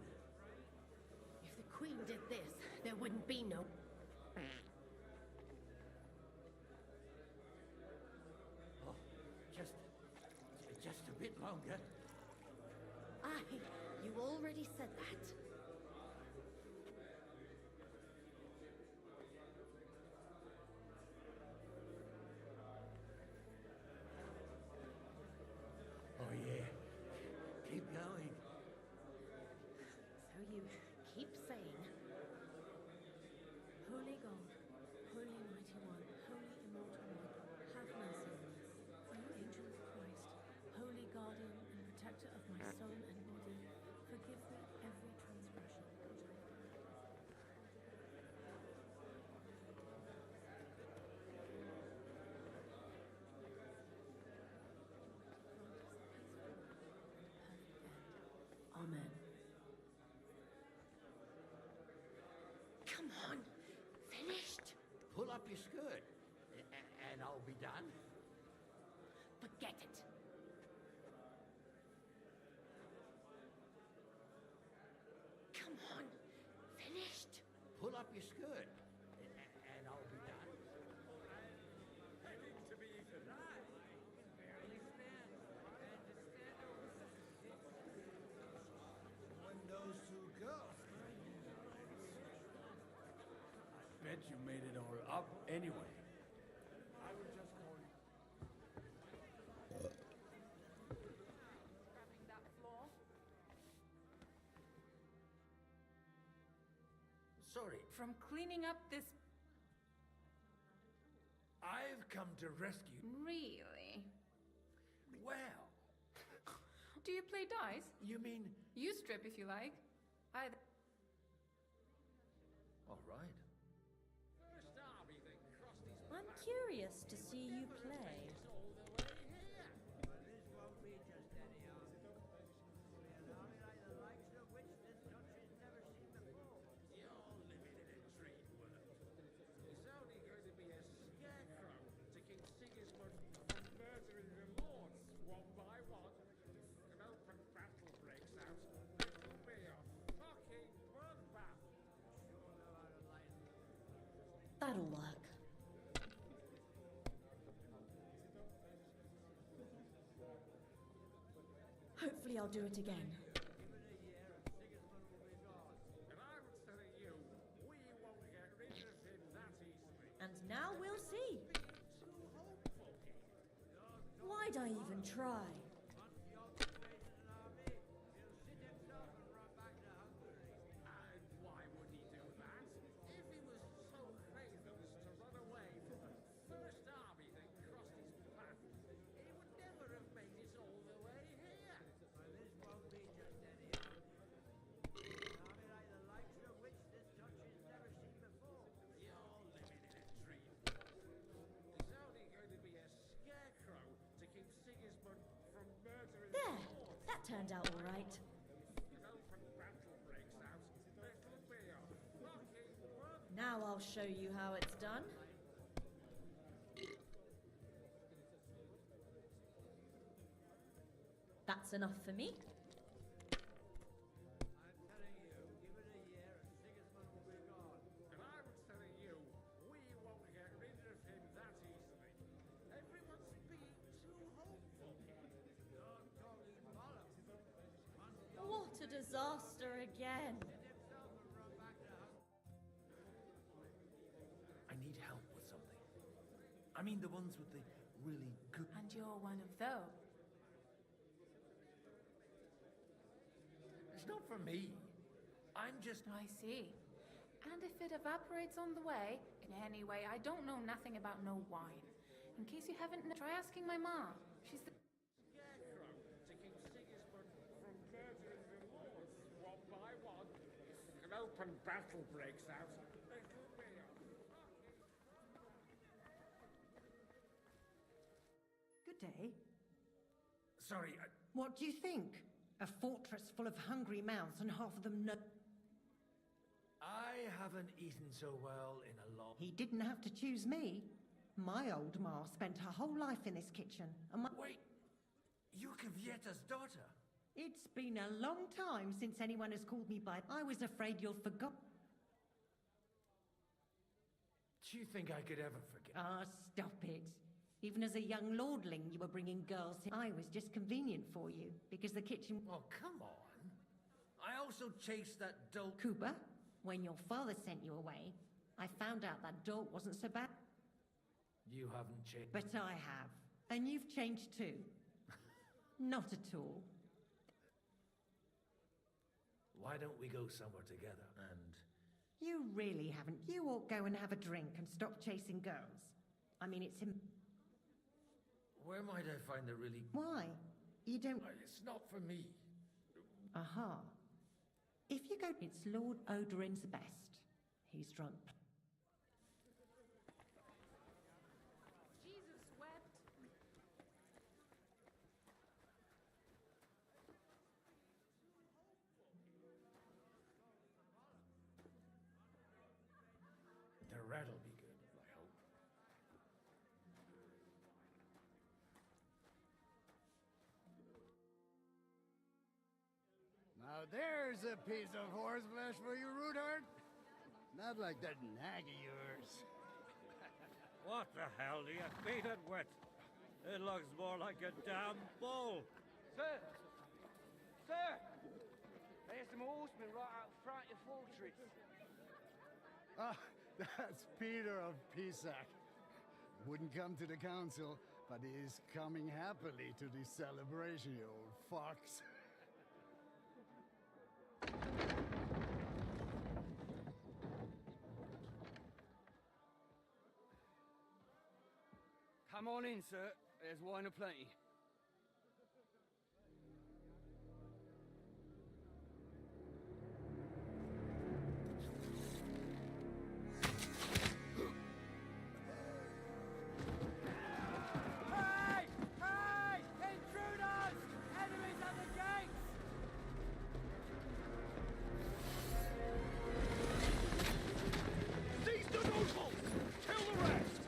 If the Queen did this, there wouldn't be no... Oh, just a bit longer. Aye, you already said that. Oh yeah. Keep going. So you keep saying, Holy God, Holy Mighty One, Holy Immortal One, have mercy on us. You angel of Christ, holy guardian and protector of my soul and body, forgive me every transgression which I have done. Amen. Come on, finished. Pull up your skirt, and I'll be done. Forget it. Come on, finished. Pull up your skirt, and I'll be done. One knows to go. Bet you made it all up anyway. I would just call you. Scrubbing that floor. Sorry. From cleaning up this... I've come to rescue... Really? Well... Do you play dice? You mean... You strip if you like. All right. I'm curious to see you play. That'll work. Hopefully I'll do it again. And now we'll see. Why'd I even try? Why would he do that? If he was so faithless to run away from the first army that crossed his path, he would never have made it all the way here. This won't be just any army. An army like the likes of which this country's never seen before. You're living in a dream. There's only going to be a scarecrow to keep Sigismund from murdering There! the Lord. That turned out all right. If open battle breaks out, it'll be a fucking run. Now I'll show you how it's done. That's enough for me. I'm telling you, give it a year and Sigismund will be gone. And I was telling you, we won't get rid of him that easily. Everyone's being too hopeful. You're talking bollocks. What a disaster again. Himself and run back to Hungary. I need help with something. I mean, the ones with the really good. And you're one of those. It's not for me. I'm just... I see. And if it evaporates on the way, anyway, I don't know nothing about no wine. In case you haven't, try asking my mom. She's the... One by one. An open battle breaks out. Good day. Sorry, What do you think? A fortress full of hungry mouths and half of them no... I haven't eaten so well in a long... He didn't have to choose me. My old ma spent her whole life in this kitchen, and my... Wait, you're Kavietta's daughter? It's been a long time since anyone has called me by... I was afraid you'll forgot... Do you think I could ever forget? Ah, stop it. Even as a young lordling, you were bringing girls in. I was just convenient for you, because the kitchen... Oh, come on. I also chased that dolt... Cooper, when your father sent you away, I found out that dolt wasn't so bad. You haven't changed. But I have. And you've changed too. Not at all. Why don't we go somewhere together and... You really haven't. You ought go and have a drink and stop chasing girls. I mean, it's him... Where might I find the really... Why? You don't... It's not for me. Aha. If you go... It's Lord Odorin's best. He's drunk. Jesus wept. The rat'll be good, I hope. Now there's a piece of horse flesh for you, Rudart. Not like that nag of yours. What the hell do you feed it with? It looks more like a damn bull. Sir! Sir! There's some horsemen right out front of the fortress. Ah, that's Peter of Pisac. Wouldn't come to the council, but is coming happily to the celebration, you old fox. Come on in, sir. There's wine aplenty. Hey! Hey! Intruders! Enemies at the gates! Seize the nobles! Kill the rest!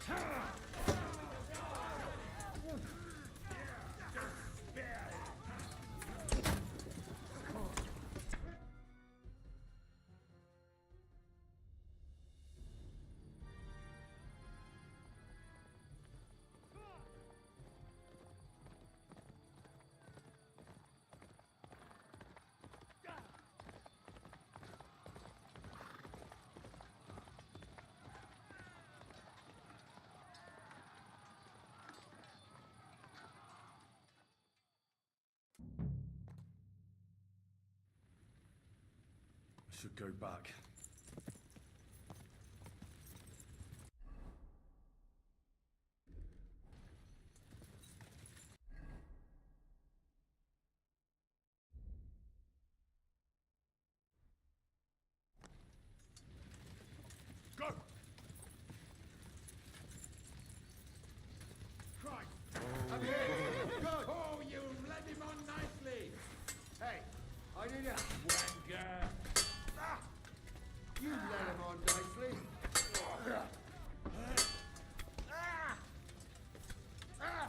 I should go back. Go! Christ! I'm here! Good! Oh, you led him on nicely! Hey, I need a wanker! Ah! You led him on nicely! Ah! Ah!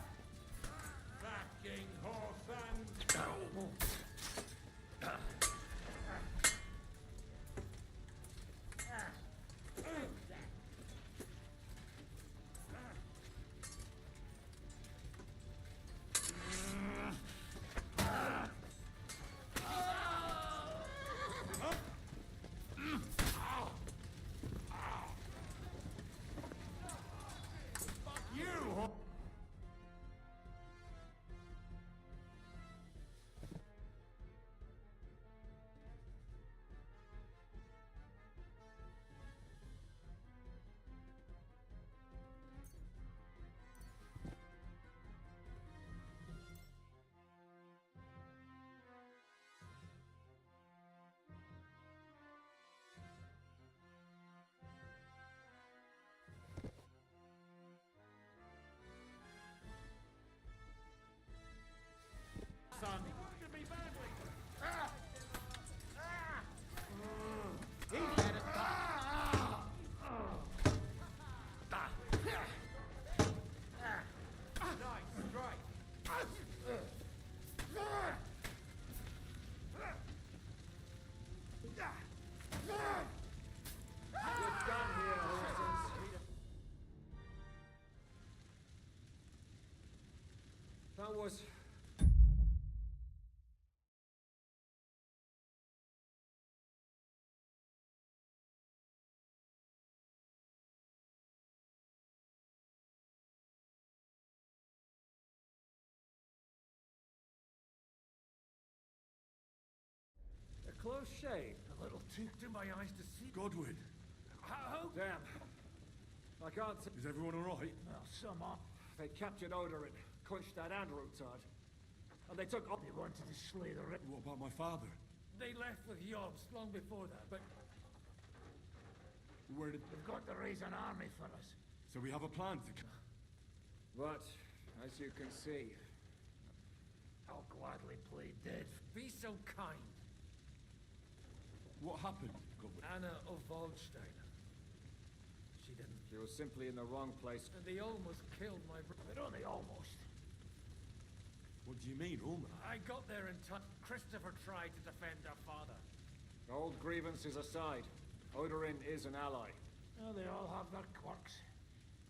Fucking whoreson! Son. Me badly. Ah! Ah! He let it die. Nice strike! You're done here, Horsens. That was... a close shave. A little too to my eyes to see. Godwin, How? Damn. I can't see. is everyone all right? Well, some are. They captured Odorin, Kunstad and Rutard. And they took... They wanted to slay the rest. What about my father? They left with Yobs long before that, but Where did... they've got to raise an army for us. So we have a plan to... But, as you can see... I'll gladly play dead. Be so kind. What happened, Godwin? Anna of Waldstein. She didn't. She was simply in the wrong place. And they almost killed my brother. But only almost. What do you mean, almost? I got there in time. Christopher tried to defend our father. Old grievances aside, Odorin is an ally. Oh, they all have their quirks.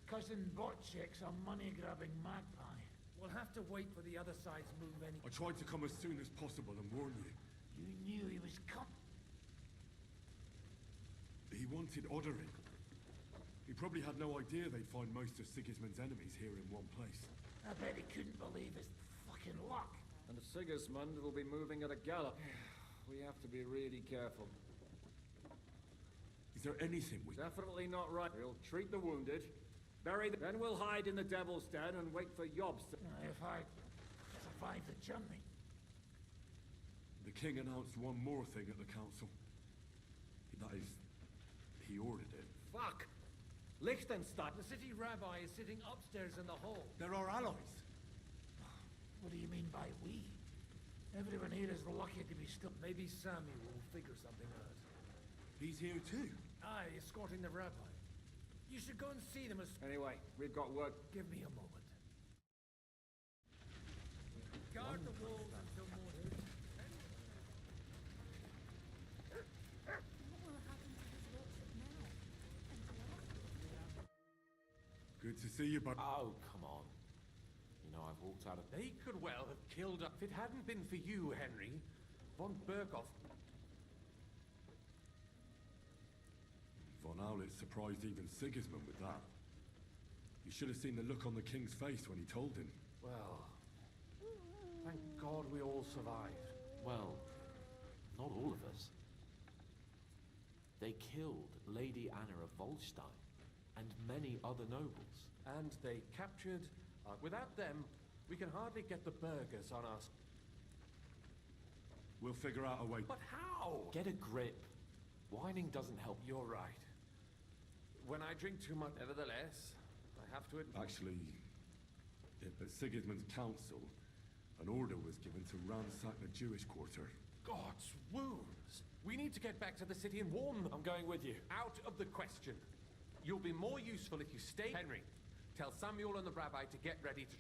Cousin Botchick's a money-grabbing magpie. We'll have to wait for the other side's move any... I tried to come as soon as possible and warn you. You knew he was coming. He wanted Odorin. He probably had no idea they'd find most of Sigismund's enemies here in one place. I bet he couldn't believe his fucking luck. And Sigismund will be moving at a gallop. We have to be really careful. Is there anything we... Definitely not right. We'll treat the wounded, bury them, then we'll hide in the Devil's Den and wait for Yobs to... If I survive the journey. The king announced one more thing at the council. That is, he ordered it. Fuck! Liechtenstein! The city rabbi is sitting upstairs in the hall. They're our allies. What do you mean by we? Everyone here is lucky to be still. Maybe Samuel will figure something out. He's here too. Aye, escorting the rabbi. You should go and see them as... Anyway, we've got work. Give me a moment. Guard the walls until morning. What will happen to his lordship now? And to us? Good to see you, bud. Oh, come on. You know, I've walked out of... They could well have killed us. If it hadn't been for you, Henry, von Berghoff... Von Owlet surprised even Sigismund with that. You should have seen the look on the king's face when he told him. Well, thank God we all survived. Well, not all of us. They killed Lady Anna of Volstein and many other nobles. And they captured... without them, we can hardly get the burghers on us. We'll figure out a way. But how? Get a grip. Whining doesn't help. You're right. When I drink too much, nevertheless, I have to admit... Actually, at Sigismund's council, an order was given to ransack the Jewish quarter. God's wounds! We need to get back to the city and warn them. I'm going with you. Out of the question. You'll be more useful if you stay... Henry, tell Samuel and the rabbi to get ready to...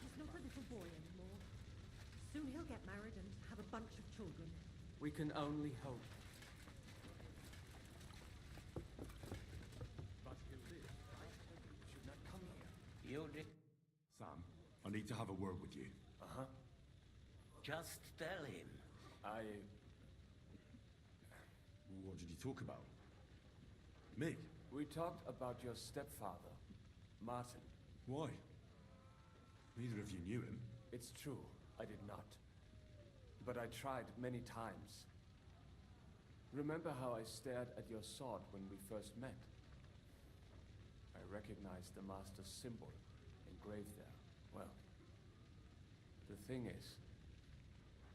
He's not a little boy anymore. Soon he'll get married and have a bunch of children. We can only hope. But he'll live. You should not come here. You did. Sam, I need to have a word with you. Uh-huh. Just tell him. What did you talk about? Me? We talked about your stepfather, Martin. Why? Neither of you knew him. It's true, I did not. But I tried many times. Remember how I stared at your sword when we first met? I recognized the Master's symbol engraved there. Well, the thing is,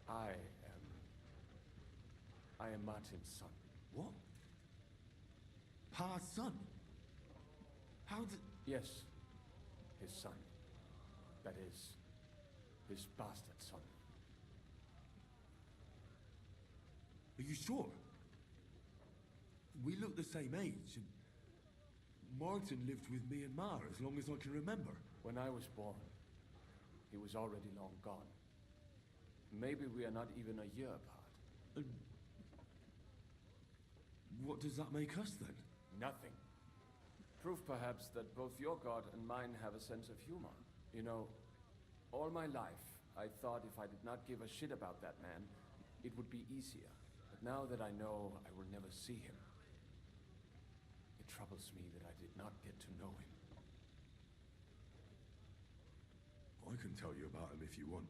I am Martin's son. What? Pa's son? How did... Yes, his son. That is, his bastard son. Are you sure? We look the same age, and Martin lived with me and Ma as long as I can remember. When I was born, he was already long gone. Maybe we are not even a year apart. And what does that make us then? Nothing. Proof perhaps that both your God and mine have a sense of humor. You know, all my life, I thought if I did not give a shit about that man, it would be easier. But now that I know I will never see him, it troubles me that I did not get to know him. I can tell you about him if you want.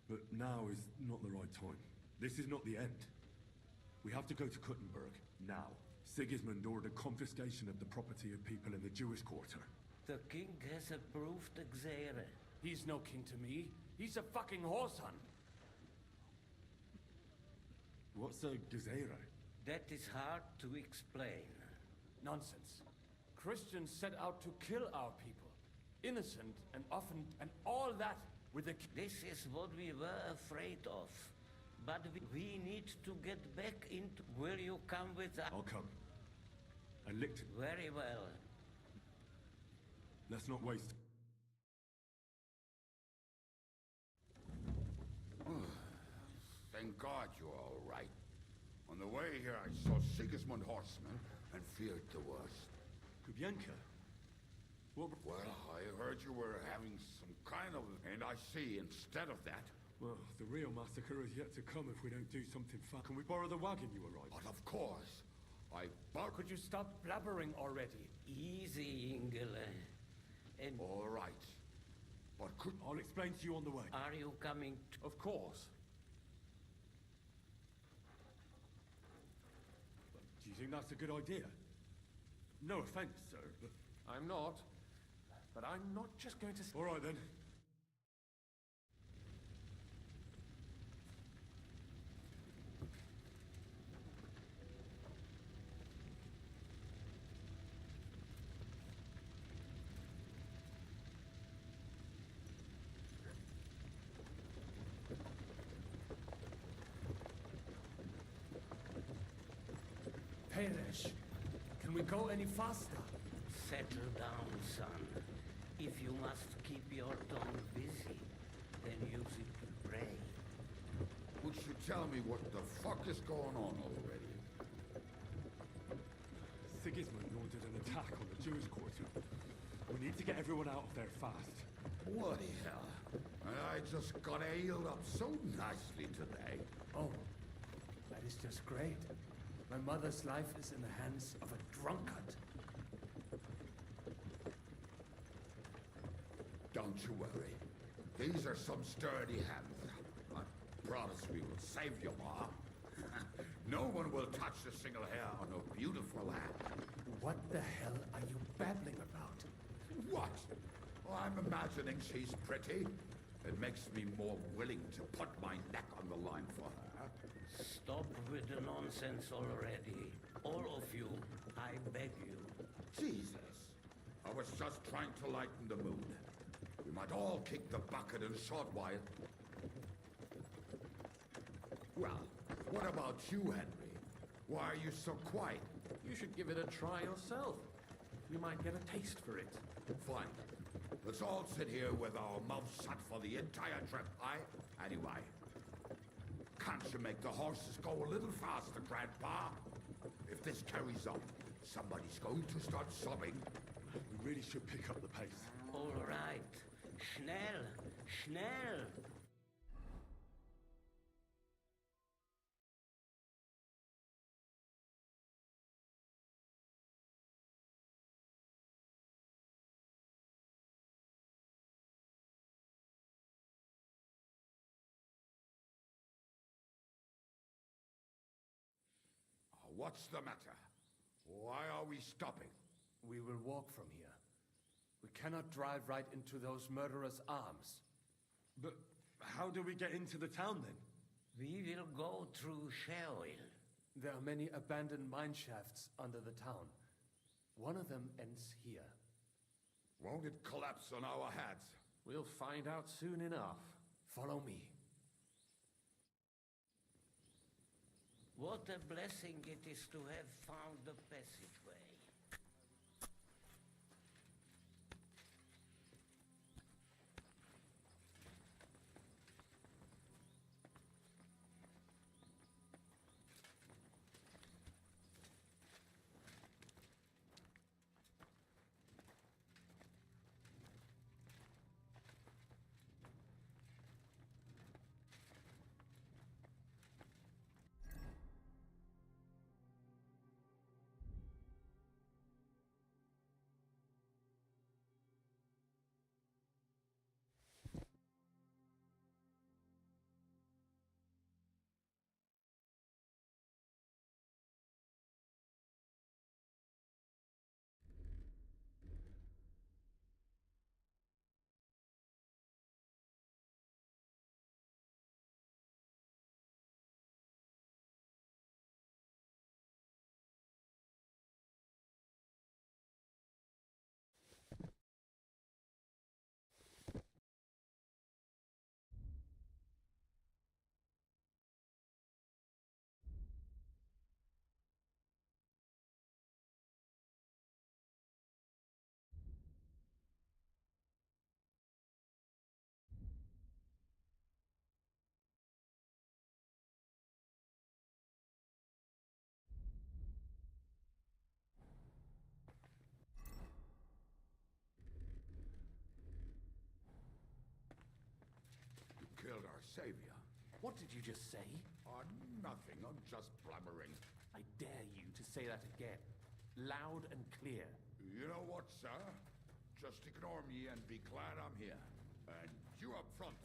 But now is not the right time. This is not the end. We have to go to Kuttenberg, now. Sigismund ordered confiscation of the property of people in the Jewish quarter. The king has approved Xere. He's no king to me. He's a fucking whoreson. What's a Gezerah? That is hard to explain. Nonsense. Christians set out to kill our people. Innocent and often, and all that with the... This is what we were afraid of. But we need to get back into... Will you come with us? I'll come. I licked him. Very well. Let's not waste... Thank God you're all right. On the way here, I saw Sigismund horsemen and feared the worst. Kubienka? Well, I heard you were having some kind of... And I see, instead of that... Well, the real massacre is yet to come if we don't do something fast. Can we borrow the wagon you arrived? But of course. Could you stop blabbering already? Easy, Ingele. And... All right. But could... I'll explain to you on the way. Are you coming to... Of course. Do you think that's a good idea? No offense, sir, but... I'm not. But I'm not just going to... All right, then. perish. Can we go any faster? Settle down, son. If you must keep your tongue busy, then use it to pray. Would you tell me what the fuck is going on already? Sigismund ordered an attack on the Jewish quarter. We need to get everyone out of there fast. Bloody hell. And I just got ailed up so nicely today. Oh, that is just great. My mother's life is in the hands of a drunkard. Don't you worry. These are some sturdy hands. I promise we will save you, Ma. No one will touch a single hair on her beautiful head. What the hell are you babbling about? What? Oh, I'm imagining she's pretty. It makes me more willing to put my neck on the line for her. Stop with the nonsense already. All of you, I beg you. Jesus. I was just trying to lighten the mood. We might all kick the bucket in a short while. Well, what about you, Henry? Why are you so quiet? You should give it a try yourself. You might get a taste for it. Fine. Let's all sit here with our mouths shut for the entire trip, aye? Anyway, can't you make the horses go a little faster, Grandpa? If this carries on, somebody's going to start sobbing. We really should pick up the pace. All right. Schnell! Schnell! What's the matter? Why are we stopping? We will walk from here. We cannot drive right into those murderers' arms. But how do we get into the town then? We will go through Sherwill. There are many abandoned mine shafts under the town. One of them ends here. Won't it collapse on our heads? We'll find out soon enough. Follow me. What a blessing it is to have found the passageway. Killed our savior. What did you just say? Oh, nothing. I'm just blubbering. I dare you to say that again. Loud and clear. You know what, sir? Just ignore me and be glad I'm here. And you up front,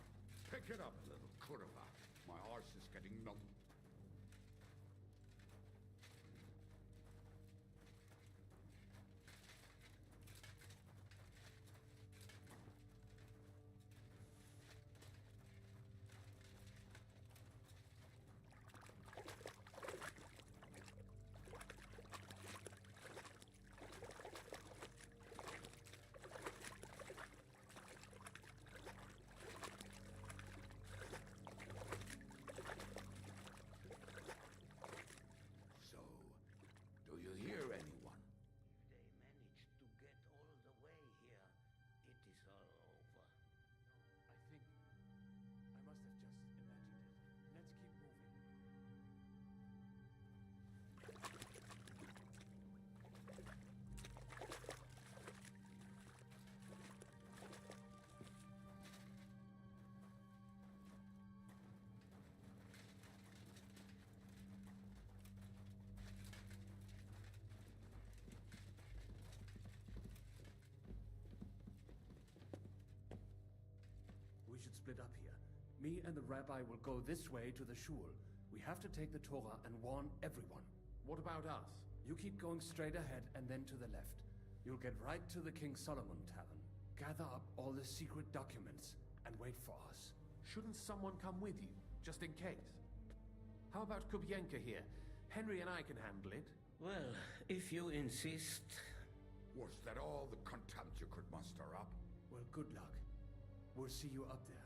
pick it up, little curva. My horse is getting numb. should split up here. Me and the rabbi will go this way to the shul. We have to take the Torah and warn everyone. What about us? You keep going straight ahead and then to the left. You'll get right to the King Solomon Tavern. Gather up all the secret documents and wait for us. Shouldn't someone come with you, just in case? How about Kubienka here? Henry and I can handle it. Well, if you insist. Was that all the contempt you could muster up? Well, good luck. We'll see you up there.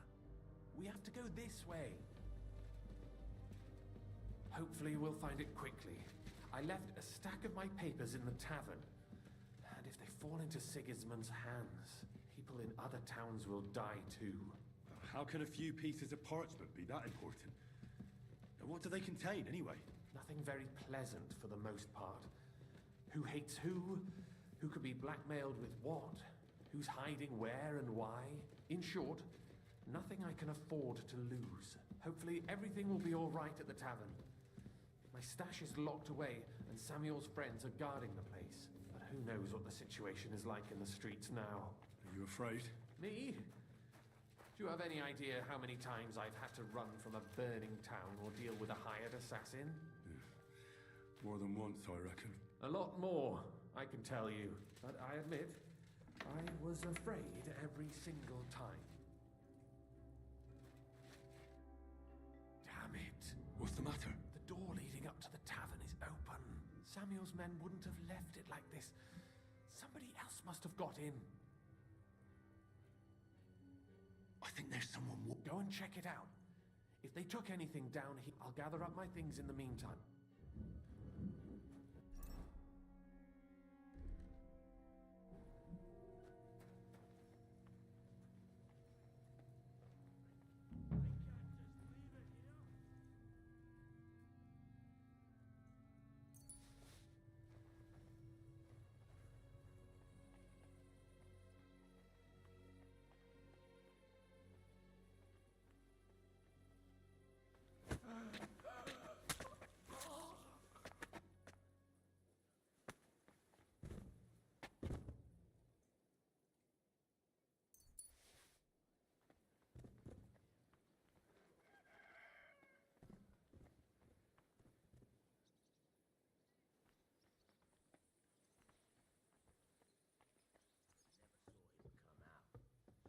We have to go this way. Hopefully we'll find it quickly. I left a stack of my papers in the tavern. And if they fall into Sigismund's hands, people in other towns will die too. How can a few pieces of parchment be that important? And what do they contain, anyway? Nothing very pleasant for the most part. Who hates who? Who could be blackmailed with what? Who's hiding where and why? In short, nothing I can afford to lose. Hopefully everything will be all right at the tavern. My stash is locked away, and Samuel's friends are guarding the place. But who knows what the situation is like in the streets now? Are you afraid? Me? Do you have any idea how many times I've had to run from a burning town or deal with a hired assassin? Yeah. More than once, I reckon. A lot more, I can tell you. But I admit, I was afraid every single time. Damn it. What's the matter? The door leading up to the tavern is open. Samuel's men wouldn't have left it like this. Somebody else must have got in. I think there's someone... Go and check it out. If they took anything down here, I'll gather up my things in the meantime.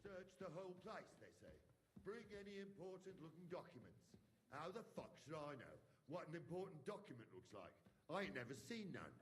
Search the whole place, they say. Bring any important-looking documents. How the fuck should I know what an important document looks like? I ain't never seen none.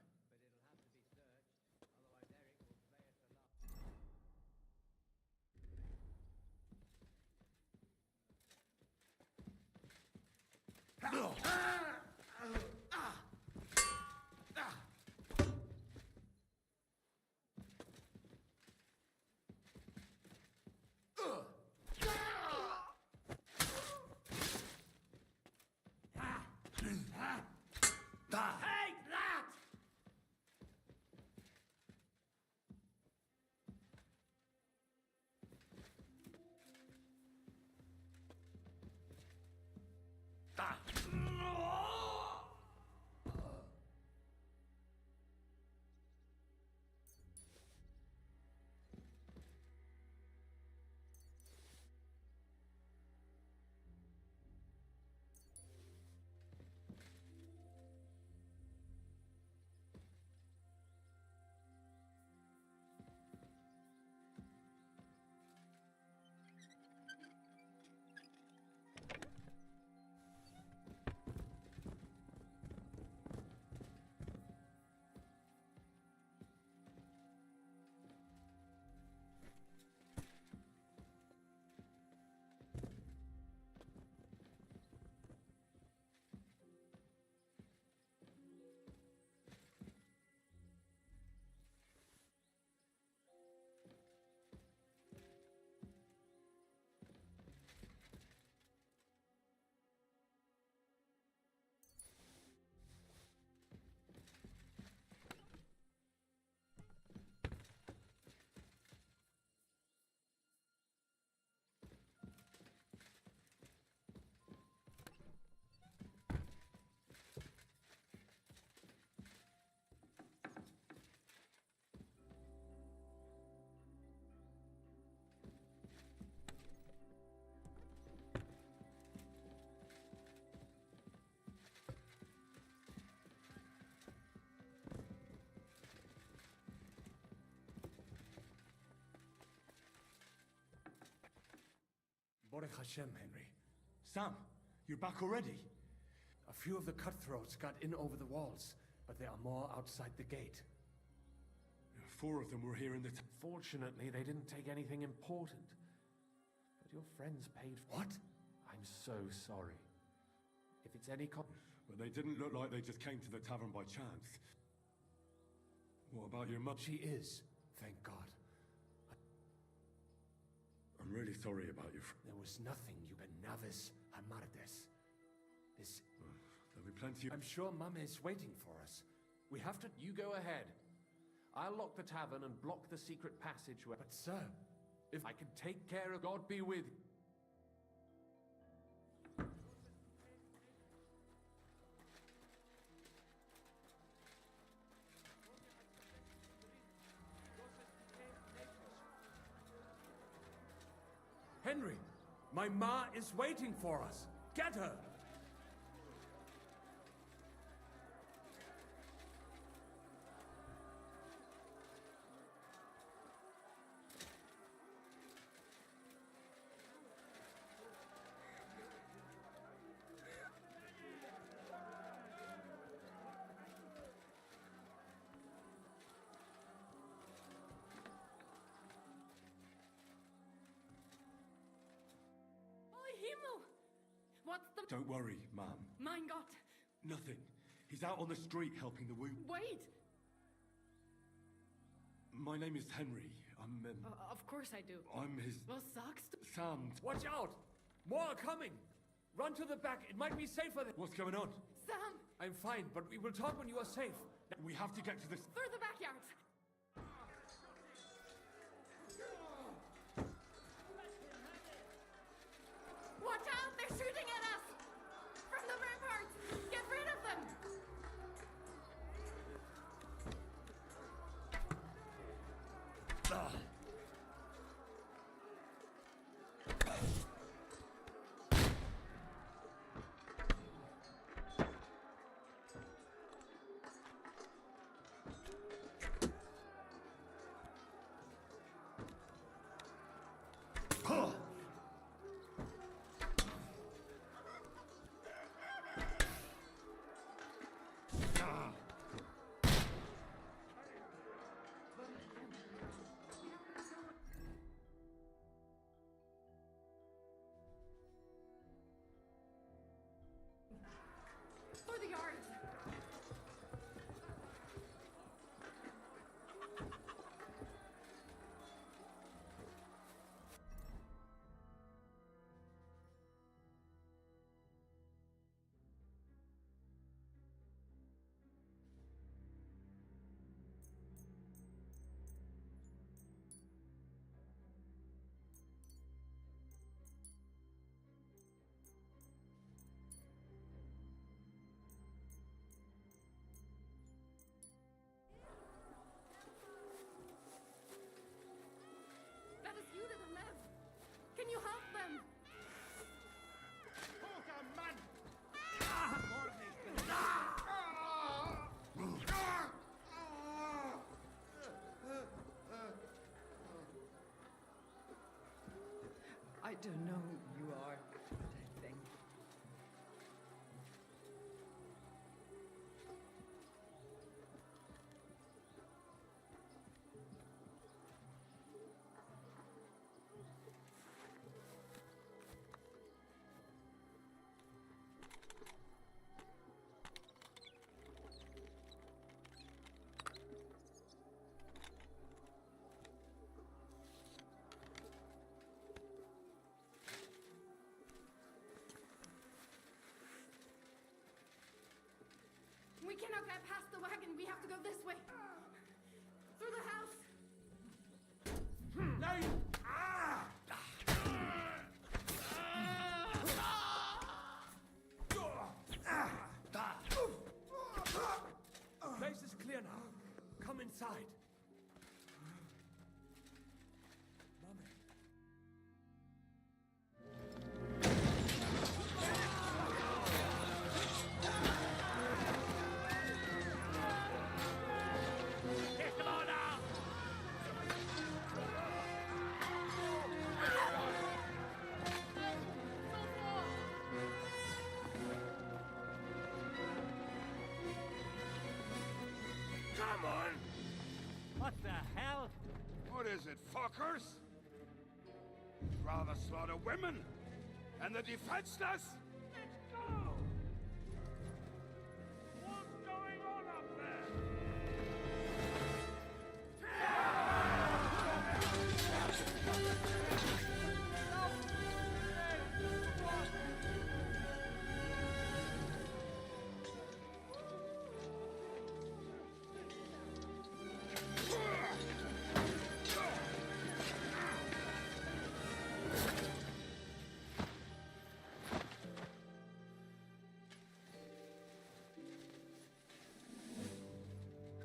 Baruch Hashem, Henry. Sam, you're back already? A few of the cutthroats got in over the walls, but there are more outside the gate. 4 of them were here in the... Fortunately, they didn't take anything important. But your friends paid... What? I'm so sorry. If it's any But they didn't look like they just came to the tavern by chance. What about your mum? She is, thank God. I'm really sorry about your... There was nothing, you benavis hamardes. This... There'll be plenty of... I'm sure Mum is waiting for us. We have to... You go ahead. I'll lock the tavern and block the secret passageway. But sir, if I can take care of... God be with you. Henry, my ma is waiting for us. Get her! Himmel! What's the... Don't worry, ma'am. Mein Gott! Nothing. He's out on the street helping the wounded. Wait! My name is Henry. I'm... of course I do. I'm his... Was sagst du? Sam. Watch out! More are coming! Run to the back. It might be safer than... What's going on? Sam! I'm fine, but we will talk when you are safe. We have to get to this... Through the backyards! Watch out! They're shooting at us! From the ramparts! Get rid of them! For the yards! That is you that left. Can you help them? I don't know who you are, but I think. We cannot get past the wagon. We have to go this way. Through the house. Place is clear now. Come inside. What the hell? What is it, fuckers? Rather slaughter women and the defenseless? Let's go! What's going on up there?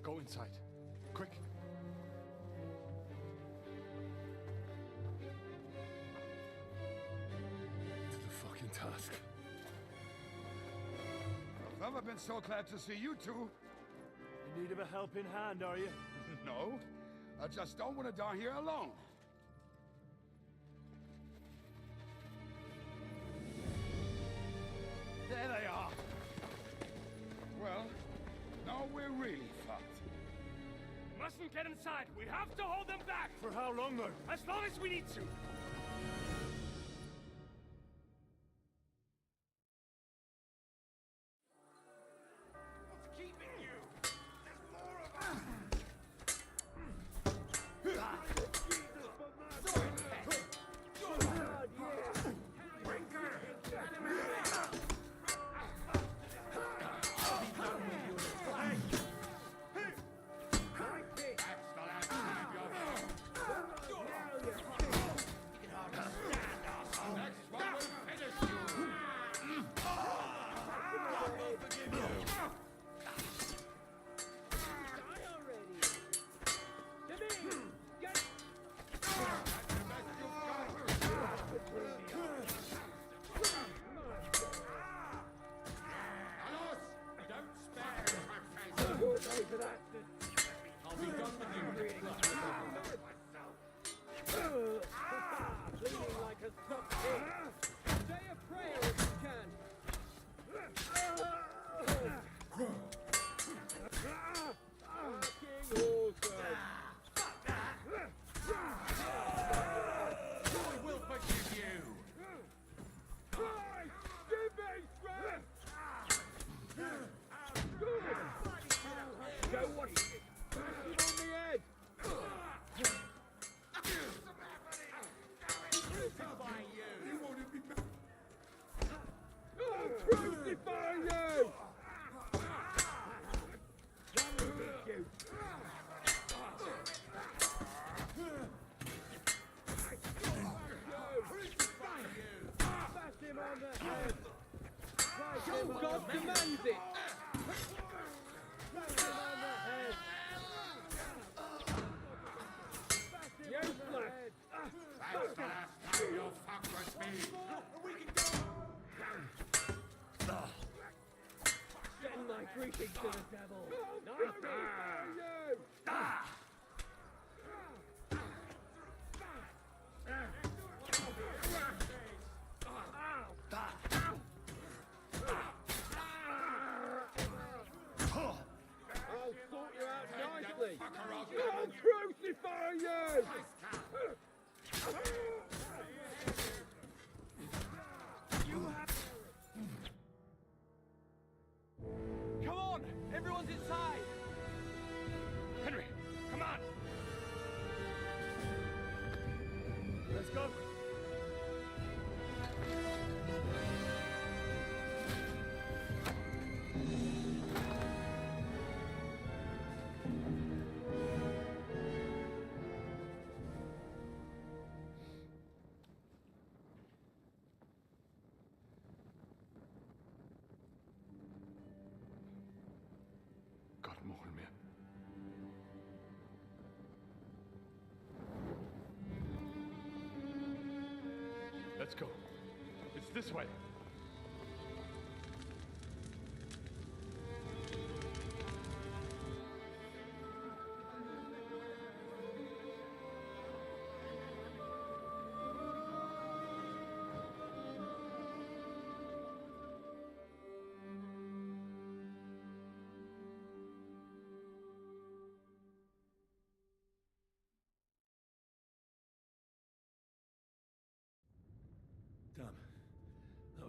Go inside. Quick. To the fucking task. I've never been so glad to see you two. In need of a helping hand, are you? No, I just don't want to die here alone. There they are. Well, now we're really fucked. Mustn't get inside. We have to hold them back. For how long, though? As long as we need to. What's keeping you? There's more of us. I'll be done with you. Bleeding like a stuck pig. Say a prayer if you can. Fucking awesome. I will forgive you. Give me strength. Go what? Hit him on the head. Crucify you. You won't even be back. I'll crucify you. That will be cute. Bash him on the head. Right, God demands it. Bash him on the head. Useless. That's the last time you'll fuck with me. We can go. Send my greetings to the devil. Nice to you. I'll sort you out nicely. I'll crucify you. Come on! Everyone's inside! Henry, come on! Let's go. God mohol mě. Let's go. It's this way.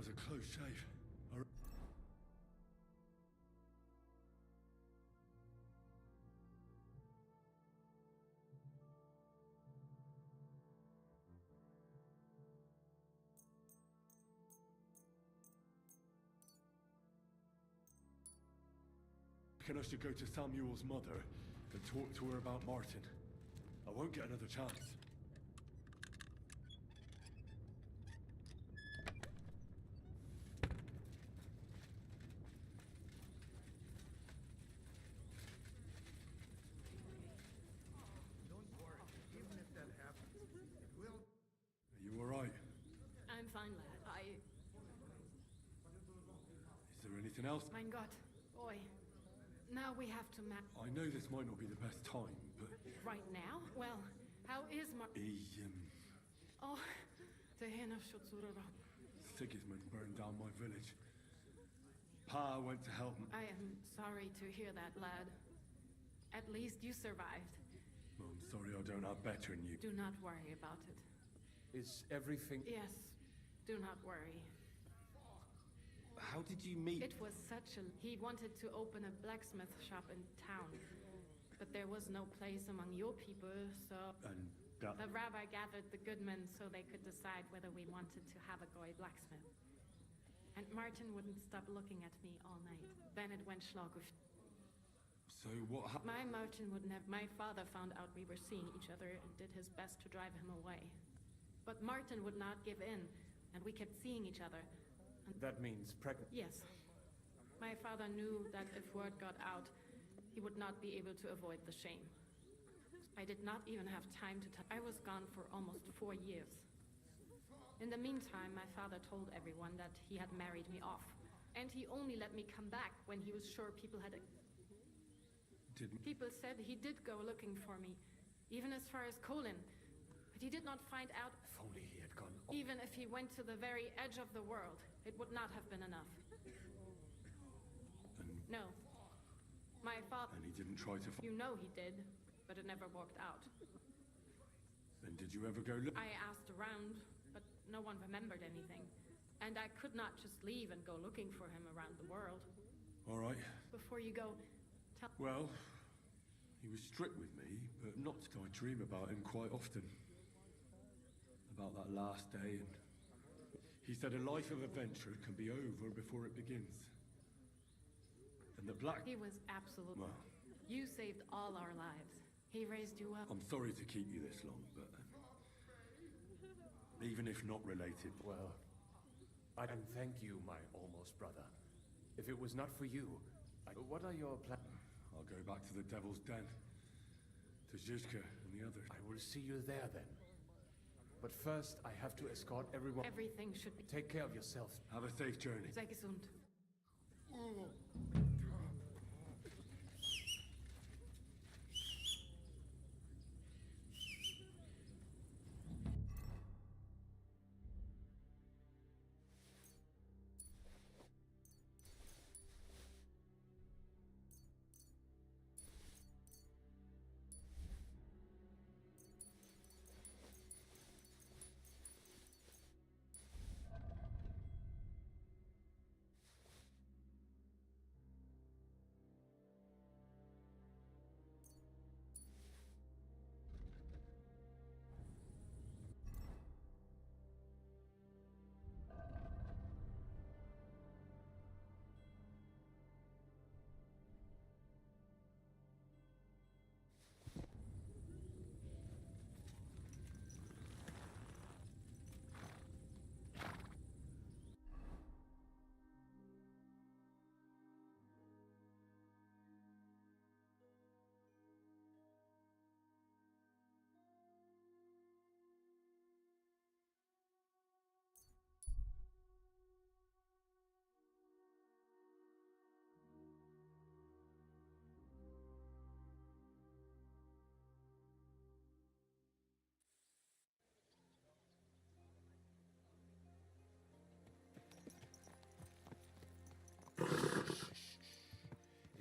was a close shave. I reckon I should go to Samuel's mother and talk to her about Martin. I won't get another chance. Don't worry. Even if that happens, it will... Are you alright? I'm fine, lad. Is there anything else? Mein Gott, boy. Now we have to map. I know this might not be the best time, but... Right now? Well, how is Oh, the hen of Shutsura. Sigismund burned down my village. Pa went to help him. I am sorry to hear that, lad. At least you survived. I'm sorry I don't have better than you. Do not worry about it. Is everything... Yes, do not worry. How did you meet? It was such a... He wanted to open a blacksmith shop in town. But there was no place among your people, so... And that... The rabbi gathered the good men so they could decide whether we wanted to have a goy blacksmith. And Martin wouldn't stop looking at me all night. Then it went schlag. So what happened? My Martin would never... My father found out we were seeing each other and did his best to drive him away. But Martin would not give in, and we kept seeing each other. That means pregnant? Yes. My father knew that if word got out, he would not be able to avoid the shame. I did not even have time to I was gone for almost 4 years. In the meantime, my father told everyone that he had married me off. And he only let me come back when he was sure people had... People said he did go looking for me, even as far as Colin. But he did not find out... If only he had gone... Even if he went to the very edge of the world, it would not have been enough. No. My father... And he didn't try to... You know he did, but it never worked out. Then did you ever go look? I asked around, but no one remembered anything. And I could not just leave and go looking for him around the world. All right. Before you go, tell... Well, he was strict with me, but not... I dream about him quite often. About that last day, and... He said a life of adventure can be over before it begins. And the black... He was absolutely... Well... You saved all our lives. He raised you up. I'm sorry to keep you this long, but... even if not related... Well... I can thank you, my almost brother. If it was not for you, what are your plans? I'll go back to the Devil's Den. To Zizka and the others. I will see you there, then. But first, I have to escort everyone. Everything should be... Take care of yourself. Have a safe journey. Sei gesund.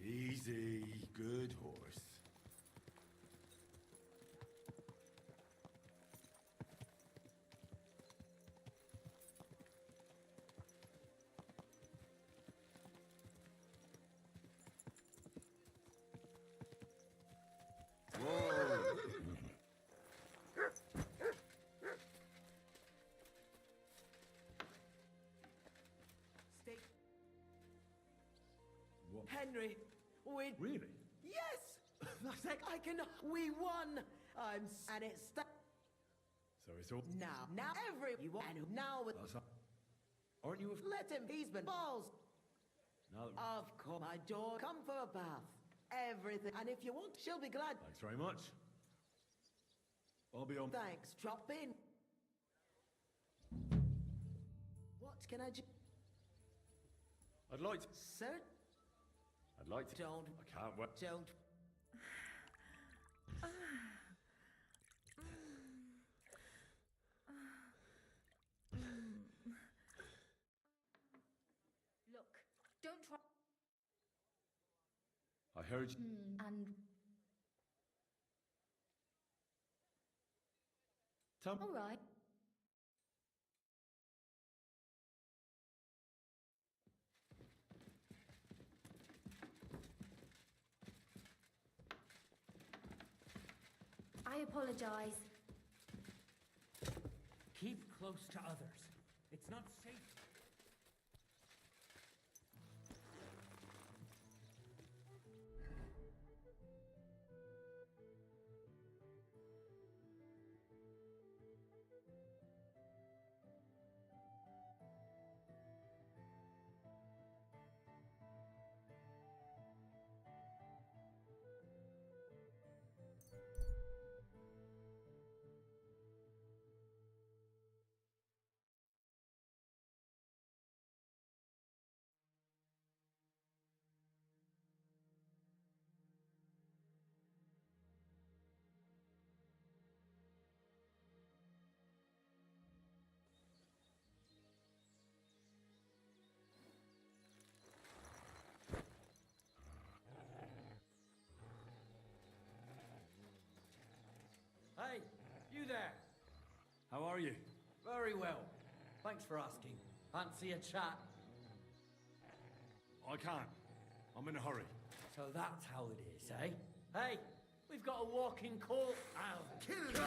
Easy, good horse. Henry, we... Really? Yes! That's it. I can... We won! And it's... So it's all... Now every... You want... And now with... Aren't you Let him... He's been... Balls! Now that... Of course, my daughter. Come for a bath. Everything. And if you want, she'll be glad. Thanks very much. I'll be on... Thanks. Drop in. What can I do? I'd like to... Sir? I'd like to... Don't... I can't wait... Don't... Look, don't try... I heard you... And... Tom? All right. I apologize. Keep close to others. It's not safe. Hey, you there? How are you? Very well. Thanks for asking. Fancy a chat? I can't. I'm in a hurry. So that's how it is, eh? Hey, we've got a walking court. I'll kill you.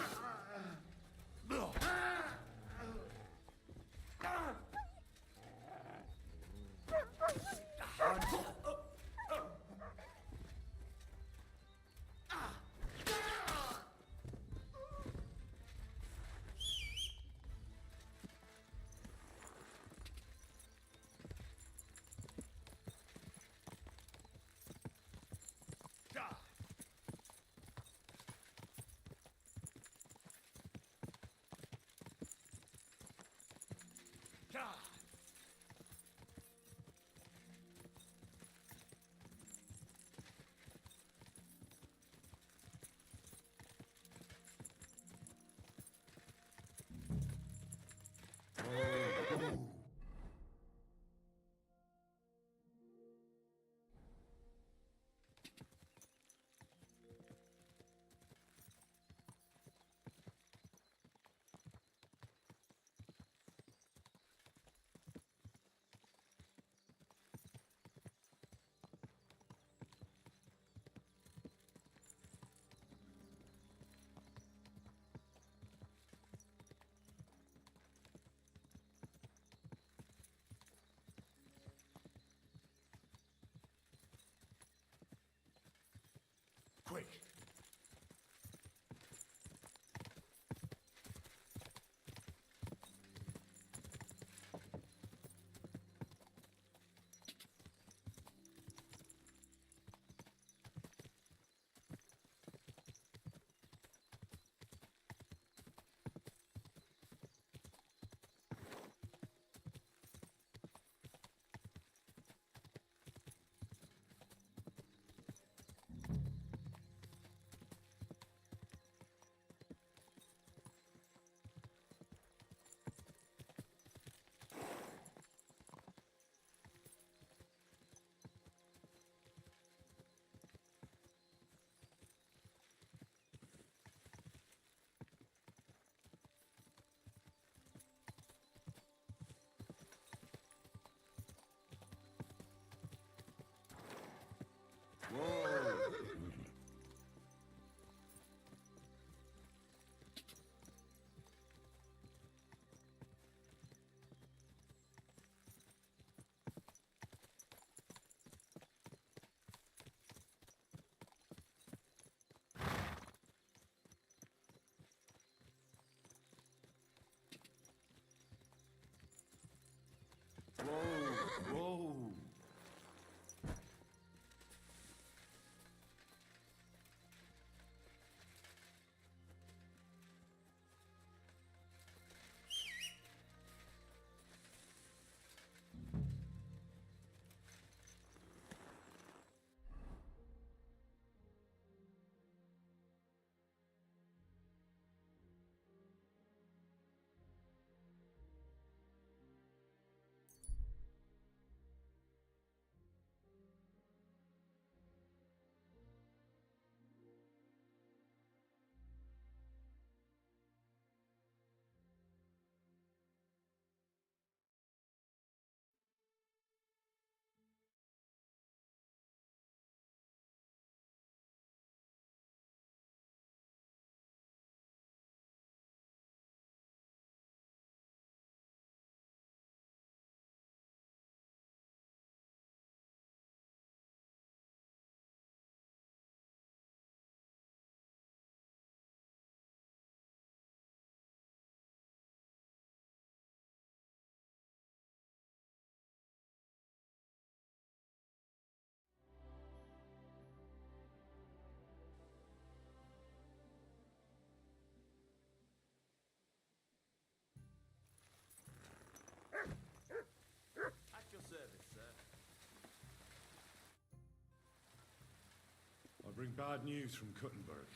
bring bad news from Kuttenberg.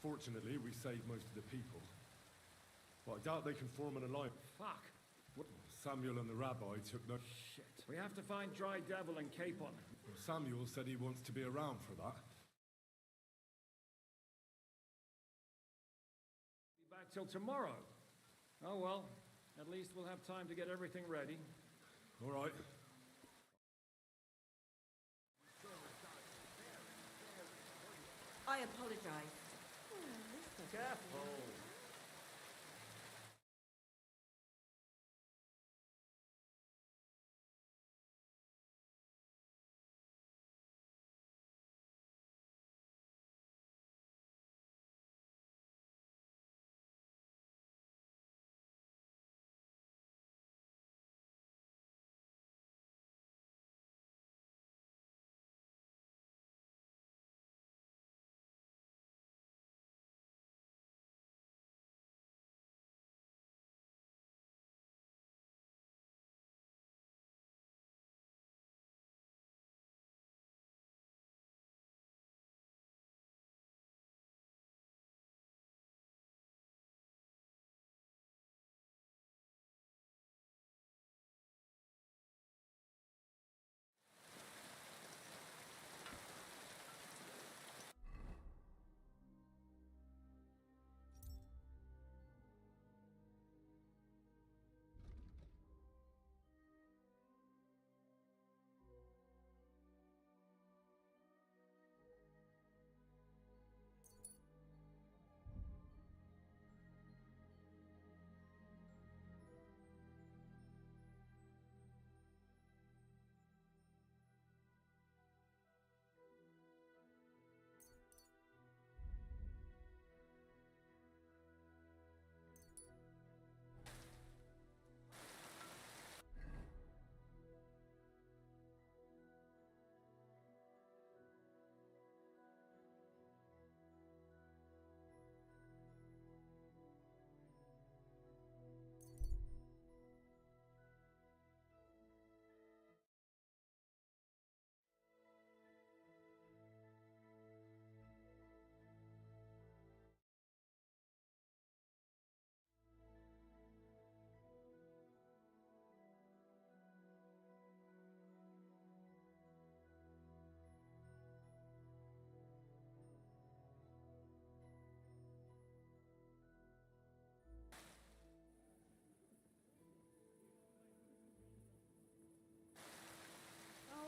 Fortunately, we saved most of the people. But I doubt they can form an alliance. Fuck. What? Samuel and the rabbi took no... Shit. We have to find Dry Devil and Capon. Samuel said he wants to be around for that. Be back till tomorrow. Oh well, at least we'll have time to get everything ready. All right. I apologize. Careful.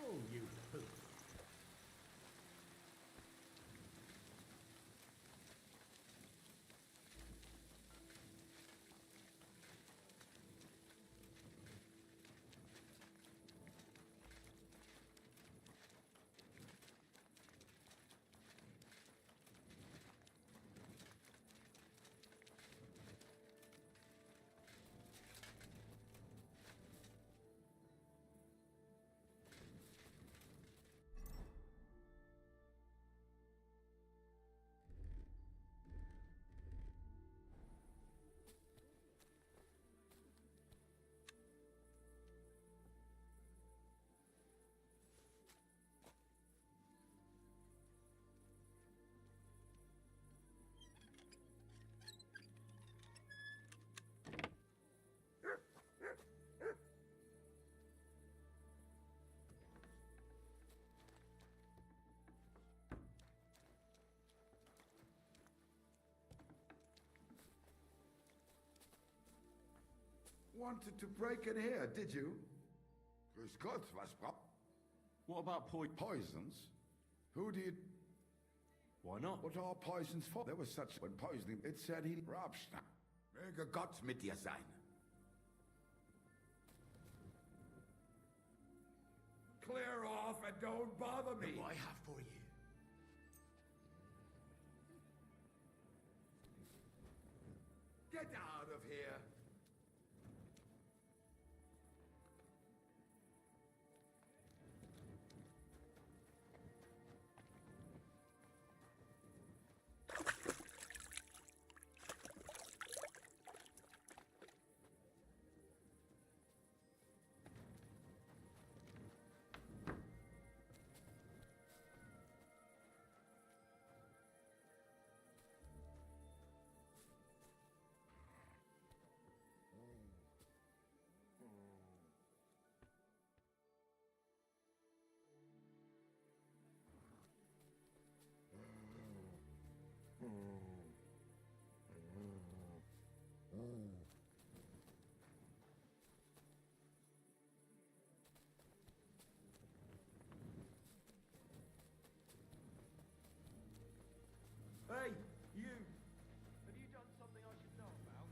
Oh, you poop. Wanted to break in here, did you? Grüß Gott, was braucht... What about poisons? Who do you... Why not? What are poisons for? There was such... When poisoning, it said he... Rabschna. Möge Gott mit dir sein. Clear off and don't bother me. What I have for you. Get out of here. Hey, you! Have you done something I should know about?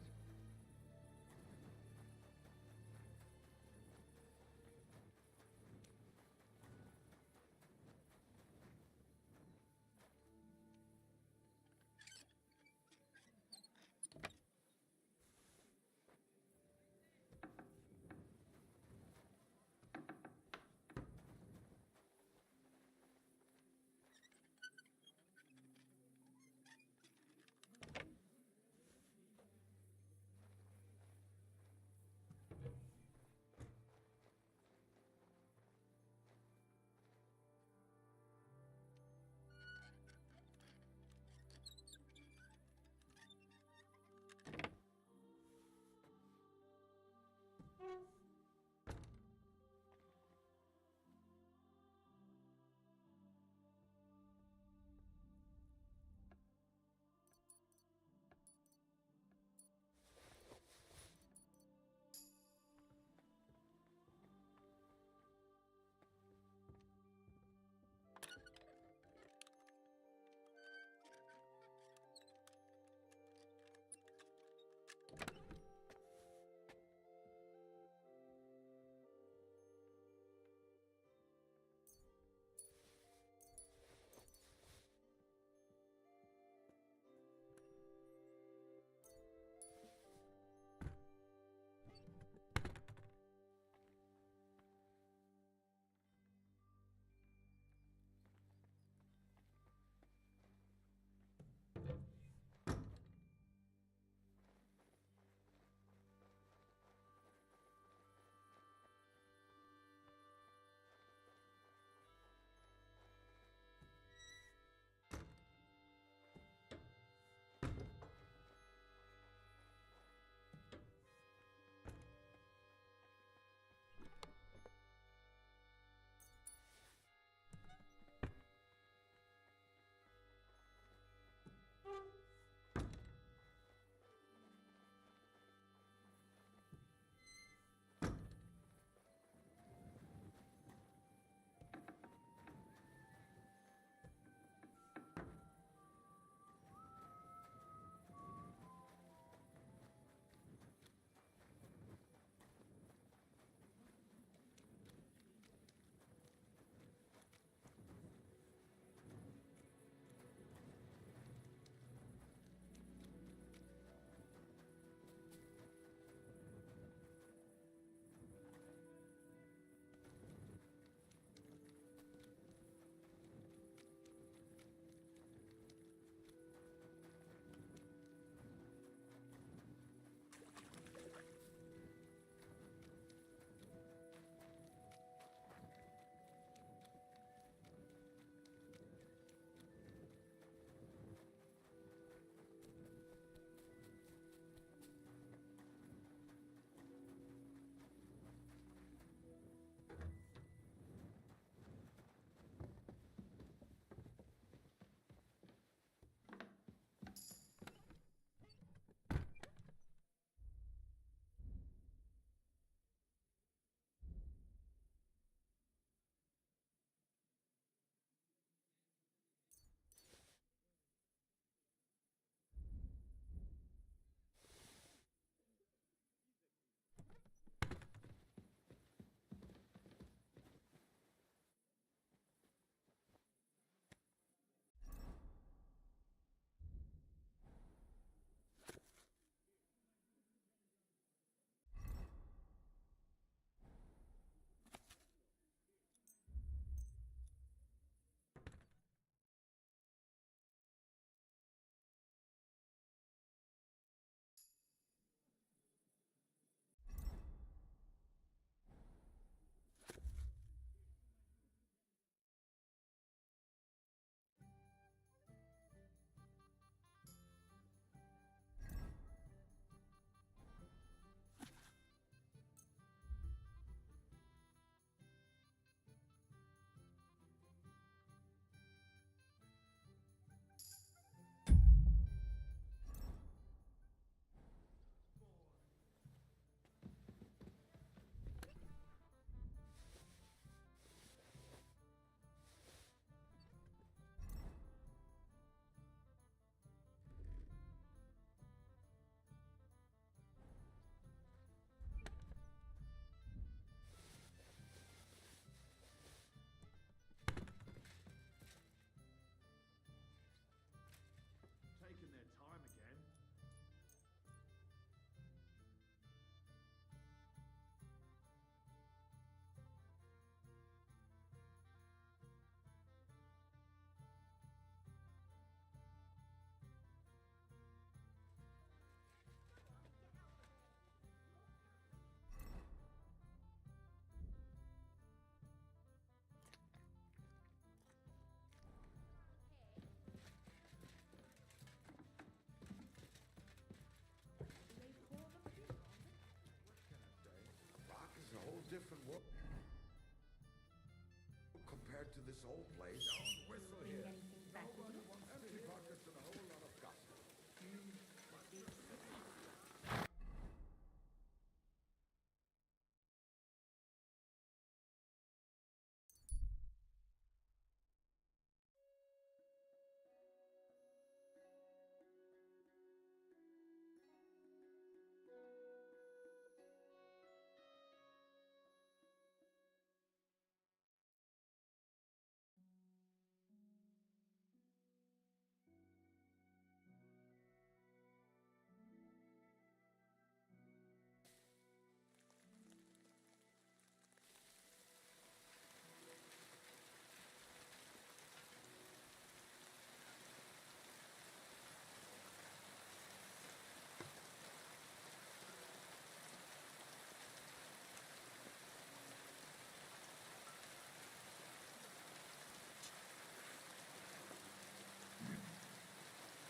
this old place. Don't whistle Bring here. anything back with you? Empty pockets and a whole lot of gossip.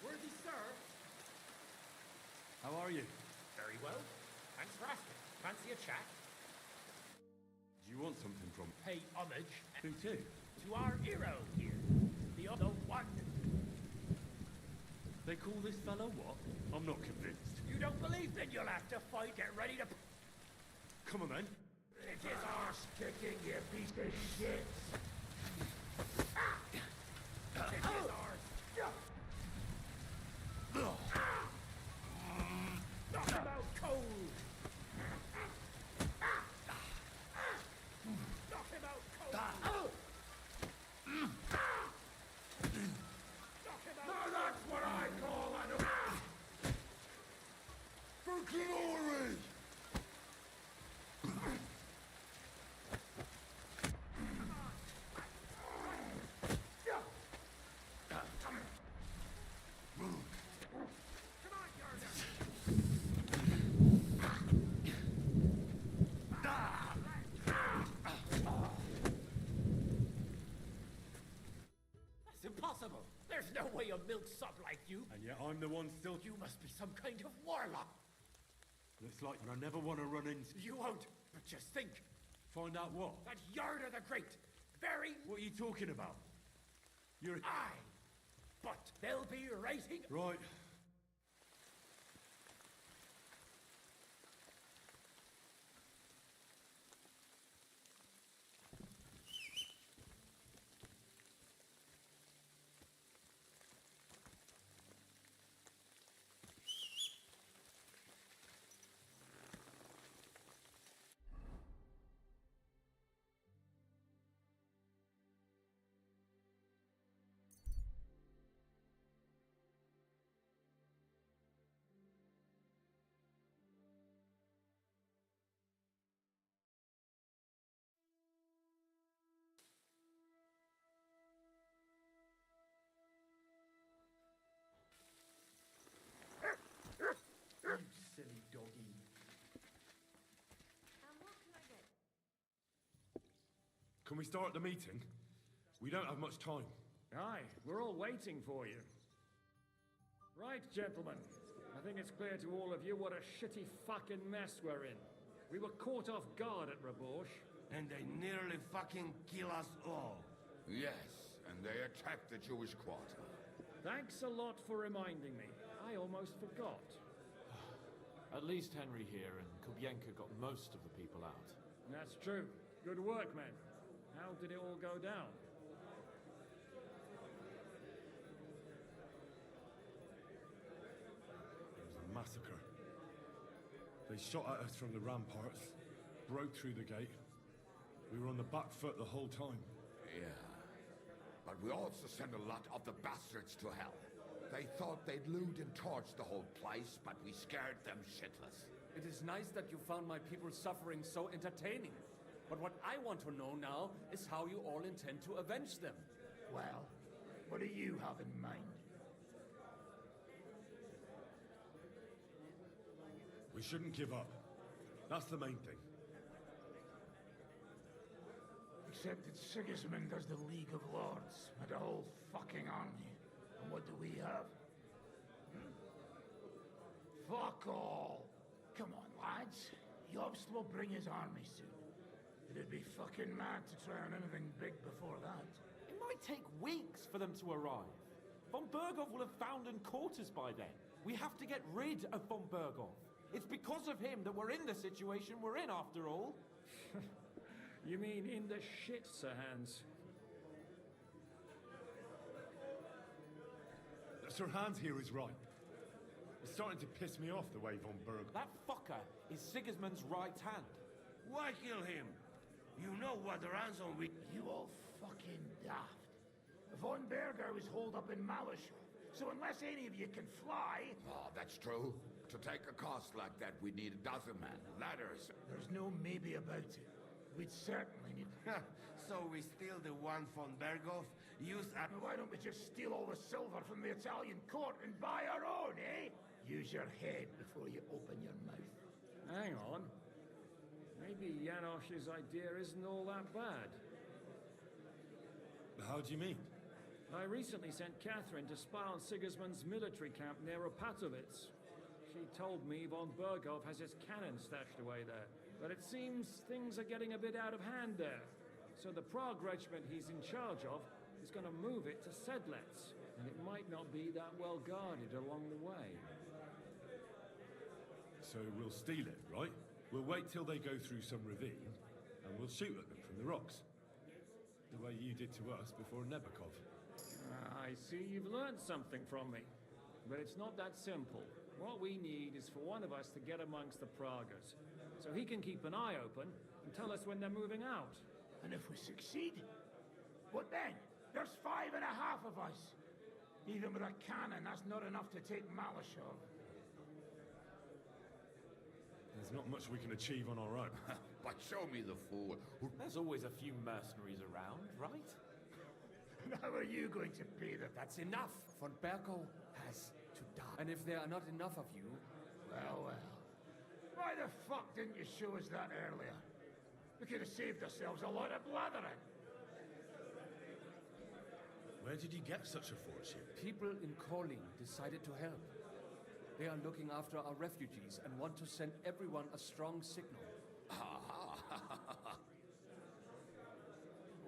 Worthy sir. How are you? Very well. Thanks for asking. Fancy a chat? Do you want something from... Pay homage Who to? to our hero here. The other one. They call this fellow what? I'm not convinced. You don't believe? Then you'll have to fight. Get ready to... Come on, then. It is arse kicking, you piece of shit. It is ours. Knock him out cold. Knock him out cold. Knock him out. Now that's what I call an... For glory! That's impossible. There's no way a milksop like you. And yet I'm the one still... You must be some kind of warlock. Looks like I never want to run into... You won't. But just think. Find out what? That Yarda the Great. Very... What are you talking about? You're... Aye. But they'll be writing... Right. Silly doggy. What can I get? Can we start the meeting? We don't have much time. Aye, we're all waiting for you. Right, gentlemen. I think it's clear to all of you what a shitty fucking mess we're in. We were caught off guard at Rabosh. And they nearly fucking kill us all. Yes, and they attacked the Jewish quarter. Thanks a lot for reminding me. I almost forgot. At least Henry here and Kubienka got most of the people out. That's true. Good work, men. How did it all go down? It was a massacre. They shot at us from the ramparts, broke through the gate. We were on the back foot the whole time. Yeah. But we also sent a lot of the bastards to hell. They thought they'd loot and torch the whole place, but we scared them shitless. It is nice that you found my people suffering so entertaining. But what I want to know now is how you all intend to avenge them. Well, what do you have in mind? We shouldn't give up. That's the main thing. Except that Sigismund does the League of Lords and a whole fucking army. And what do we have? Fuck all! Come on, lads. Jobst will bring his army soon. It'd be fucking mad to try on anything big before that. might take weeks for them to arrive. Von Berghoff will have found and caught us by then. We have to get rid of Von Berghoff. It's because of him that we're in the situation we're in, after all. You mean in the shit, Sir Hans? Sir Hans here is right. It's starting to piss me off the way Von Berg... That fucker is Sigismund's right hand. Why kill him? You know what the ransom we... You all fucking daft. Von Berger was holed up in Malishov, so unless any of you can fly... Oh, that's true. To take a cost like that, we need a dozen men. Ladders. There's no maybe about it. We'd certainly need... So we steal the one von Berghoff, use... Why don't we just steal all the silver from the Italian court and buy our own, eh? Use your head before you open your mouth. Hang on. Maybe Janosch's idea isn't all that bad. How do you mean? I recently sent Catherine to spy on Sigismund's military camp near Opatovitz. She told me Von Berghoff has his cannon stashed away there. But it seems things are getting a bit out of hand there. So the Prague regiment he's in charge of is going to move it to Sedlec. And it might not be that well guarded along the way. So we'll steal it, right? We'll wait till they go through some ravine, and we'll shoot at them from the rocks. The way you did to us before Nebakov. I see you've learned something from me. But it's not that simple. What we need is for one of us to get amongst the Praguers, so he can keep an eye open and tell us when they're moving out. And if we succeed, what then? There's 5.5 of us. Even with a cannon, that's not enough to take Malishov. There's not much we can achieve on our own. But show me the fool. There's always a few mercenaries around, right? How are you going to pay them? That's enough. Von Berghoff has to die. And if there are not enough of you... Well. Why the fuck didn't you show us that earlier? We could have saved ourselves a lot of blathering. Where did you get such a fortune? People in Calling decided to help. They are looking after our refugees and want to send everyone a strong signal.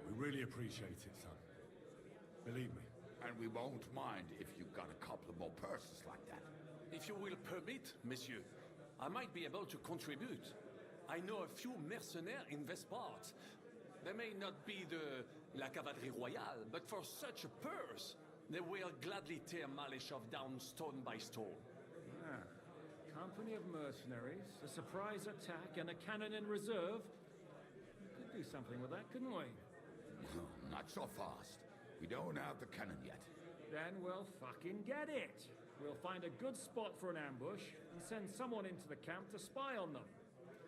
We really appreciate it, son. Believe me. And we won't mind if you've got a couple more purses like that. If you will permit, monsieur, I might be able to contribute. I know a few mercenaires in this part. They may not be la cavalerie royale, but for such a purse, they will gladly tear Malishov down stone by stone. Ah, company of mercenaries, a surprise attack, and a cannon in reserve. We could do something with that, couldn't we? Not so fast. We don't have the cannon yet. Then we'll fucking get it. We'll find a good spot for an ambush and send someone into the camp to spy on them.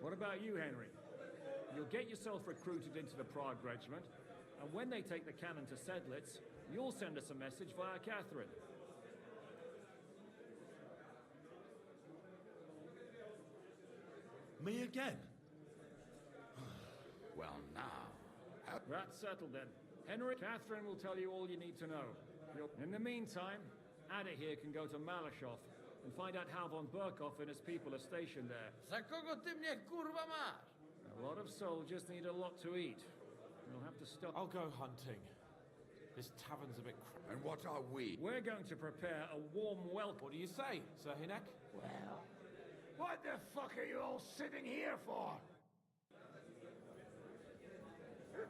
What about you, Henry? You'll get yourself recruited into the Prague regiment, and when they take the cannon to Sedlec, you'll send us a message via Catherine. Me again? Well, now... That's settled then. Henry, Catherine will tell you all you need to know. In the meantime, Ada here can go to Malishov and find out how Von Berghoff and his people are stationed there. A lot of soldiers need a lot to eat. We'll have to stop. I'll go hunting. This tavern's a bit And what are we? We're going to prepare a warm welcome. What do you say, Sir Hinek? Well, what the fuck are you all sitting here for? Well,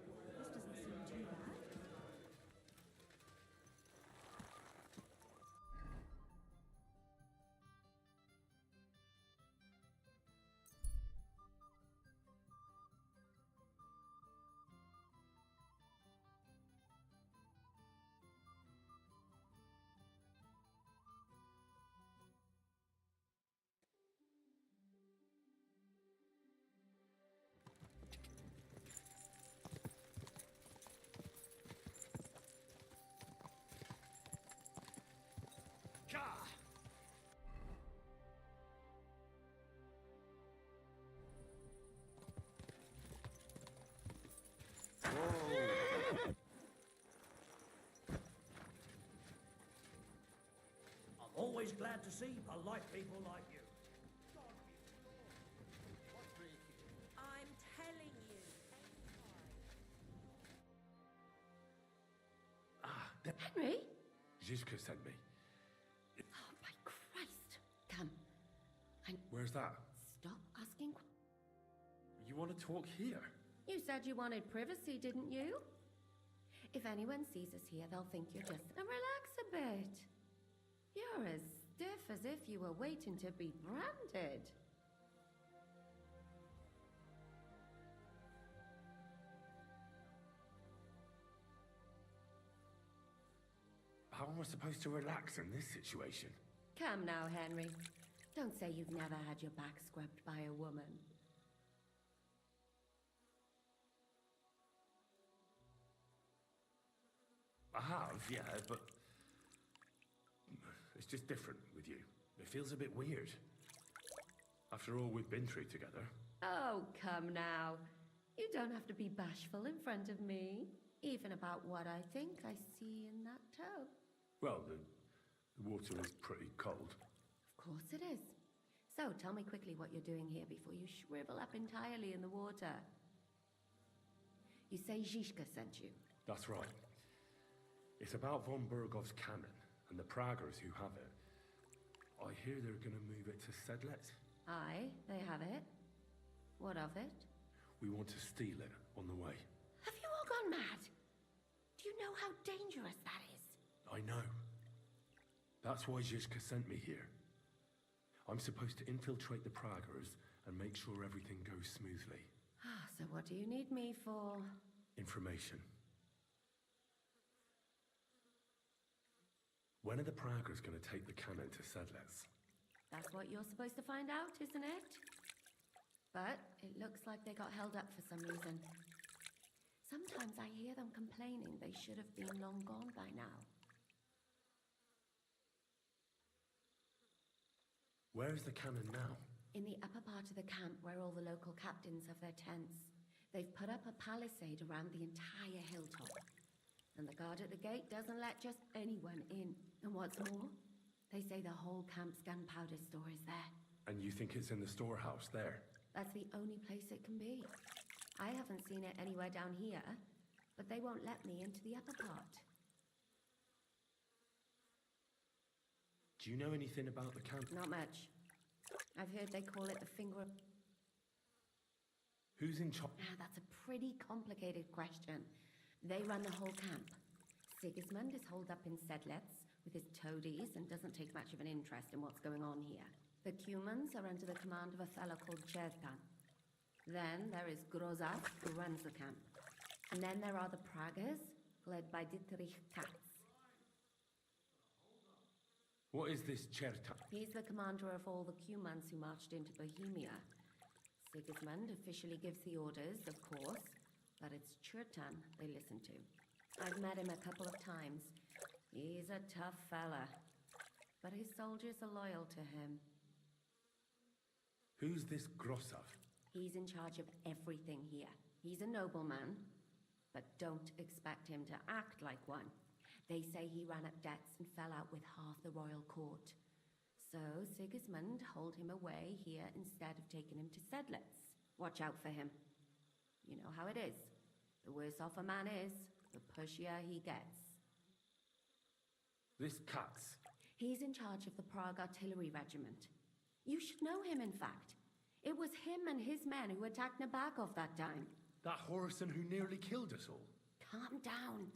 this doesn't seem too bad. Always glad to see polite people like you. I'm telling you. Henry? Zizka sent me. Oh, my Christ. Come. Where's that? Stop asking. You want to talk here? You said you wanted privacy, didn't you? If anyone sees us here, they'll think you're just... Now relax a bit. You're as stiff as if you were waiting to be branded. How am I supposed to relax in this situation? Come now, Henry. Don't say you've never had your back scrubbed by a woman. I have, yeah, but... It's just different with you. It feels a bit weird. After all we've been through together. Oh, come now. You don't have to be bashful in front of me. Even about what I think I see in that tub. Well, the water is pretty cold. Of course it is. So, tell me quickly what you're doing here before you shrivel up entirely in the water. You say Zizka sent you? That's right. It's about von Bergov's cannon and the Praggers who have it. I hear they're going to move it to Sedlec. Aye, they have it. What of it? We want to steal it on the way. Have you all gone mad? Do you know how dangerous that is? I know. That's why Zizka sent me here. I'm supposed to infiltrate the Praggers and make sure everything goes smoothly. So what do you need me for? Information. When are the Praggers going to take the cannon to Sedlec? That's what you're supposed to find out, isn't it? But it looks like they got held up for some reason. Sometimes I hear them complaining they should have been long gone by now. Where is the cannon now? In the upper part of the camp where all the local captains have their tents. They've put up a palisade around the entire hilltop. And the guard at the gate doesn't let just anyone in. And what's more, they say the whole camp's gunpowder store is there. And you think it's in the storehouse there? That's the only place it can be. I haven't seen it anywhere down here, but they won't let me into the upper part. Do you know anything about the camp? Not much. I've heard they call it the finger of... Who's in charge? That's a pretty complicated question. They run the whole camp. Sigismund is holed up in Sedlec with his toadies and doesn't take much of an interest in what's going on here. The Cumans are under the command of a fellow called Chertan. Then there is Grozak, who runs the camp. And then there are the Praggers, led by Dietrich Katz. What is this Chertan? He's the commander of all the Cumans who marched into Bohemia. Sigismund officially gives the orders, of course, but it's Chertan they listen to. I've met him a couple of times. He's a tough fella, but his soldiers are loyal to him. Who's this Grosov? He's in charge of everything here. He's a nobleman, but don't expect him to act like one. They say he ran up debts and fell out with half the royal court. So Sigismund holed him away here instead of taking him to Sedlec. Watch out for him. You know how it is. The worse off a man is, the pushier he gets. This Katz? He's in charge of the Prague Artillery Regiment. You should know him, in fact. It was him and his men who attacked Nabokov that time. That Horison who nearly killed us all? Calm down.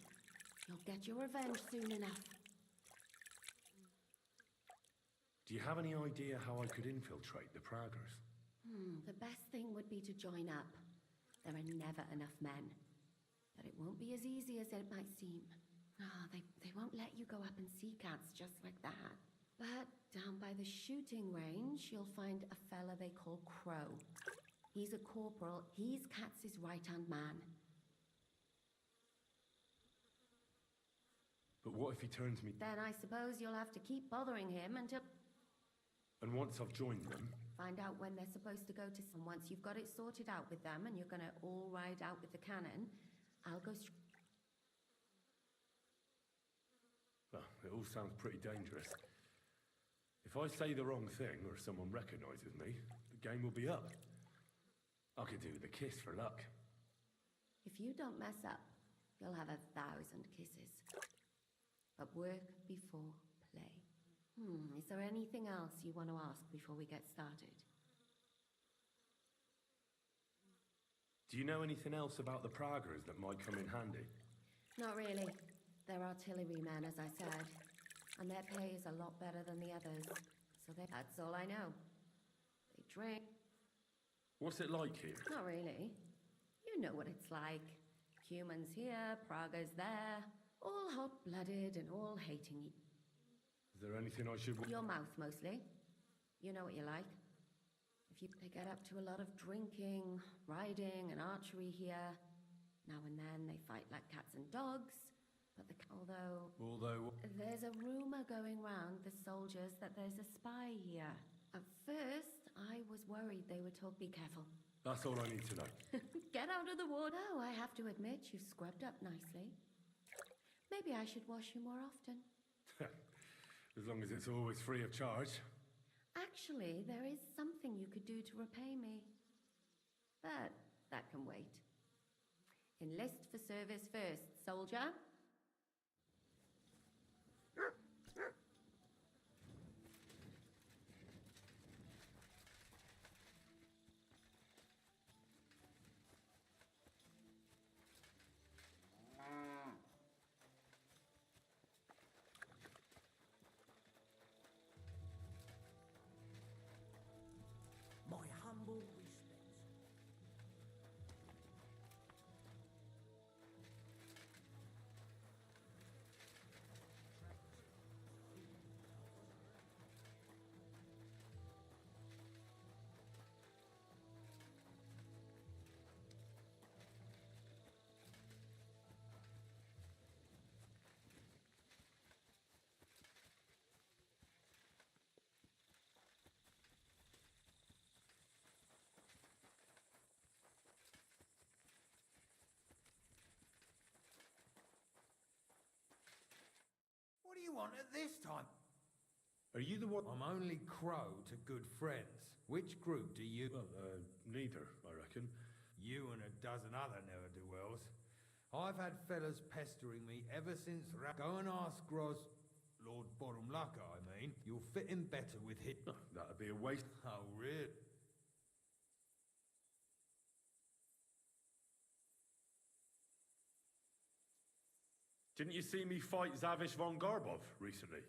You'll get your revenge soon enough. Do you have any idea how I could infiltrate the Praggers? The best thing would be to join up. There are never enough men. But it won't be as easy as it might seem. They won't let you go up and see cats just like that. But down by the shooting range, you'll find a fella they call Crow. He's a corporal. He's Katz's right-hand man. But what if he turns me... Then I suppose you'll have to keep bothering him until... And once I've joined them... Find out when they're supposed to go to... And once you've got it sorted out with them and you're gonna all ride out with the cannon, I'll go straight... Well, it all sounds pretty dangerous. If I say the wrong thing or someone recognizes me, the game will be up. I could do with a kiss for luck. If you don't mess up, you'll have 1,000 kisses. Work before play. Is there anything else you want to ask before we get started? Do you know anything else about the Praggers that might come in handy? Not really. They're artillerymen, as I said. And their pay is a lot better than the others. So that's all I know. They drink. What's it like here? Not really. You know what it's like. Humans here, Praggers there. All hot-blooded and all hating you. Is there anything I should... Your mouth, mostly. You know what you like. They get up to a lot of drinking, riding, and archery here. Now and then they fight like cats and dogs. But Although... There's a rumor going round the soldiers that there's a spy here. At first, I was worried they were told, be careful. That's all I need to know. Get out of the water. Oh, I have to admit, you've scrubbed up nicely. Maybe I should wash you more often. As long as it's always free of charge. Actually, there is something you could do to repay me. But that can wait. Enlist for service first, soldier. My humble respects. What do you want at this time? Are you the one... I'm only Crow to good friends. Which group do you... Well, neither, I reckon. You and a dozen other ne'er-do-wells. I've had fellas pestering me ever since... Go and ask Gros... Lord Borumlaka, I mean. You'll fit in better with him. Oh, that'd be a waste. Oh, really? Didn't you see me fight Zavish von Garbov recently?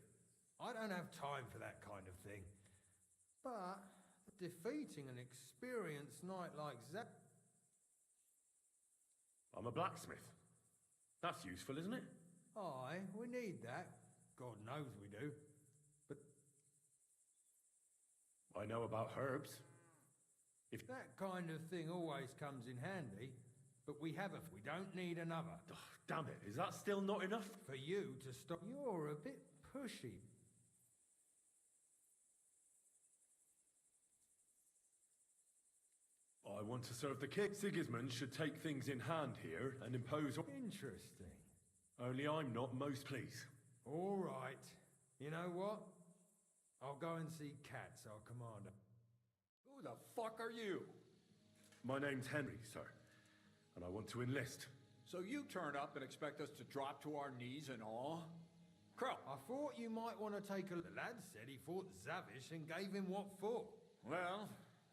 I don't have time for that kind of thing. But defeating an experienced knight like that... I'm a blacksmith. That's useful, isn't it? Aye, we need that. God knows we do. But I know about herbs. If that kind of thing always comes in handy, but we don't need another. Oh, damn it, is that still not enough? For you to stop. You're a bit pushy. I want to serve the king. Sigismund should take things in hand here and impose... Interesting. Only I'm not most pleased. All right. You know what? I'll go and see Katz, our commander. Who the fuck are you? My name's Henry, sir, and I want to enlist. So you turn up and expect us to drop to our knees in awe? Crow! I thought you might want to take a... The lad said he fought Zavish and gave him what for. Well,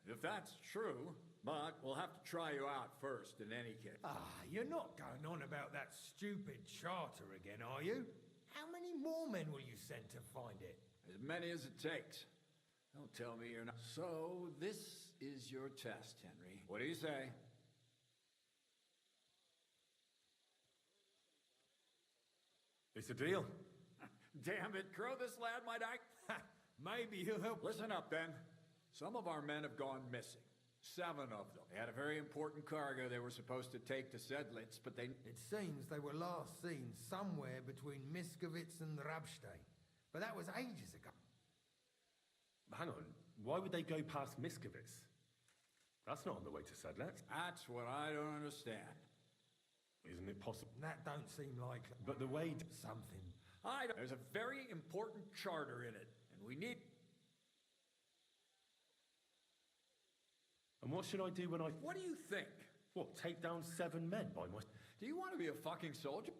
if that's true, but we'll have to try you out first in any case. You're not going on about that stupid charter again, are you? How many more men will you send to find it? As many as it takes. Don't tell me you're not... So, this is your test, Henry. What do you say? It's a deal. Damn it, Crow, this lad might act... Maybe he'll help... Listen up, then. Some of our men have gone missing. 7 of them. They had a very important cargo they were supposed to take to Sedlitz, but they... It seems they were last seen somewhere between Miskovitz and Rabstein. But that was ages ago. Hang on, why would they go past Miskovitz? That's not on the way to Sedlitz. That's what I don't understand. Isn't it possible? That don't seem likely. But the way... Something. There's a very important charter in it, and we need... And what should I do when I... What do you think? What, take down 7 men by my... Do you want to be a fucking soldier?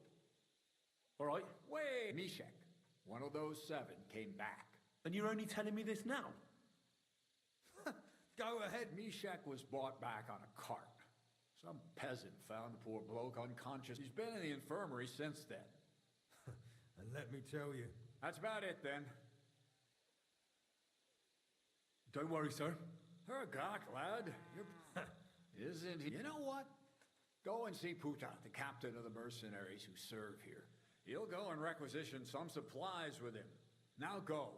All right. Wait, Mishek. One of those 7 came back. And you're only telling me this now? Go ahead. Mishak was brought back on a cart. Some peasant found the poor bloke unconscious. He's been in the infirmary since then. And let me tell you. That's about it, then. Don't worry, sir. Hergak, lad. Isn't he? You know what? Go and see Puta, the captain of the mercenaries who serve here. He'll go and requisition some supplies with him. Now go.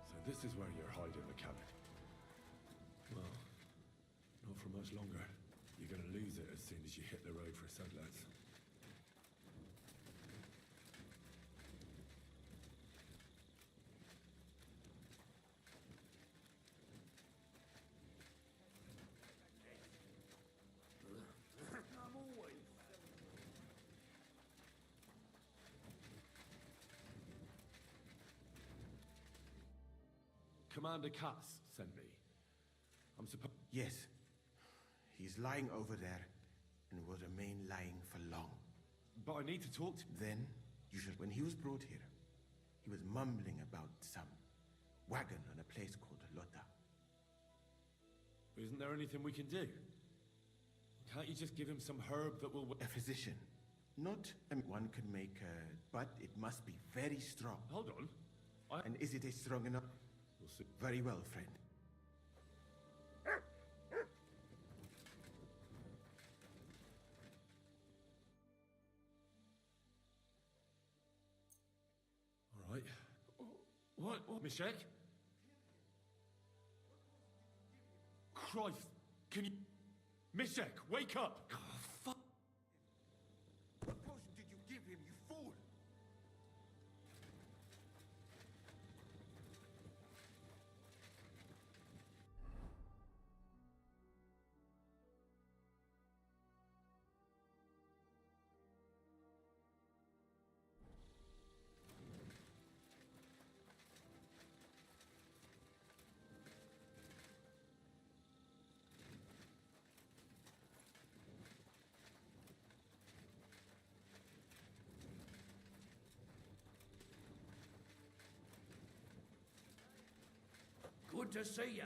So this is where you're hiding the cabin. Well, not for much longer. You're gonna lose it as soon as you hit the road for Sedlets. Commander Cass sent me. I'm supposed... Yes. He's lying over there and will remain lying for long. But I need to talk to... Then, you should... When he was brought here, he was mumbling about some wagon on a place called Lota. Isn't there anything we can do? Can't you just give him some herb that will... A physician. Not one can make a... But it must be very strong. Hold on. And is it a strong enough? We'll see. Very well, friend. All right. What? Mishek? Christ! Can you... Mishek, wake up! Oh, fuck! What potion did you give him, you fool? Good to see ya.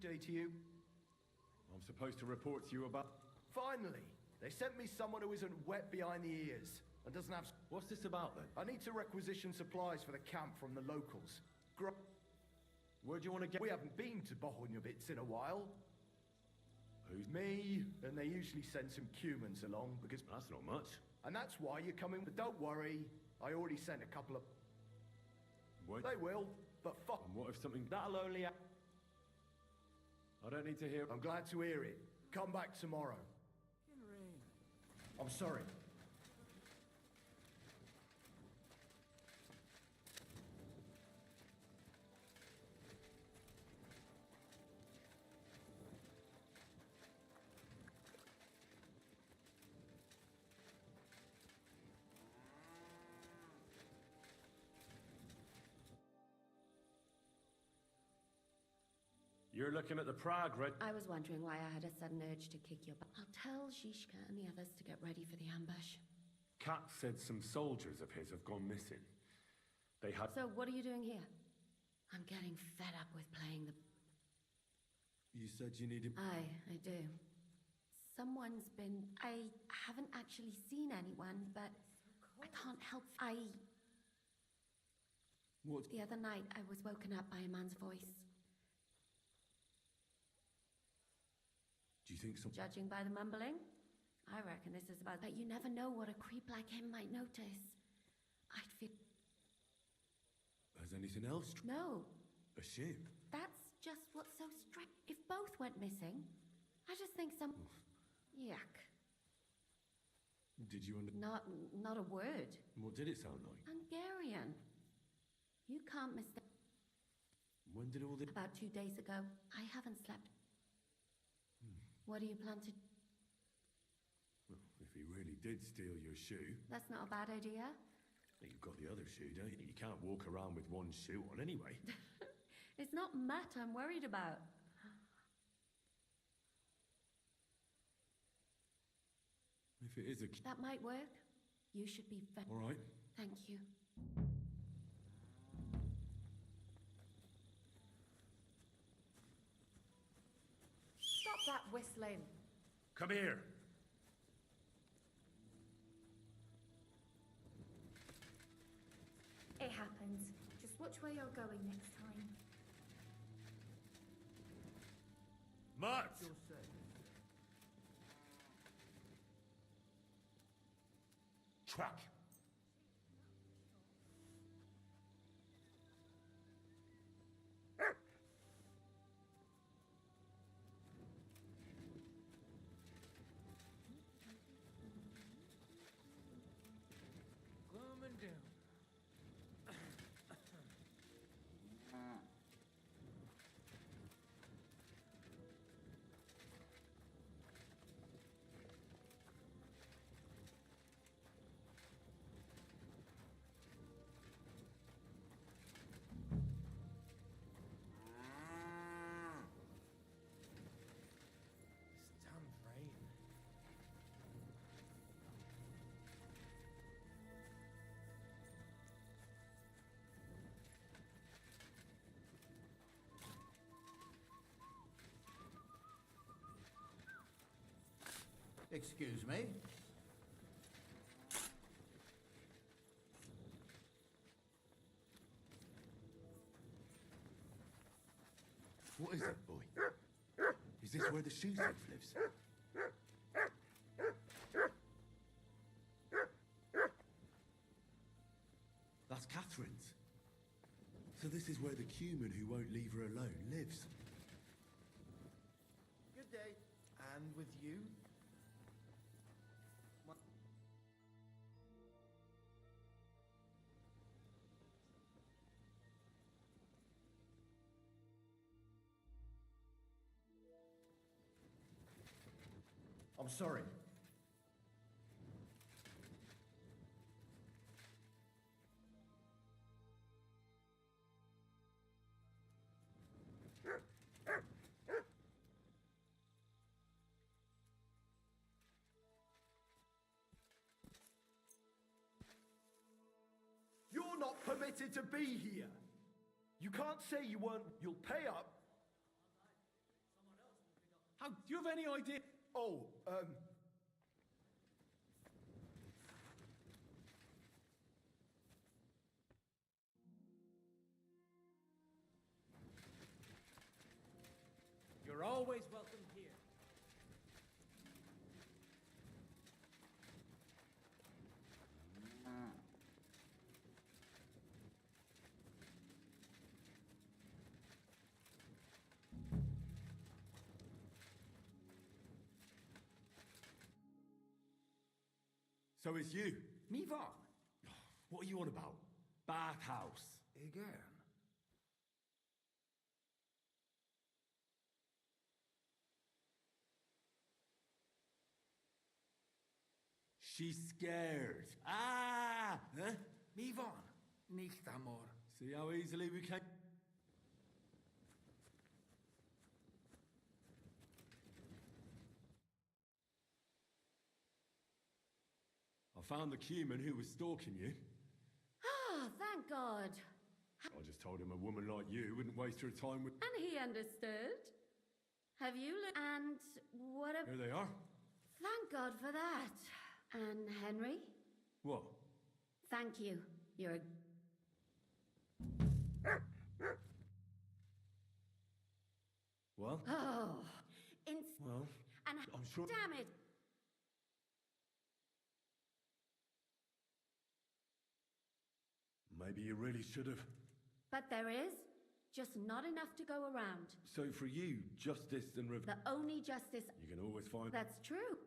Good day to you. I'm supposed to report to you about... Finally! They sent me someone who isn't wet behind the ears and doesn't have... What's this about, then? I need to requisition supplies for the camp from the locals. Where do you want to get... We haven't been to Bohunjovitz in a while. Who's... Me, and they usually send some humans along because... That's not much. And that's why you're coming... But don't worry, I already sent a couple of... What? They will, but fuck... And what if something... That'll only... I don't need to hear... I'm glad to hear it. Come back tomorrow. I'm sorry. You're looking at the Prague Red... I was wondering why I had a sudden urge to kick your butt. I'll tell Zizka and the others to get ready for the ambush. Kat said some soldiers of his have gone missing. They had... So what are you doing here? I'm getting fed up with playing the... You said you needed... I do. Someone's been... I haven't actually seen anyone, but I can't help... What? The other night, I was woken up by a man's voice. Do you think some... Judging by the mumbling, I reckon this is about... But you never know what a creep like him might notice. I'd feel... Has anything else? No. A ship? That's just what's so strange. If both went missing, I just think some... Yuck. Did you Not a word. What did it sound like? Hungarian. You can't mistake... When did all this... About 2 days ago. I haven't slept. What do you plan to... Well, if he really did steal your shoe... That's not a bad idea. You've got the other shoe, don't you? You can't walk around with one shoe on anyway. It's not Matt I'm worried about. If it is a... That might work. You should be... All right. Thank you. Stop that whistling. Come here. It happens. Just watch where you're going next time. Mutt! Track. Gloom and doom. Excuse me? What is it, boy? Is this where the shoe thief lives? That's Catherine's. So this is where the Cuman who won't leave her alone lives. Good day. And with you? I'm sorry. You're not permitted to be here. You can't say you weren't. You'll pay up. How do you have any idea? Oh, You're always welcome here. So it's you. me va. What are you on about? Bathhouse. Again. She's scared. Ah! Huh? Me va. Nicht amor. See how easily we can... I found the Cuman who was stalking you. Ah, thank God. I just told him a woman like you wouldn't waste her time with... And he understood. Have you And what a... Here they are. Thank God for that. And Henry? What? Thank you. You're a... Well? Oh. Well, And I'm sure... damn it! Maybe you really should have. But there is just not enough to go around. So for you, justice and The only justice... You can always find... That's true.